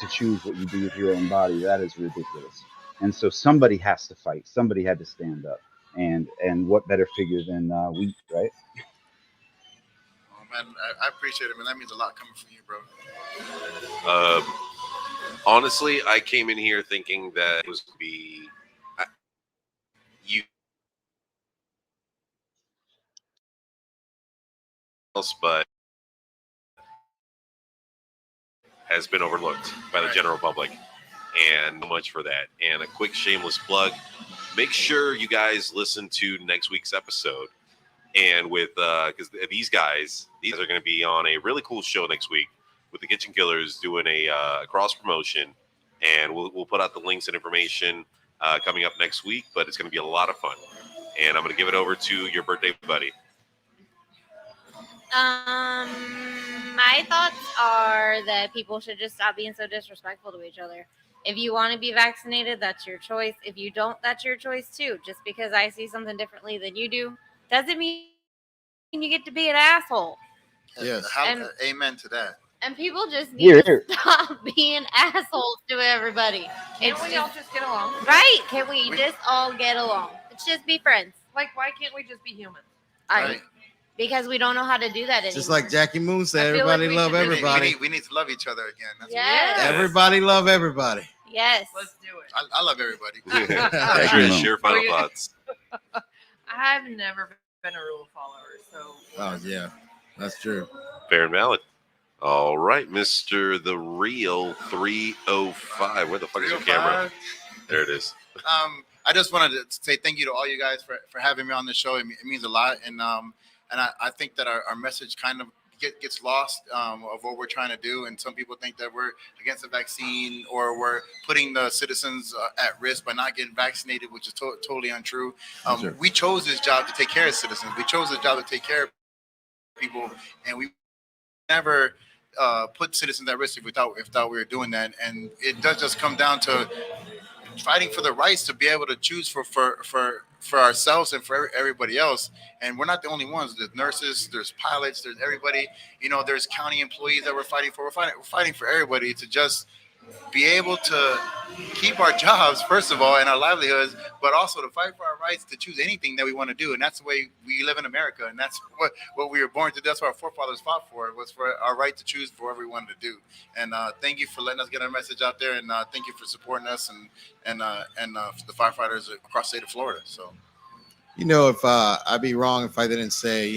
[SPEAKER 7] choose what you do with your own body, that is ridiculous. And so somebody has to fight. Somebody had to stand up. And what better figure than we, right?
[SPEAKER 5] Oh man, I appreciate it, man. That means a lot coming from you, bro.
[SPEAKER 3] Honestly, I came in here thinking that it was going to be you else, but has been overlooked by the general public, and so much for that. And a quick shameless plug: make sure you guys listen to next week's episode. And with because these guys are going to be on a really cool show next week with the Kitchen Killers doing a cross promotion, and we'll put out the links and information coming up next week. But it's going to be a lot of fun, and I'm going to give it over to your birthday buddy.
[SPEAKER 4] My thoughts are that people should just stop being so disrespectful to each other. If you want to be vaccinated, that's your choice. If you don't, that's your choice too. Just because I see something differently than you do doesn't mean you get to be an asshole.
[SPEAKER 1] Yes.
[SPEAKER 5] Amen to that.
[SPEAKER 4] And people just need
[SPEAKER 7] Here.
[SPEAKER 4] to stop being assholes to everybody.
[SPEAKER 6] Can't we all just get along?
[SPEAKER 4] Right? Can we just all get along? Let's just be friends.
[SPEAKER 6] Like, why can't we just be human?
[SPEAKER 5] Right.
[SPEAKER 4] Because we don't know how to do that anymore.
[SPEAKER 1] Just like Jackie Moon said,
[SPEAKER 6] I feel
[SPEAKER 1] everybody
[SPEAKER 6] like we
[SPEAKER 1] love
[SPEAKER 6] should-
[SPEAKER 1] everybody.
[SPEAKER 5] We need to love each other again. That's
[SPEAKER 4] Yes.
[SPEAKER 1] Everybody love everybody.
[SPEAKER 4] Yes.
[SPEAKER 6] Let's do it.
[SPEAKER 5] I love everybody.
[SPEAKER 3] Trish, your final thoughts.
[SPEAKER 6] I've never been a rule follower, so.
[SPEAKER 1] Oh yeah, that's true.
[SPEAKER 3] Fair and valid. All right, Mr. The Real 305. Where the fuck is your camera? There it is.
[SPEAKER 5] I just wanted to say thank you to all you guys for having me on the show. It means a lot, and I think that our message kind of gets lost of what we're trying to do, and some people think that we're against the vaccine or we're putting the citizens at risk by not getting vaccinated, which is totally untrue.
[SPEAKER 1] Sure.
[SPEAKER 5] We chose this job to take care of citizens. We chose this job to take care of people, and we never put citizens at risk if we thought we were doing that. And it does just come down to fighting for the rights to be able to choose for ourselves and for everybody else. And we're not the only ones. There's nurses, there's pilots, there's everybody. There's county employees that we're fighting for. We're fighting for everybody to just be able to keep our jobs, first of all, and our livelihoods, but also to fight for our rights to choose anything that we want to do. And that's the way we live in America. And that's what we were born to do. That's what our forefathers fought for, was for our right to choose for whatever we wanted to do. And thank you for letting us get our message out there. And thank you for supporting us and the firefighters across the state of Florida. So,
[SPEAKER 1] If I'd be wrong if I didn't say,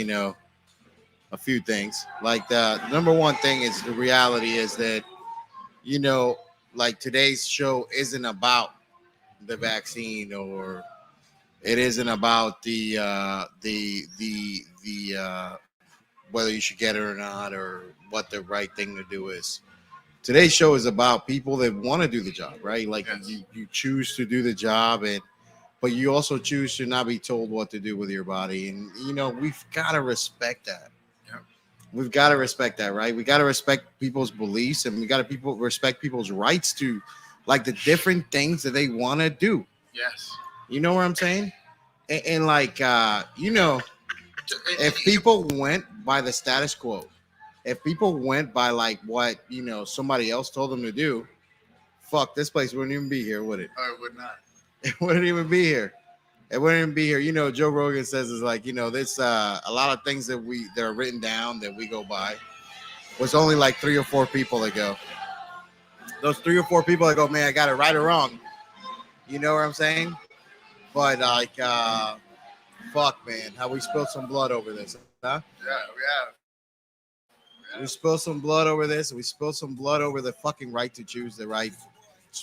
[SPEAKER 1] a few things. Like the number one thing is the reality is that, like today's show isn't about the vaccine, or it isn't about the whether you should get it or not, or what the right thing to do is. Today's show is about people that want to do the job, right? Like
[SPEAKER 5] yes.
[SPEAKER 1] you choose to do the job, but you also choose to not be told what to do with your body. And, we've got to respect that.
[SPEAKER 5] Yeah.
[SPEAKER 1] We've got to respect that, right? We got to respect people's beliefs, and we got to respect people's rights to, like, the different things that they want to do.
[SPEAKER 5] Yes.
[SPEAKER 1] You know what I'm saying? And if people went by the status quo, if people went by like what, somebody else told them to do, fuck, this place wouldn't even be here, would it?
[SPEAKER 5] Or it would not.
[SPEAKER 1] It wouldn't even be here. It wouldn't even be here. Joe Rogan says is like, there's a lot of things that are written down that we go by. Was only like 3 or 4 people that go. Those 3 or 4 people that go, man, I got it right or wrong. You know what I'm saying? But like fuck, man. How we spilled some blood over this, huh?
[SPEAKER 5] Yeah, we have.
[SPEAKER 1] We spilled some blood over this. We spilled some blood over the fucking right to choose the right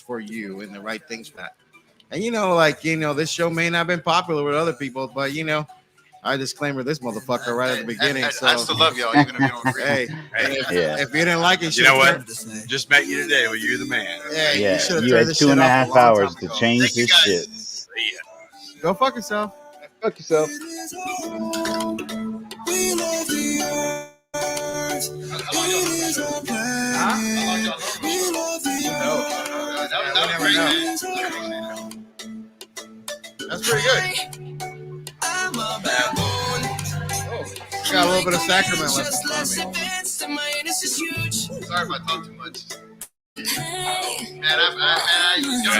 [SPEAKER 1] for you and the right things for that. And this show may not have been popular with other people, but I disclaimer this motherfucker right at the beginning. So
[SPEAKER 5] I still love y'all, even if you don't agree.
[SPEAKER 1] Hey, if you didn't like it,
[SPEAKER 2] you know what? Just met you today. Well, you're the man.
[SPEAKER 1] Yeah,
[SPEAKER 7] you had 2.5 hours to change this shit.
[SPEAKER 1] Go fuck yourself.
[SPEAKER 7] Fuck yourself.
[SPEAKER 1] That's pretty good. Got a little bit of sacrament left in me.
[SPEAKER 5] Sorry if I talk too much. Man, I